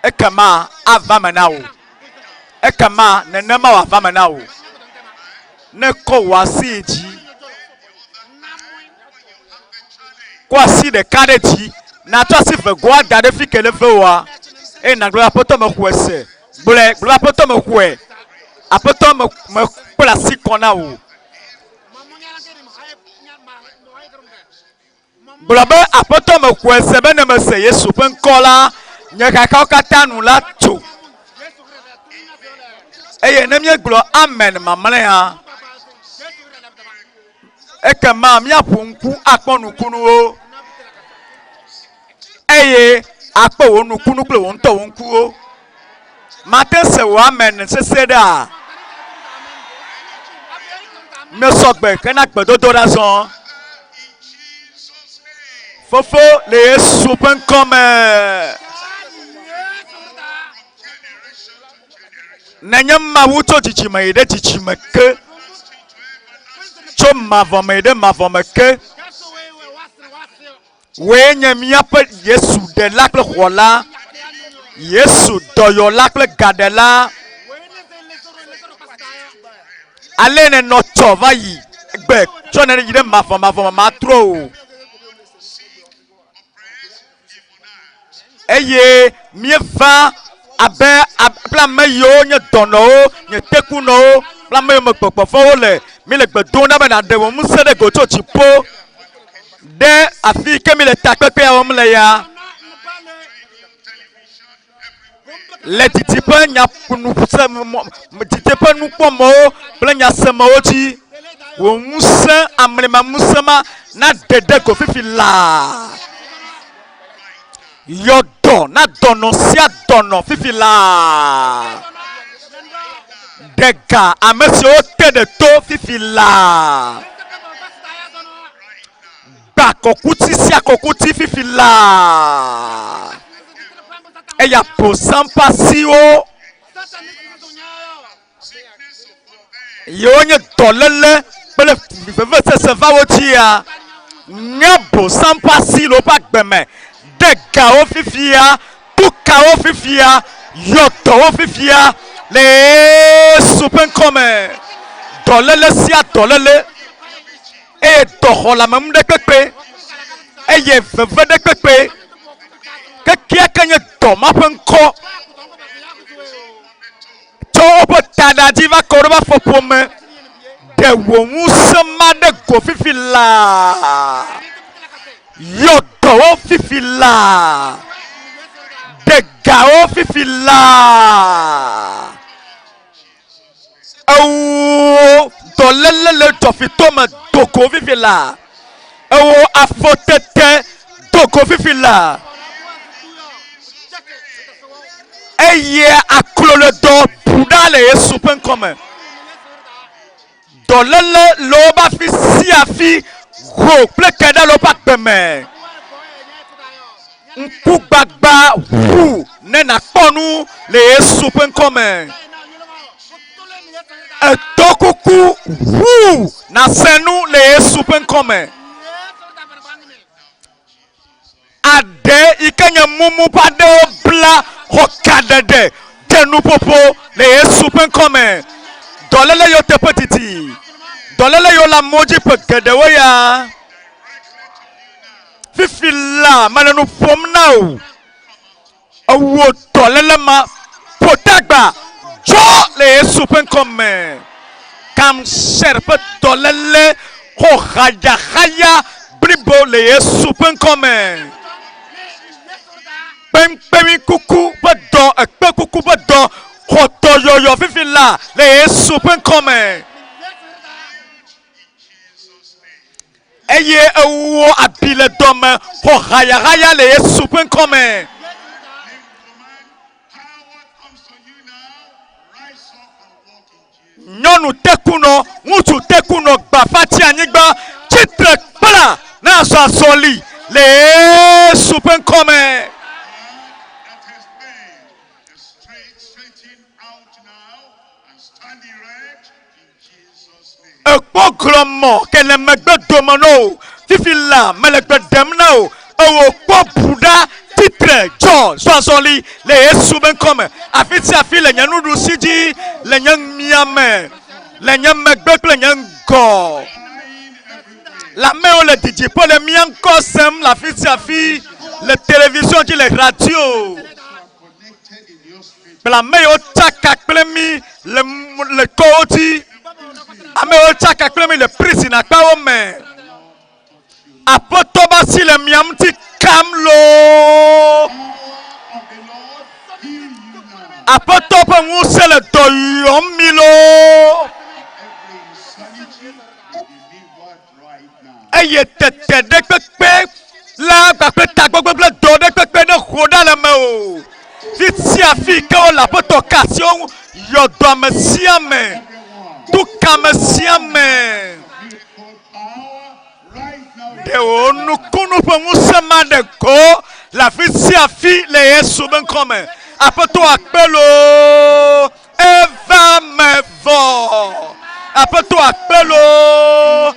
Ekema ava me na wo. Ekema nenema wòava me na wo. Ne kɔ wò asi dzi. Kɔ asi ɖeka ɖe dzi. Nato asi vegoa da ɖe fi ke le ve woa. Eye nagblɔ aƒetɔ me xɔe se. Gblɔe aƒetɔ me xɔe. Aƒetɔ me kpla asi kɔ na wo. Gblɔ be aƒetɔ me xɔe se be ne me se Yesu ƒe ŋkɔ la, nye kakawo katã nu la tso. Eye ne míegblɔ amen mamlɛa, ekema míaƒo ŋku akpɔ nukunuwo. Eye akpɔ wo nukunu kple wo ŋutɔ wo ŋkuwo. Mate se wo amen sese ɖa. Mesɔgbe hena gbedodoɖa zɔ. Fofo le Yesu ƒe ŋkɔ me. Nenye Mawu tso dzidzime yi ɖe dzidzime ke. Tso mavɔ me yi ɖe mavɔ me ke. Woe nye míaƒe Yesu ɖela kple xɔla. Yesu dɔyɔla kple gaɖela. Ale nenɔ tsɔ va yi gbe tsɔ ne yi ɖe mavɔ me matro o. Eye míeva abe kple ame yiwo nye dɔnɔwo, nye tekunɔwo, kple ame yiwo me gbɔgbɔfɔwo le. Mi le gbe dom na be naɖe wò ŋusẽ ɖe go tso dziƒo ɖe afi ke mi le takpekpe ya wɔm le ya. Le didiƒe didiƒe nukpɔmɔwo kple nyasemɔwo dzi. Wò ŋusẽ amlima ŋusẽ ma na ɖeɖe go fifi laa. Yɔdɔ na dɔnɔ sia dɔnɔ fifi laa. Ɖega ame siwo te ɖe to fifi laa. Gba kɔkuti sia kɔkuti fifi laa. Eya bosam ƒe asiwo. Yewo nye dɔléle kple vevesese va wo dzia. Nye bosam ƒe asi le woƒe agbe me. De gawo fifia, tukawo fifia, yɔdɔwo fifia, le Yesu ƒe ŋkɔme. Dɔléle sia dɔléle, eye dɔxɔlamemu ɖe kpekpe, eye veve ɖe kpekpe, kekeake nye dɔma ƒe ŋkɔ. Tso woƒe taɖa dzi va kɔ ɖe woƒe afɔƒome, ɖe wò ŋusẽ ma ɖe go fifi laa. Yɔdɔwo fifi laa. Degawo fifi laa. ewo dɔléle le dɔfitɔme dogo vivi la ewo afɔtete dogo vivi la eye aklo le dɔ buɖa le Yesu ƒe ŋkɔme dɔléle le woƒe afi sia afi ho kple ke ɖe le woƒe agbeme ŋkugbagba ʋu ne nakpɔ nu le Yesu ƒe ŋkɔme etokuku ʋu nase nu le Yesu ƒe ŋkɔme aɖe yi ke nye mumu ƒe aɖewo bla xɔkaɖeɖe de nuƒoƒo le Yesu ƒe ŋkɔme dɔléle yiwo teƒe titi dɔléle yiwo le amewo dzi ƒe geɖewo ya fifi la mele nu ƒom na o ewo dɔléle ma ƒotagba dzɔ le Yesu ƒe ŋkɔme kamsher ƒe dɔléle xɔ xayaxaya blibo le Yesu ƒe ŋkɔme kpemkpemi kuku ƒe dɔ ekpe kuku ƒe dɔ xɔtɔyɔyɔ fifi la le Yesu ƒe ŋkɔme eye ewo abi le dɔme xɔ hayaxaya le Yesu ƒe ŋkɔme nyɔnu tekunɔ ŋutsu tekunɔ gbafati anyigba tsitre kpla na azɔ azɔli le Yesu ƒe ŋkɔme. Ekpɔ glɔmɔ ke le megbe dome na o fifi la mele gbe ɖem na o ewo kpɔ buɖa titre dzɔ zɔzɔli le Yesu be ŋkɔme afi sia afi le nye nuɖusi dzi le nye miame le nye megbe kple nye ŋgɔ le amewo le didiƒe le mia ŋkɔ sem le afi sia afi le télévision dzi le radio kple ame yiwo tsaka kple mi le kɔwo dzi. Amewo tsaka kple mi le prison akpawo me aƒetɔ ba si le mia ŋuti kam loo aƒetɔ ƒe ŋusẽ le dɔ yɔm mi loo eye tete ɖe kpekpe la gbakpe tagbɔgbe kple dɔ ɖe kpekpe ne ho ɖa le me o fi sia fi ke wo le aƒetɔ ka asiwo ŋu yɔ dɔ ame sia me. Tu kame sia me de wo nukunu ƒe ŋusẽ ma ɖe ko le afi sia afi le Yesu be ŋkɔme aƒetɔ akpe loo eva me vɔ aƒetɔ akpe loo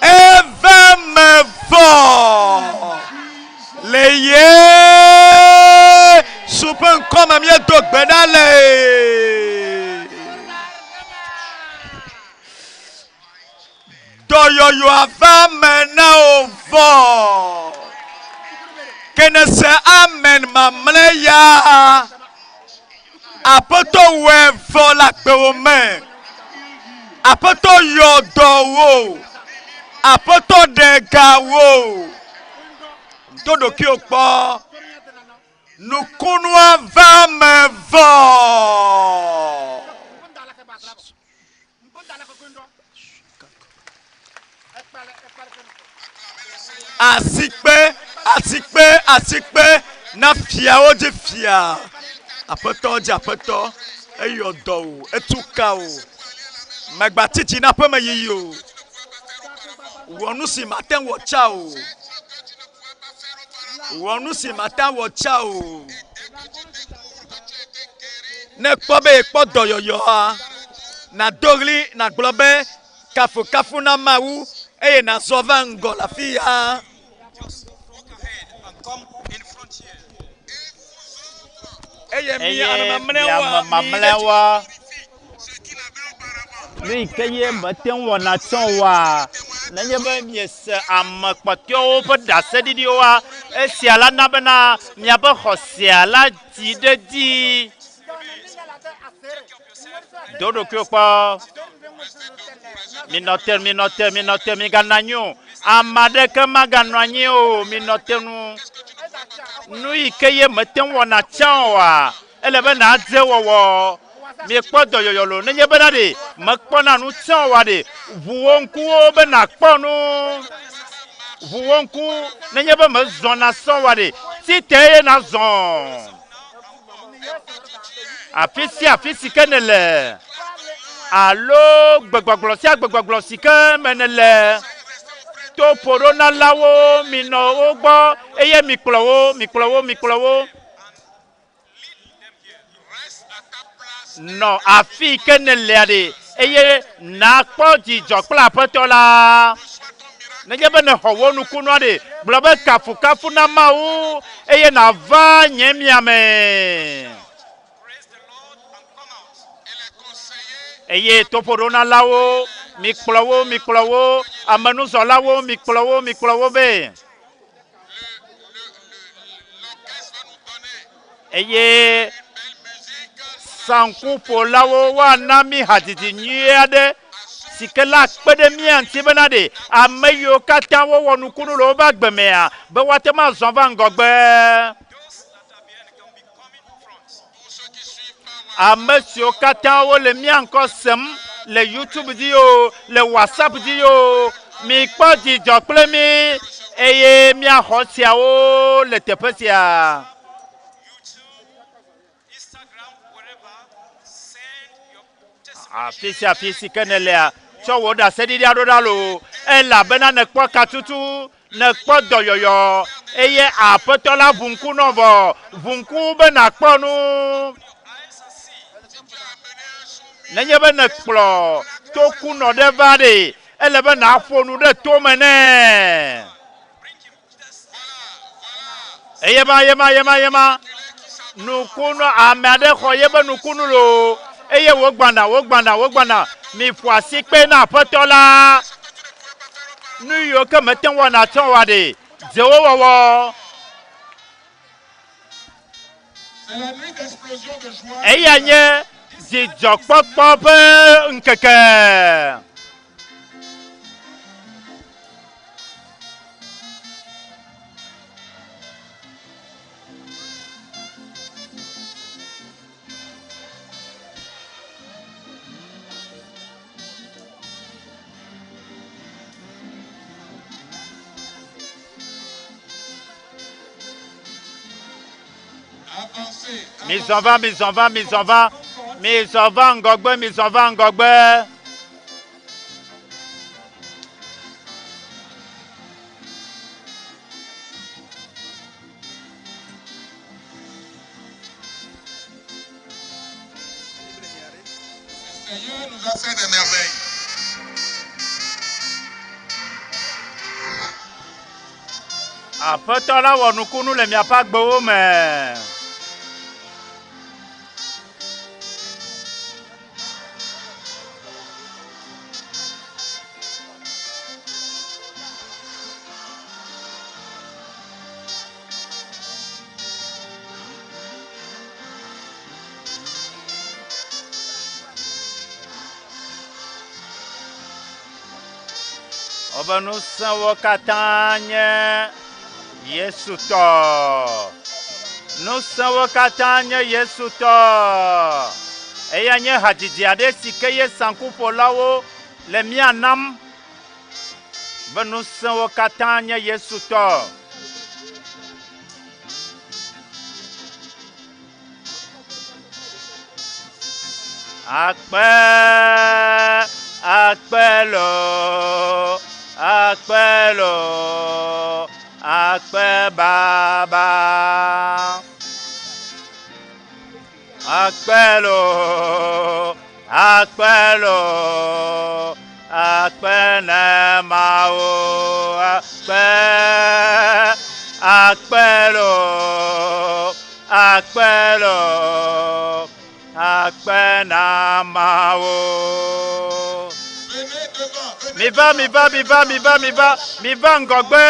eva me vɔ le Yesu ƒe ŋkɔme miedo gbe ɖa le. Dɔyɔyɔ ava me na o vɔ kene se amen mamlɛ ya aƒetɔ wɔ vɔ le agbewo me aƒetɔ yɔ dɔ wo aƒetɔ ɖe ga wo do ɖokuiwo kpɔ nukunu ava me vɔ. Asikpe na fiawo dzi fia aƒetɔ dzi aƒetɔ eyɔ dɔ o etuka o megbatiti na ƒe me yiyi o wɔ nu si mate wɔ tsa o wɔ nu si mate wɔ tsa o ne kpɔ be ekpɔ dɔyɔyɔa na doɣli na gblɔ be kafukafu na Mawu eye na zɔ va ŋgɔ le afi ya. Eye mamlɛwa nu yi ke ye mete wɔna tsɔ wa nenye be miese ame kpɔtɔewo ƒe ɖaseɖiɖiwoa esia la na bena miaƒe xɔsia la dzi ɖe dzi do ɖokuiwo kpɔ minɔte migana anyi o ame aɖeke maganɔ anyi o minɔte nu yi ke ye mete wɔna tsɔ wa ele be nadze wɔwɔ mi kpɔ dɔyɔyɔ lo nenye bena de mekpɔna nu tiɲɔ wa de ʋuwo ŋkuwo bena kpɔ nu ʋuwo ŋku nenye be mezɔna sɔn wa de tite ye na zɔn afi si ke ne le alo gbegbɔgblɔ sia gbegbɔgblɔ si ke me ne le to ƒoɖonalawo mi nɔ wo gbɔ eye mi kplɔ wo nɔ afi ke ne lea de eye nakpɔ dzidzɔ kple aƒetɔ la nenye be ne xɔ wo nukunua de gblɔ be kafukafu na Mawu eye nava nye miame eye toƒoɖonalawo mi kplɔ wo amenuzɔlawo mi kplɔ wo be eye sankuƒolawo woana mi hadzidzi nyui aɖe si ke la kpe ɖe mía ŋuti bena de ame yiwo katã wowɔ nukunu le wobe agbemea be woate ma zɔ va ŋgɔgbe ame siwo katã wole mía ŋkɔ sem le YouTube dzi o le WhatsApp dzi o mi kpɔ dzidzɔ kple mi eye míaxɔ siawo le teƒe sia. Afi si ke ne lea tsɔ wo ɖe aseɖiɖi aɖo ɖa lo elabena ne kpɔ katutu ne kpɔ dɔyɔyɔ eye aƒetɔ la ʋu ŋku nɔ vɔ ʋu ŋku be nakpɔ nu nenye be ne kplɔ tokunɔ ɖe va ɖe ele be naƒo nu ɖe tome nɛ eyema nukunu ame aɖe xɔ yebe nukunu lo eye wo gbana mi ƒo asi kpe na aƒetɔ la nu yiwo ke mete wɔna tsɔ wa de dzewo wɔwɔ eya nye dzidzɔkpɔkpɔ ƒe ŋkeke. Mi s'en va ŋgɔgbe. Seigneur nous a fait des merveilles. Aƒetɔ la wɔ nukunu le miaƒe agbewo me. Obe nusẽwo katã nye Yesu tɔ. Nusẽwo katã nye Yesu tɔ. Eya nye hadzidzi aɖe si ke ye sankuƒolawo le mía nam. Be nusẽwo katã nye Yesu tɔ. Akpe Baba. Akpe Nemao. Akpe Namao. Mi va ŋgɔgbe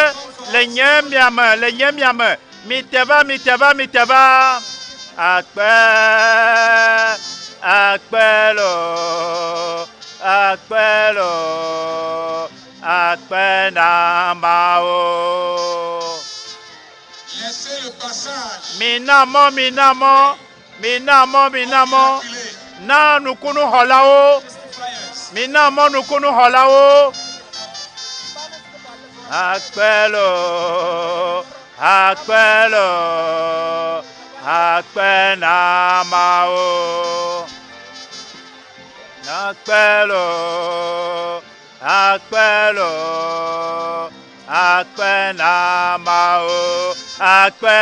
le nye miame. Mi te va. Akpe Namao. Laissez le passage. Minamo. na nukunu holao mina mo nukunu holao akpelo akpelo akpena mao akpelo akpelo akpena mao akpe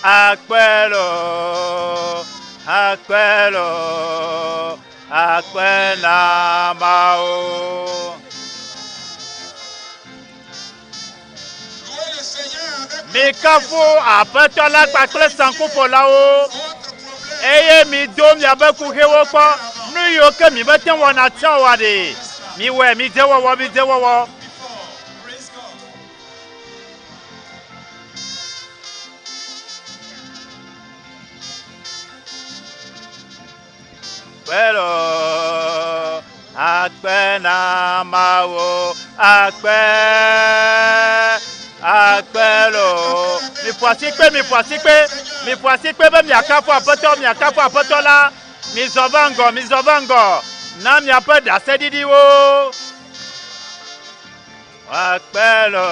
akpelo akpelo akpena mao. Mikafu apɛtɔ la kpakple sankufo la wo eye mi do miabe kuxiwo kpɔ nu yiwo ke mi be te wɔna tsɔ wa de mi wɔe mi de wɔwɔ mi de wɔwɔ. Akpelo akpena mawo akpe akpelo mi poasi pe be miakafu apɛtɔ la mi zɔvangɔ na miaƒe dase ɖiɖiwo akpelo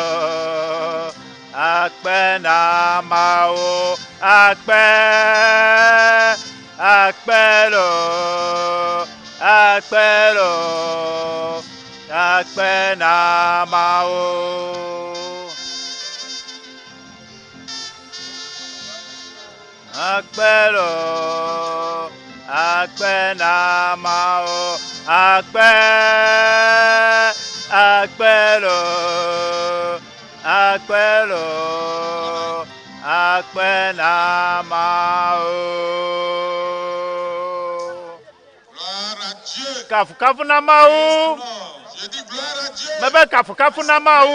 akpena mawo akpe akpelo akpelo akpena mawo akpelo akpena mao akpe akpelo akpelo akpena mao kafu na mao mebe kafu na mao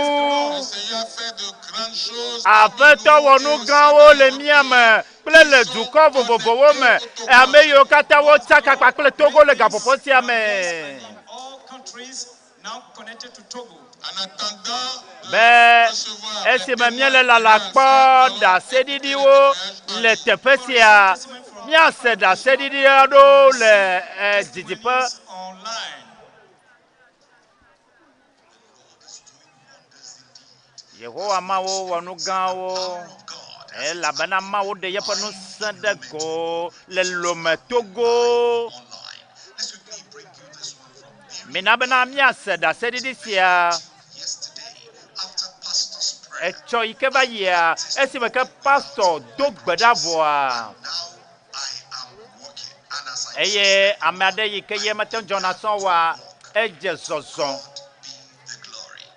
Aƒetɔ wɔ nu gãwo le mía me kple le dukɔ vovovowo me ame yiwo katã wotsaka kpakple Togo le gaƒoƒo sia me. Be esime míele lala kpɔ ɖaseɖiɖiwo le teƒe sia míase ɖaseɖiɖi aɖewo le didiƒe. Yehowa Mawo wɔ nu gãwo elabena Mawo ɖe yeƒe ŋusẽ ɖe go le lome Togo. Mina bena míase ɖaseɖiɖi sia etsɔ yi ke va yia esime ke pastor do gbe ɖa vɔa eye ame aɖe yi ke ye mete dzɔna sɔŋ wa edze zɔzɔ.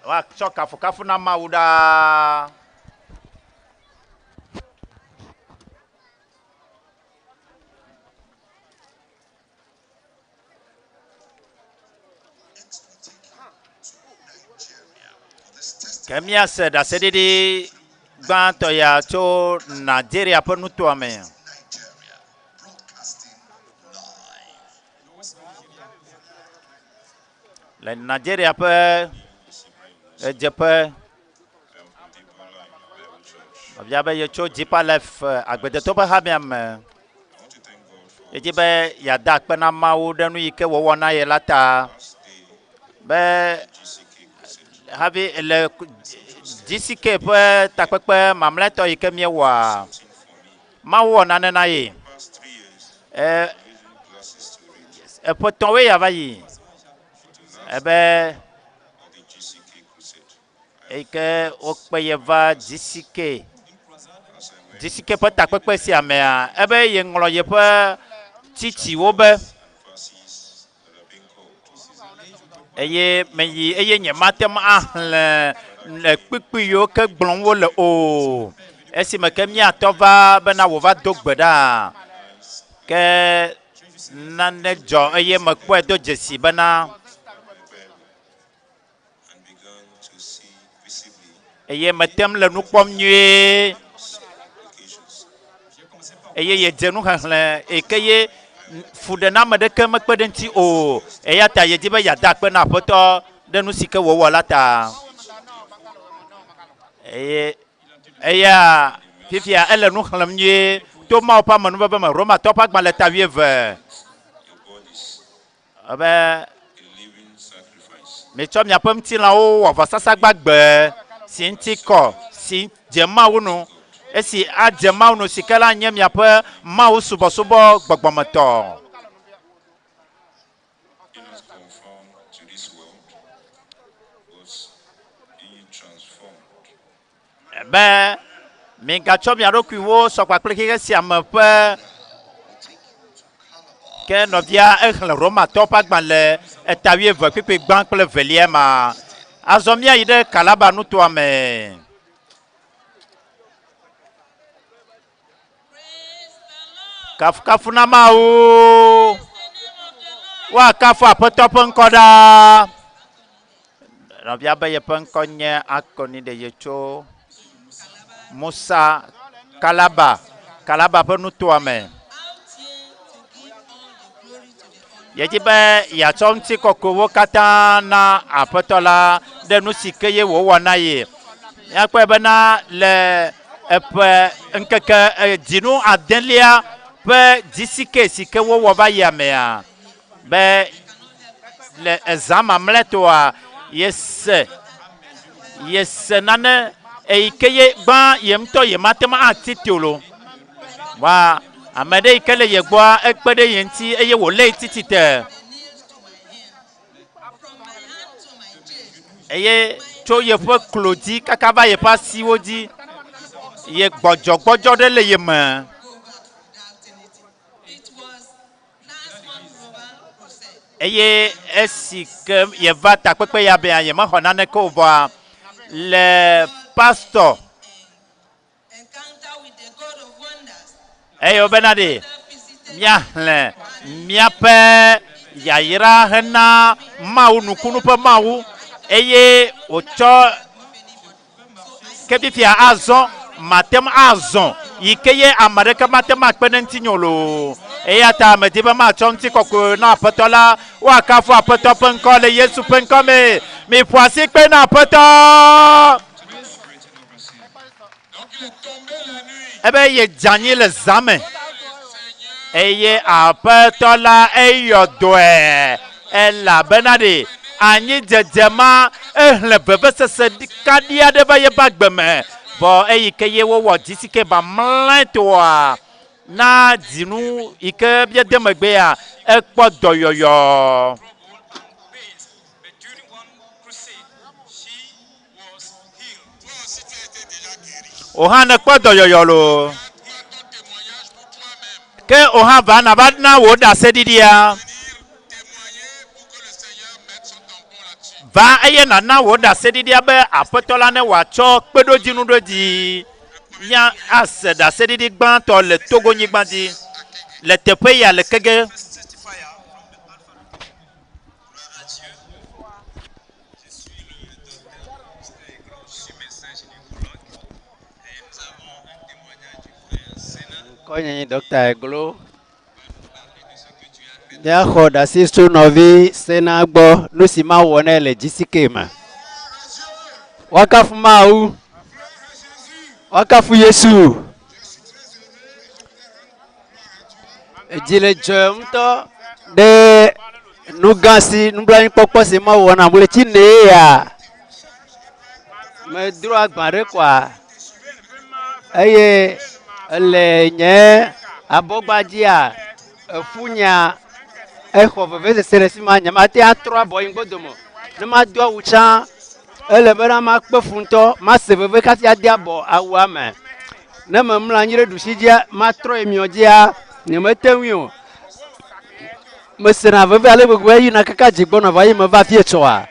Watsɔ kafukafu na Mawu ɖaa. Ke míase ɖaseɖiɖi gbãtɔ ya tso Nigeria ƒe nutoa me. Le Nigeria ƒe edzeƒe ọbịa be yetso Deeper Life agbedeto ƒe habia me yedzi be yada akpe na Mawu ɖe nu yi ke wɔwɔ na ye la ta be hafi le DCK ƒe takpekpe mamlɛtɔ yi ke míewɔa Mawu wɔ nane na ye eƒe tɔ̃woe ya va yi ebe eke wokpe ye va DCK ƒe takpekpe sia mea ebe ye ŋlɔ yeƒe tsitsiwo be eye meyi eye nye mate me ahlẽ le kpikpi yiwo ke gblɔm wole o esime ke míatɔ va bena wòva do gbe ɖa ke nane dzɔ eye mekpɔe do dzesi bena eye metem le nu kpɔm nyuie eye yedze nu xexlẽ eke ye fuɖename ɖeke mekpe ɖe ŋuti o eya ta yedi be yada akpe na Aƒetɔ ɖe nu si ke wòwɔ la ta eye eya fifia ele nu xlẽm nyuie to ma pa manu ba ma Roma to pa gba le ta wieve abe me cho mi apam ti la o wa sasa gbagbe si nti ko si jema wonu esi a jema wonu si kala nya mi apa ma o subo subo gbagbomoto ben mi ga cho mi aroku wo so kwa kleke si amape ke no via ehla Roma to pa gban le etawie ve pepe gban kle velie ma azomia ide kalaba nu to ame kafuna ma o wa kafu apoto penkoda no via ba ye penkonye akoni de yecho Musa kalaba pe nu to ame Yejibe ya chonti kokowo kata na apetola de nu sikeye wo wona ye ya kwe bana le epe nkeke dinu adelia pe disike sike wo wo ba ya me a be le exam mleto a yes nane ikeye ba yemto yematema atitolo wa amede ikele yegboa ekpede yenti eye wo le titite eye to ye fo klodi kakaba ye pa siwodi ye gbojo de le ye ma eye esike ye va ta pepe ya be ye ma hona ne ko va le pastor Eyo benade miahle miape yayira hena mau nukunu pe mau eye ocho kebifia azon matem azon yikeye amareka matem akpenenti nyolo eya ta mediba ma chonti koko na petola wa kafu apoto penkole Yesu penkome mi poisi pe na poto ebe ye janye le zame eye apetola eyodoe ela benade anyi jejema ehle bebe sese kadia de ba ye bagbeme bo eyi keye wo disike ba mletoa na dinu ike bia demegbe a ekpo doyoyo ohana kpo doyoyo lo ke oha va na badna wo da sedidia va eye na wo da sedidia be apetola ne wa cho pedo jinu do di nya as da sedidi gban to le Togo nyi gban di le tepe ya le kege Konye Dr. Eglo. Therefore, the sister Novi Senagbo Nusima Wonele Jisikema. Wakafu Mau. Wakafu Yesu. Jile Jomto de Nugasi Nublani Popo Sima Wona Mulechine ya. Me droit bare kwa. Aye le nye abogbajia efunya eho veve seresima nyamate atro boy ngodomo ne ma do wucha ele bera ma kpefunto ma seveve kasi adiabo awame ne mamla nyire dusijia ma tro emiojia ne metenwio mesena veve ale gbogbo yi na kaka jigbona va yi me va fie choa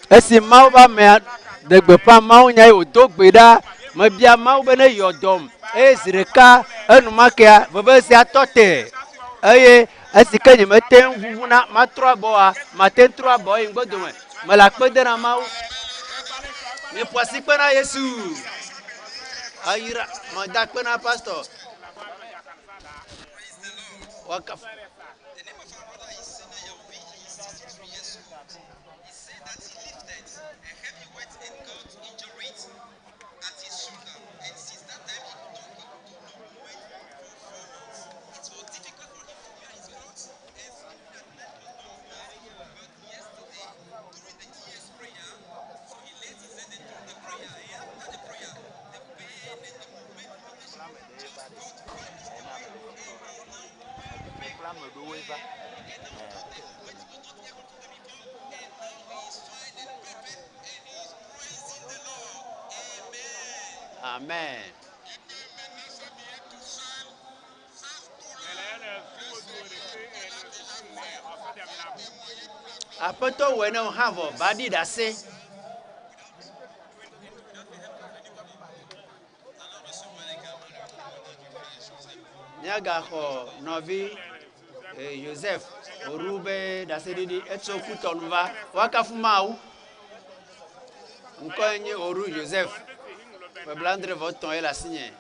esi mawo ba me de gbepa mawo nya odogbeda me bia mawo bene yodom ezireka enumakia vevesi atote eye esike ni meten vuvuna matro boa maten tro boa ingbodowe mala kpedena mau mi poisi pena Yesu ayira ma da pena pastor wakaf Amen. Apoto wene havo badi dase. Nyaga ko novi Joseph orube dase didi etso kutonva wakafumau. Nkonye oru Joseph. Blandre votre ton et la signe.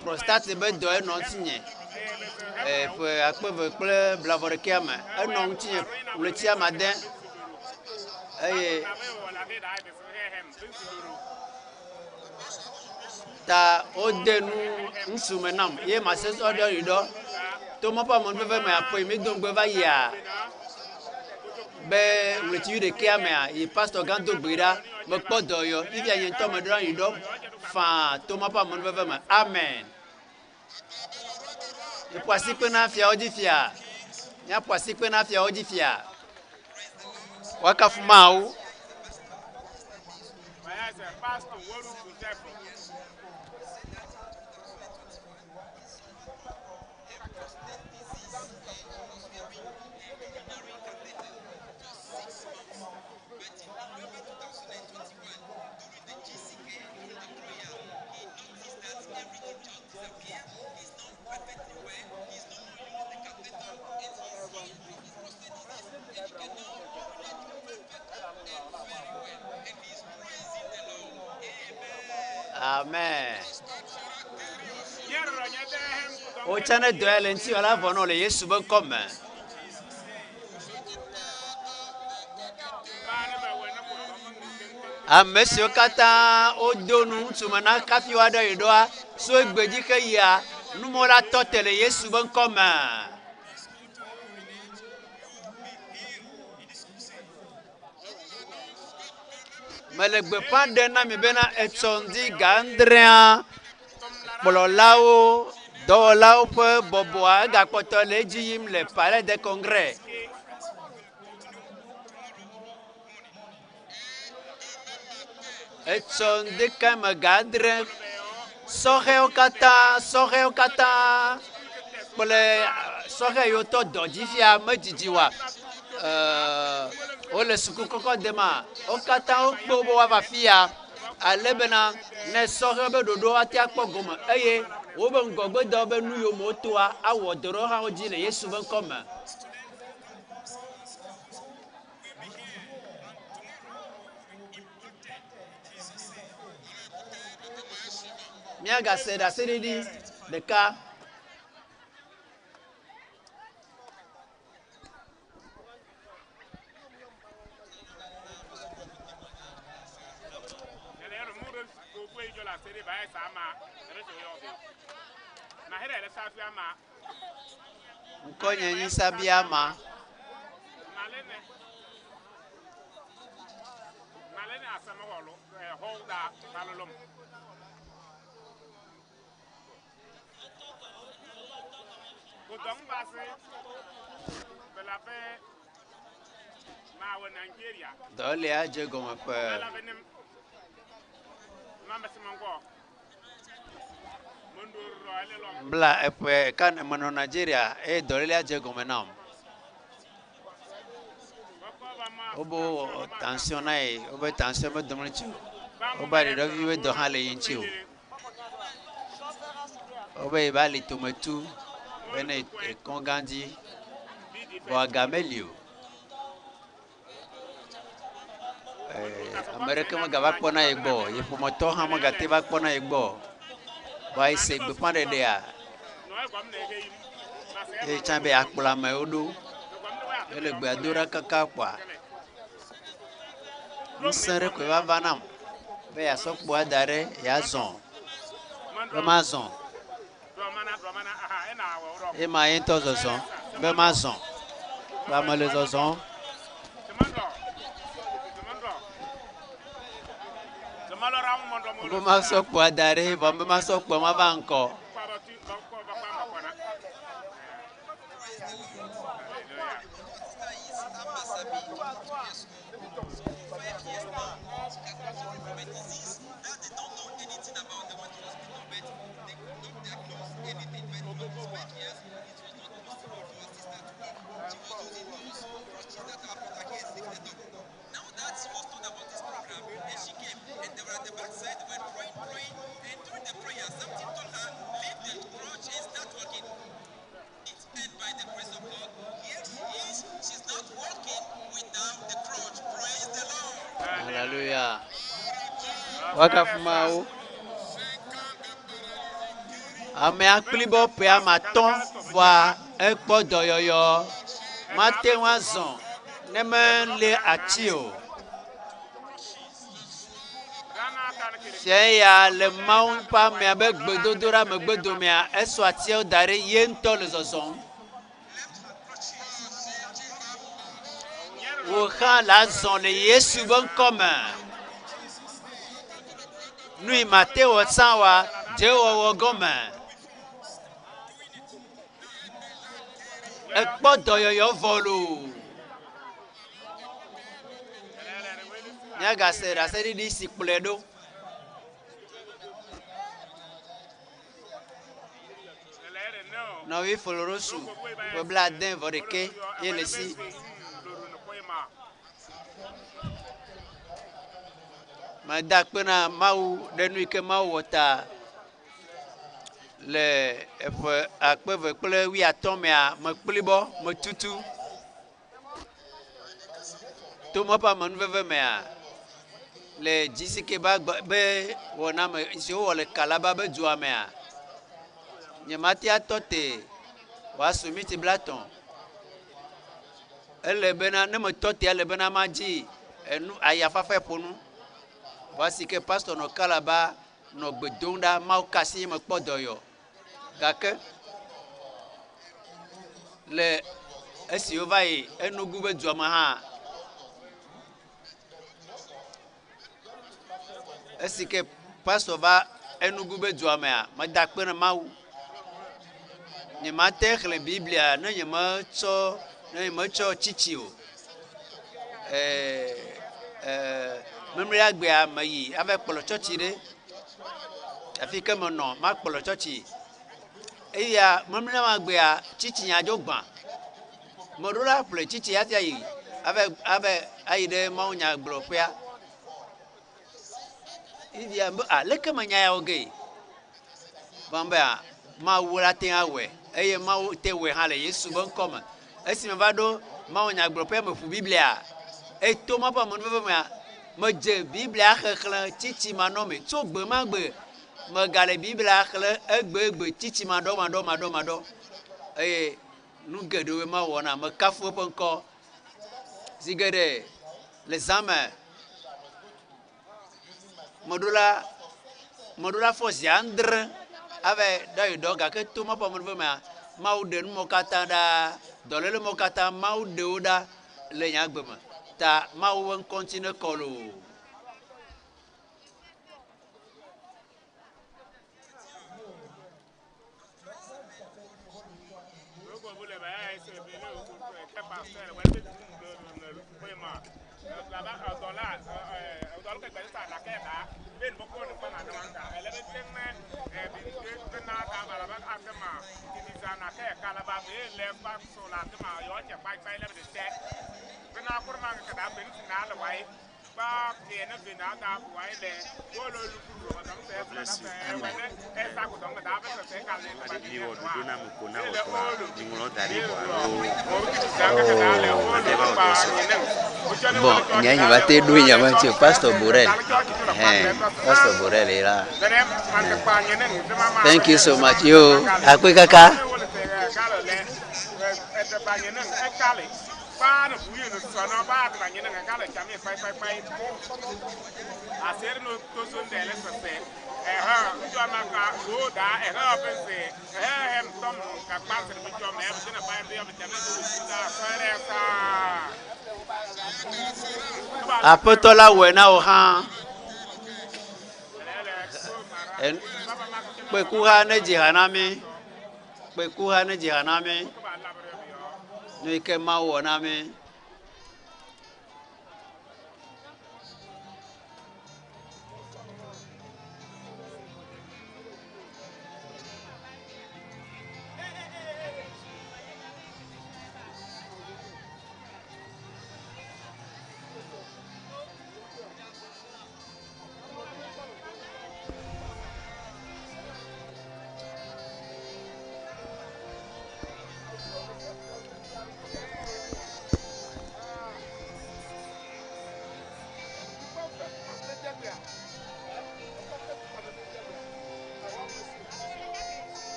Prostate be do e non signe. Pour akpe ple blavorkiama e non signe le tia matin. Ta odenu nsumenam ye mases order yudo. To mo pa mon beve me apoy mi don gbeva ya. Be le tiu de kiama e pastor gando gbira me podo yo. If ya yen to me dran yudo fa to mo pa mon beve me. Amen. E poasi pe na fia odi fia. Nya poasi pe na fia odi fia. Wakafumau. Amen. O chane doele nti wala vono le Yesu ben comme. A monsieur kata o donu tumana kafi wada idoa so egbeji ke ya numola totele Yesu ben comme. Melegbe pandena mi bena etsondi gandrea bololao dolao pe boboa gapoto lejim le palais des congrès. Etsondi kama gandre soheo kata pole soheo to dojifia mejijiwa ole suku koko dema o kata o gbobo wa fia alebena ne sohe be dodo ati akpogoma eye wo be ngogbe do be nu yo motoa awodoro ha oji le Yesu ben comme. Miaga seda sedidi de ka Nkonye ni sabiama. Malene asama wolo holda balolom. Godong base bela pe ma wa Nigeria. Dole aje goma pe. Mama simango. Bla epe kan mano Nigeria e dole aje goma nam. Obo tension ai, obo tension me domni chu. Oba de viwe do hale yinchu. Obo e bali tumetu bene e kongandi bo agamelio. America magaba kpona egbo, ye pomoto ha magate ba kpona egbo. Why say be pande dia? E chambe akpula me odo. Ele gbe adora kaka kwa. Nsere ko va vanam. Be ya sokbo adare ya zon. Be ma zon. E ma ento zon. Be ma zon. Ba ma le zon. Be ma sokbo adare, ba be ma sokbo ma ba nko. Hallelujah. Wakafumao. Ame akplibo pe amaton va ekpo doyoyo. Mate wazon. Nemen le atio. Seya le maun pa me abe gbedodora me gbedomia eso atio dare yento le zozon. Wo khan la zon le Yesu bon commun. Nui Mateo Sanwa, Jehovah Goma. Ekpo doyoyo volu. Nyaga sera seri di sikpuledo. Na wi folorosu, pobla den voreke, yelesi. Madak pena mau denui ke mau wota le akpeve kple wi atomia me kplibo me tutu to mo pa man veve mea le jisike ba be wona me isi wo le kalaba be jua mea nyamati atote wa sumiti blaton ele bena ne me tote ele bena maji enu ayafa fe ponu. Voici que pasteur no kalaba no bedonda mau kasi me podoyo. Gake le esi ovai enu gube juama ha. Esi que pasteur va enu gube juama ya, ma dakpena mau. Ni ma tekle Biblia na ni ma cho chichio. Même la gbea mayi avec pour le church de afi que mon nom ma pour le church et ya même la gbea chichi ya jogba modula pour le chichi ya yi avec aide maunya glopia il y a le que manya ya oge bamba ma wura tin awe eye ma te we ha le Yesu bon comme esi me vado maunya glopia me fu Biblia et to ma pa mon vema me je Biblia khekhle chichi manome to gbe magbe me gale Biblia khle egbe chichi mado nu gedo ma wona me kafu ponko zigere les ames modula force andre avec dayo doga ke to ma pa mo ma uden mo katanda dolele mo kata ma udeoda le nyagbe ma ta ma won continue kolo Bon, il va te douiller, monsieur Pasteur Borel. Pasteur Borel est là. Thank you so much. Yo, à quoi kaka? Apotola wena oha. Kwekuha ne jihanami. Kwekuha ne jihanami. Nuike ma wonami.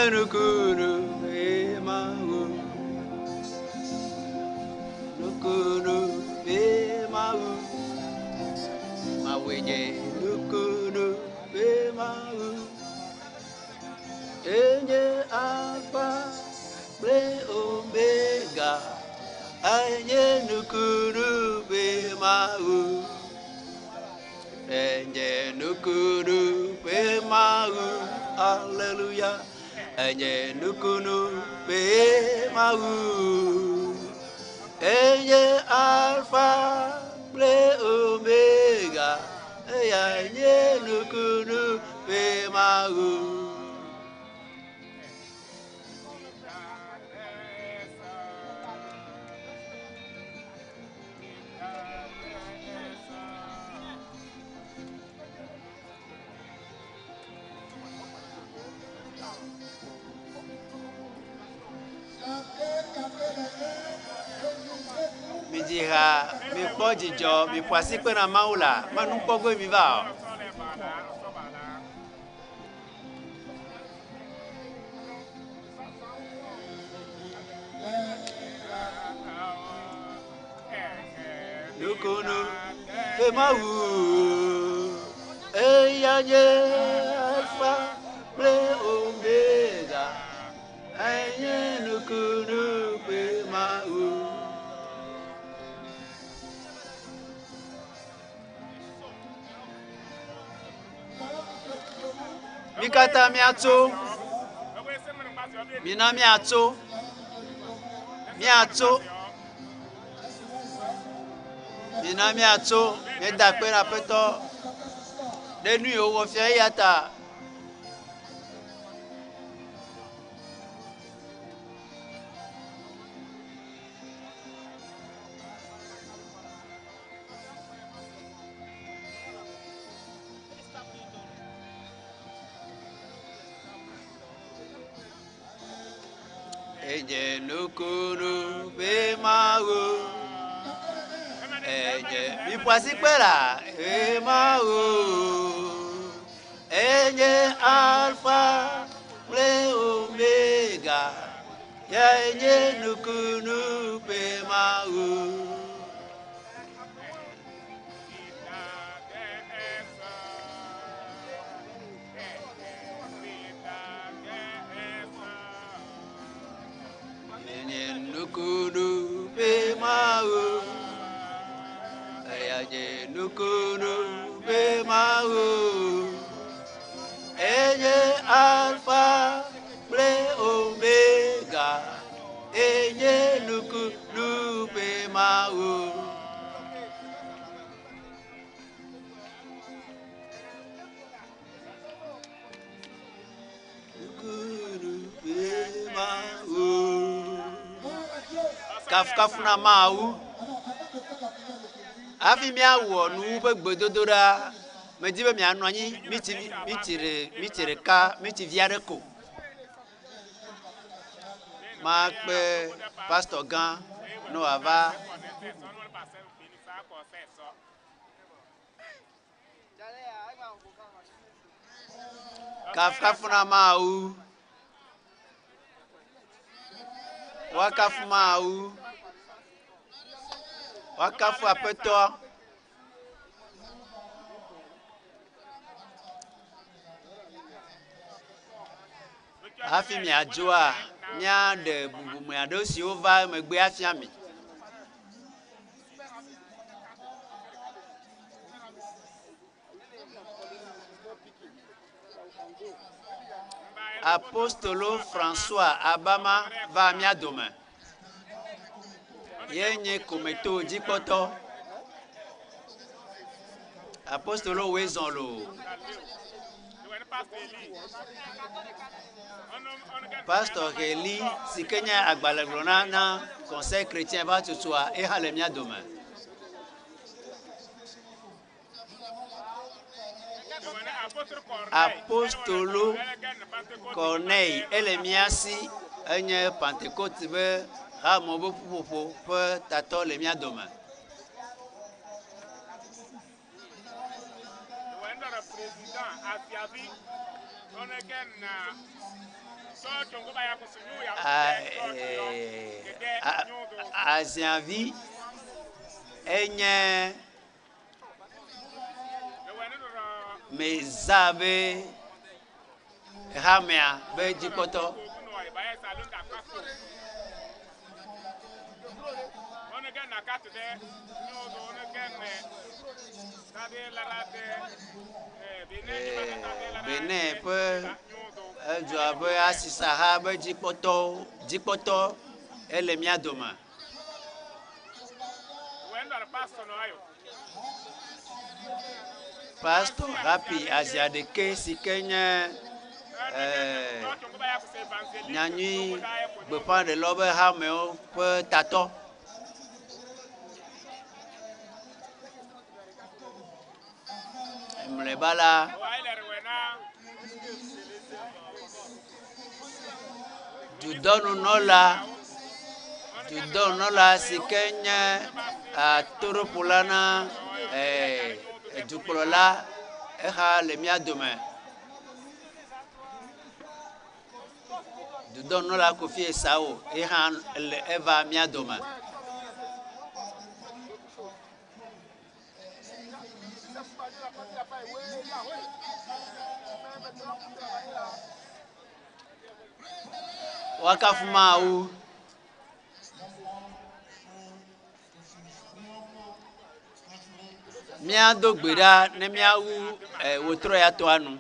nukunu emahu. Nukunu emahu. Mawenye nukunu emahu. Enye alpha ble omega. Enye nukunu emahu. Enye nukunu emahu. Hallelujah. Enye nukunu emahu. Enye alpha ble omega. Enye nukunu emahu. Mi dira, mi kpɔ dzidzɔ, mi ƒo asi kpe na Mawu la, menu kpɔgoe mi va o. Nukunu pe Mawu, eya nye alpha kple omega, enye nukunu pe Mawu. Mikata miato, mina miato, mina miato, medakpe na petɔ, ɖe nu yiwo wɔ fia eya ta. Enye nukunu pe Mawu. Enye mi ƒo asi kpe la Mawu. Enye alpha kple omega. Enye nukunu pe Mawu. Enye nukunu pe Mawu. Enye nukunu pe Mawu. Enye alpha kple omega. Enye nukunu pe Mawu. Nukunu pe Mawu. Kafu na Mawu. Afi miawɔ nu ƒe gbedodo ɖa, medi be mianɔ anyi miti ɖeka, miti vi aɖe ko. Makpe pastor gã ne wòava. Kafu na Mawu. Wakafu Mawu. Wakafu Aƒetɔ. Hafi miadzoa, miaɖe bubume aɖewo siwo va megbe afia mi. Apostolo François Abama va mia dome. Yenye kometo dzikpɔtɔ. Apostolo Wezon lo. Pastor Heli si ke nye agbalẽgblɔna na conseil chrétien va tutua eha le mia dome. Apostolo Corneille ele mia si enye Pentecôte be hamo be ƒuƒoƒo ƒe tatɔ le mia dome. Azienvi enye mezabe hamia be jikoto Benin peut joabe asisa be jikoto ele mia doma Pastor Happy Aziadeke Sikenya Nyanyui Bepan de Lobe Hameo Pe Tato Mlebala Judono Nola Sikenya Toro Pulana Dukolola Eha Lemia Dome Judono Nola Kofi Esao Eha Eva Mia Dome Wakafuma ou Mia dogbera ne mia wu wotro ya to anu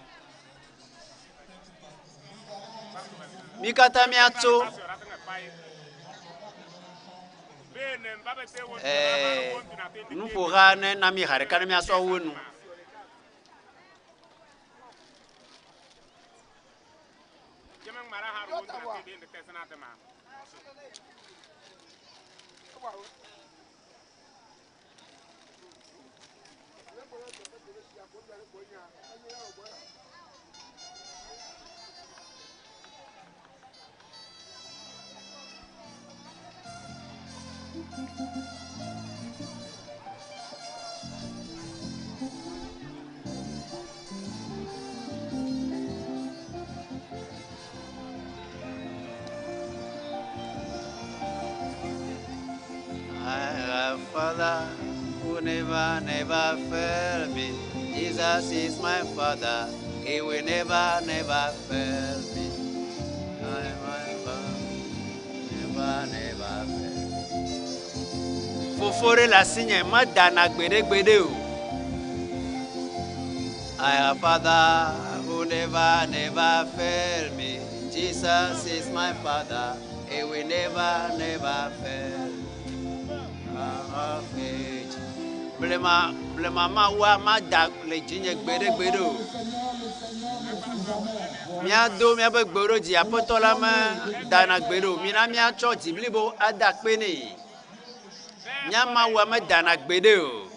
mi kata mia to nufuha ne na mi hareka ne mia so wonu Father who never fail me. Jesus is my Father. He will never fail me. Never fail. Fofore la signe madana gbede o. I have a Father who never fail me. Jesus is my Father. He will never fail. Blema ma wa ma da le jinye gbede o mia do mia be gboro ji apotola ma dana gbede o mi na mia church blibo ada pe ni mia ma wa ma dana gbede o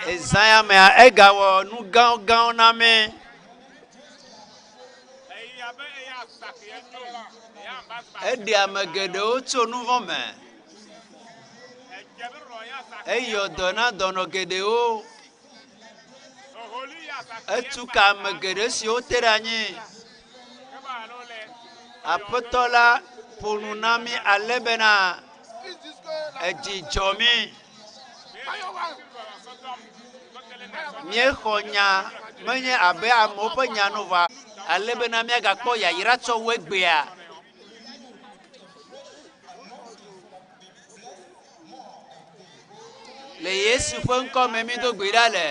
ezaya me ega wo nu gan na me edi amagede o to nu vo me Eyo dona dono gedeo etuka megede si o teranye apotola ponunami alebena ejijomi mie khonya menye abe amope nyanova alebena mie gakpo ya iratso wegbea le Yesu fonko memi do gbera le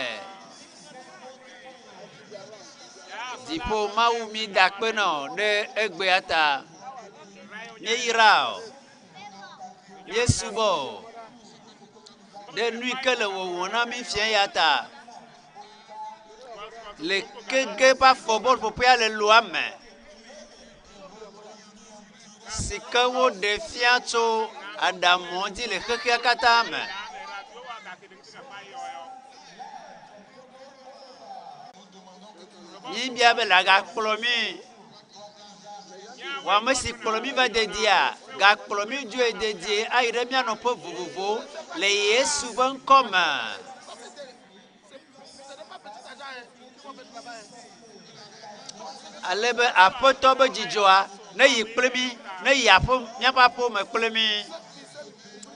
dipo mawu mi dakpe no de egbe ata mi irao Yesu bo de nui kele wo wona mi fien yata le kege pa fobol po pia le loame sikawo de fiato adamondi le keke katame Nimbia bela ga plomi wa mesi plomi va dédier ga plomi Dieu est dédié a iremia no po vuvuvo le Yesu van comme ale be aƒetɔ be dzidzɔa ne yi kple mi ne yi aƒe míaƒe aƒeme kple mi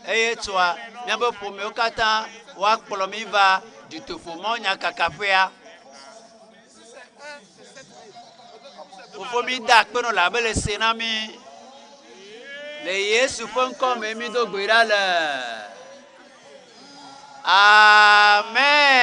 eye tsoa míaƒe ƒomewo katã woakplɔ mi va dutoƒo mɔ nyakakaƒea. Fofo mi da akpenɔ le abe le se na mi le Yesu ƒe ŋkɔ me mi do gbe ɖa le amen.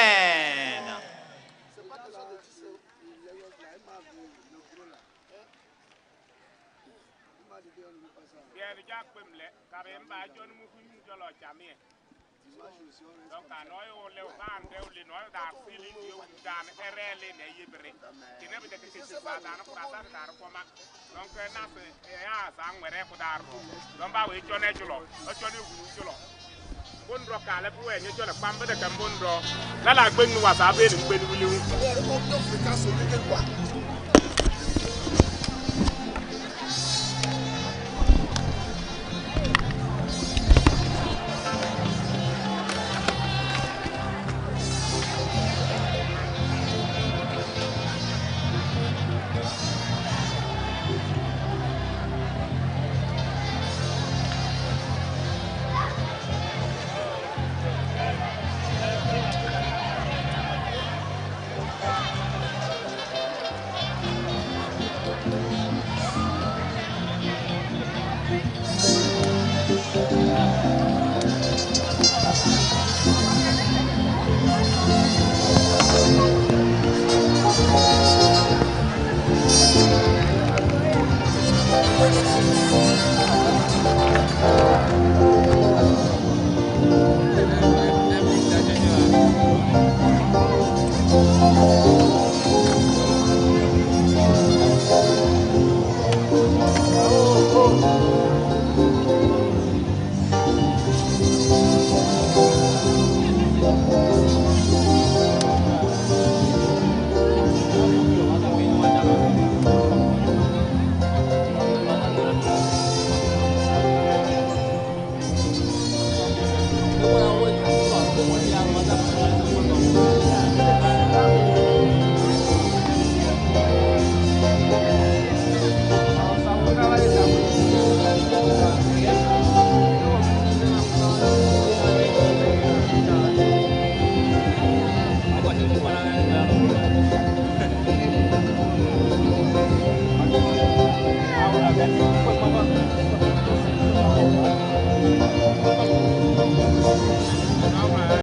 Ahora